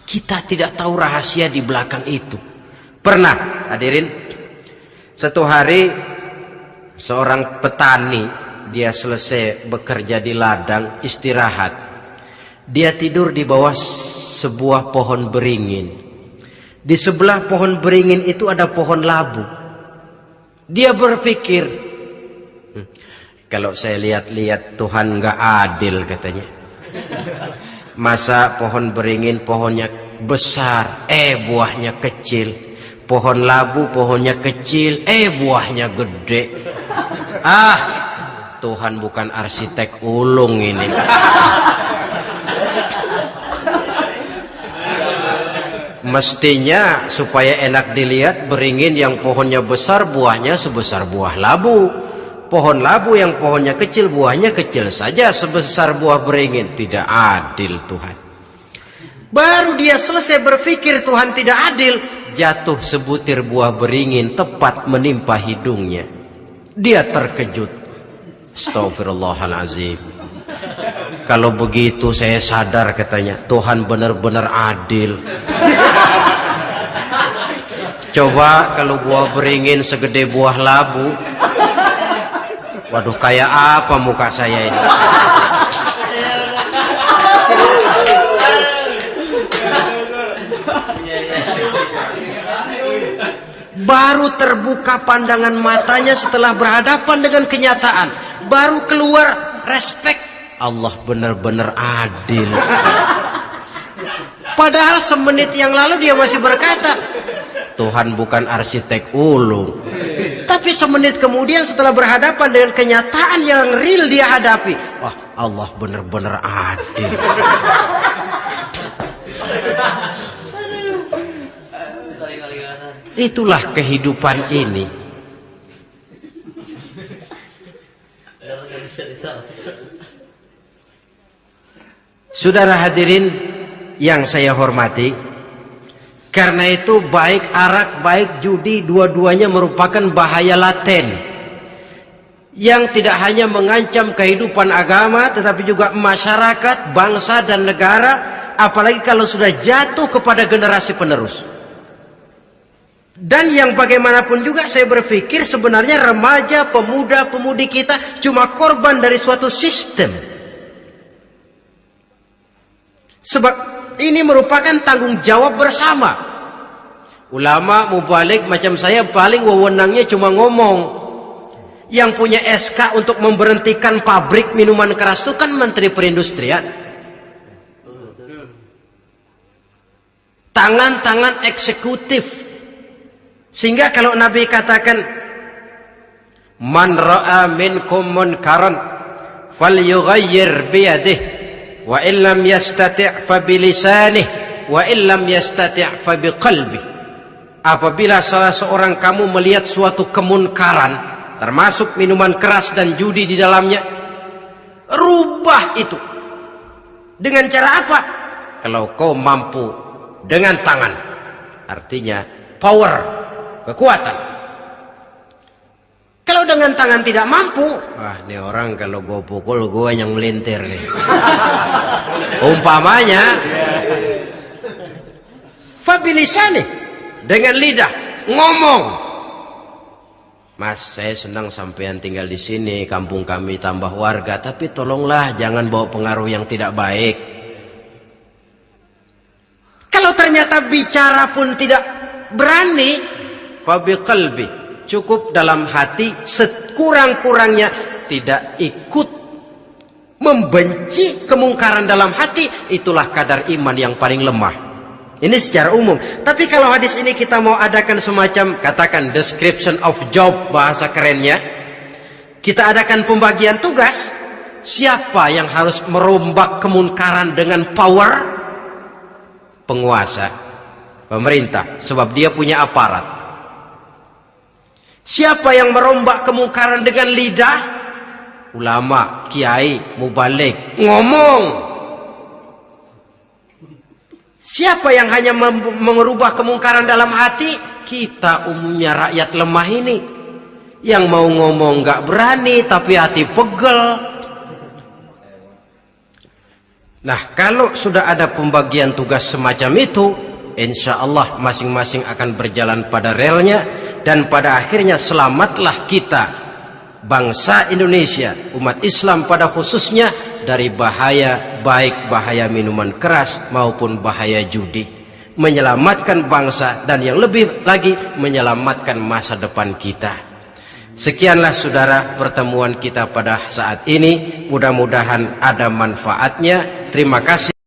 Speaker 3: Kita tidak tahu rahasia di belakang itu. Pernah hadirin, satu hari seorang petani, dia selesai bekerja di ladang, istirahat. Dia tidur di bawah sebuah pohon beringin. Di sebelah pohon beringin itu ada pohon labu. Dia berpikir, kalau saya lihat-lihat Tuhan nggak adil katanya. Masa pohon beringin pohonnya besar, buahnya kecil. Pohon labu pohonnya kecil, buahnya gede. Tuhan bukan arsitek ulung ini. Mestinya supaya enak dilihat, beringin yang pohonnya besar buahnya sebesar buah labu. Pohon labu yang pohonnya kecil buahnya kecil saja sebesar buah beringin. Tidak adil Tuhan. Baru dia selesai berpikir Tuhan tidak adil, jatuh sebutir buah beringin tepat menimpa hidungnya. Dia terkejut. Astagfirullahalazim. Kalau begitu saya sadar katanya, Tuhan benar-benar adil. Coba kalau buah beringin segede buah labu, waduh, kayak apa muka saya ini? Baru terbuka pandangan matanya setelah berhadapan dengan kenyataan. Baru keluar respect. Allah benar-benar adil. Padahal semenit yang lalu dia masih berkata, Tuhan bukan arsitek ulung. Tapi semenit kemudian setelah berhadapan dengan kenyataan yang real dia hadapi, wah, Allah benar-benar adil. Itulah kehidupan ini. Saudara hadirin yang saya hormati, karena itu baik arak, baik judi, dua-duanya merupakan bahaya laten yang tidak hanya mengancam kehidupan agama, tetapi juga masyarakat, bangsa dan negara, apalagi kalau sudah jatuh kepada generasi penerus. Dan yang bagaimanapun juga saya berpikir sebenarnya remaja, pemuda, pemudi kita cuma korban dari suatu sistem. Sebab ini merupakan tanggung jawab bersama. Ulama mubalik macam saya paling wewenangnya cuma ngomong. Yang punya SK untuk memberhentikan pabrik minuman keras itu kan Menteri Perindustrian. Tangan-tangan eksekutif. Sehingga kalau Nabi katakan, man ra'a minkum munkaran falyughayyir biyadihi wa illam yastati' fa bilisanihi wa illam yastati' fa biqalbihi. Apabila salah seorang kamu melihat suatu kemunkaran, termasuk minuman keras dan judi di dalamnya, rubah itu. Dengan cara apa? Kalau kau mampu dengan tangan, artinya power, kekuatan. Kalau dengan tangan tidak mampu, wah, ini orang kalau gue pukul gue yang melintir nih. Umpamanya, fabilisani, dengan lidah ngomong. Mas, saya senang sampean tinggal di sini, kampung kami tambah warga, tapi tolonglah jangan bawa pengaruh yang tidak baik. Kalau ternyata bicara pun tidak berani, fabiqalbi, cukup dalam hati, sekurang-kurangnya tidak ikut membenci kemungkaran dalam hati. Itulah kadar iman yang paling lemah. Ini secara umum. Tapi kalau hadis ini kita mau adakan semacam, katakan description of job, bahasa kerennya, kita adakan pembagian tugas. Siapa yang harus merombak kemungkaran dengan power? Penguasa, pemerintah, sebab dia punya aparat. Siapa yang merombak kemungkaran dengan lidah? Ulama, kiai, mubalik, ngomong. Siapa yang hanya merubah kemungkaran dalam hati? Kita umumnya rakyat lemah ini. Yang mau ngomong nggak berani tapi hati pegel. Nah, kalau sudah ada pembagian tugas semacam itu, insya Allah masing-masing akan berjalan pada relnya, dan pada akhirnya selamatlah kita, bangsa Indonesia, umat Islam pada khususnya, dari bahaya, baik bahaya minuman keras maupun bahaya judi. Menyelamatkan bangsa, dan yang lebih lagi menyelamatkan masa depan kita. Sekianlah saudara pertemuan kita pada saat ini. Mudah-mudahan ada manfaatnya. Terima kasih.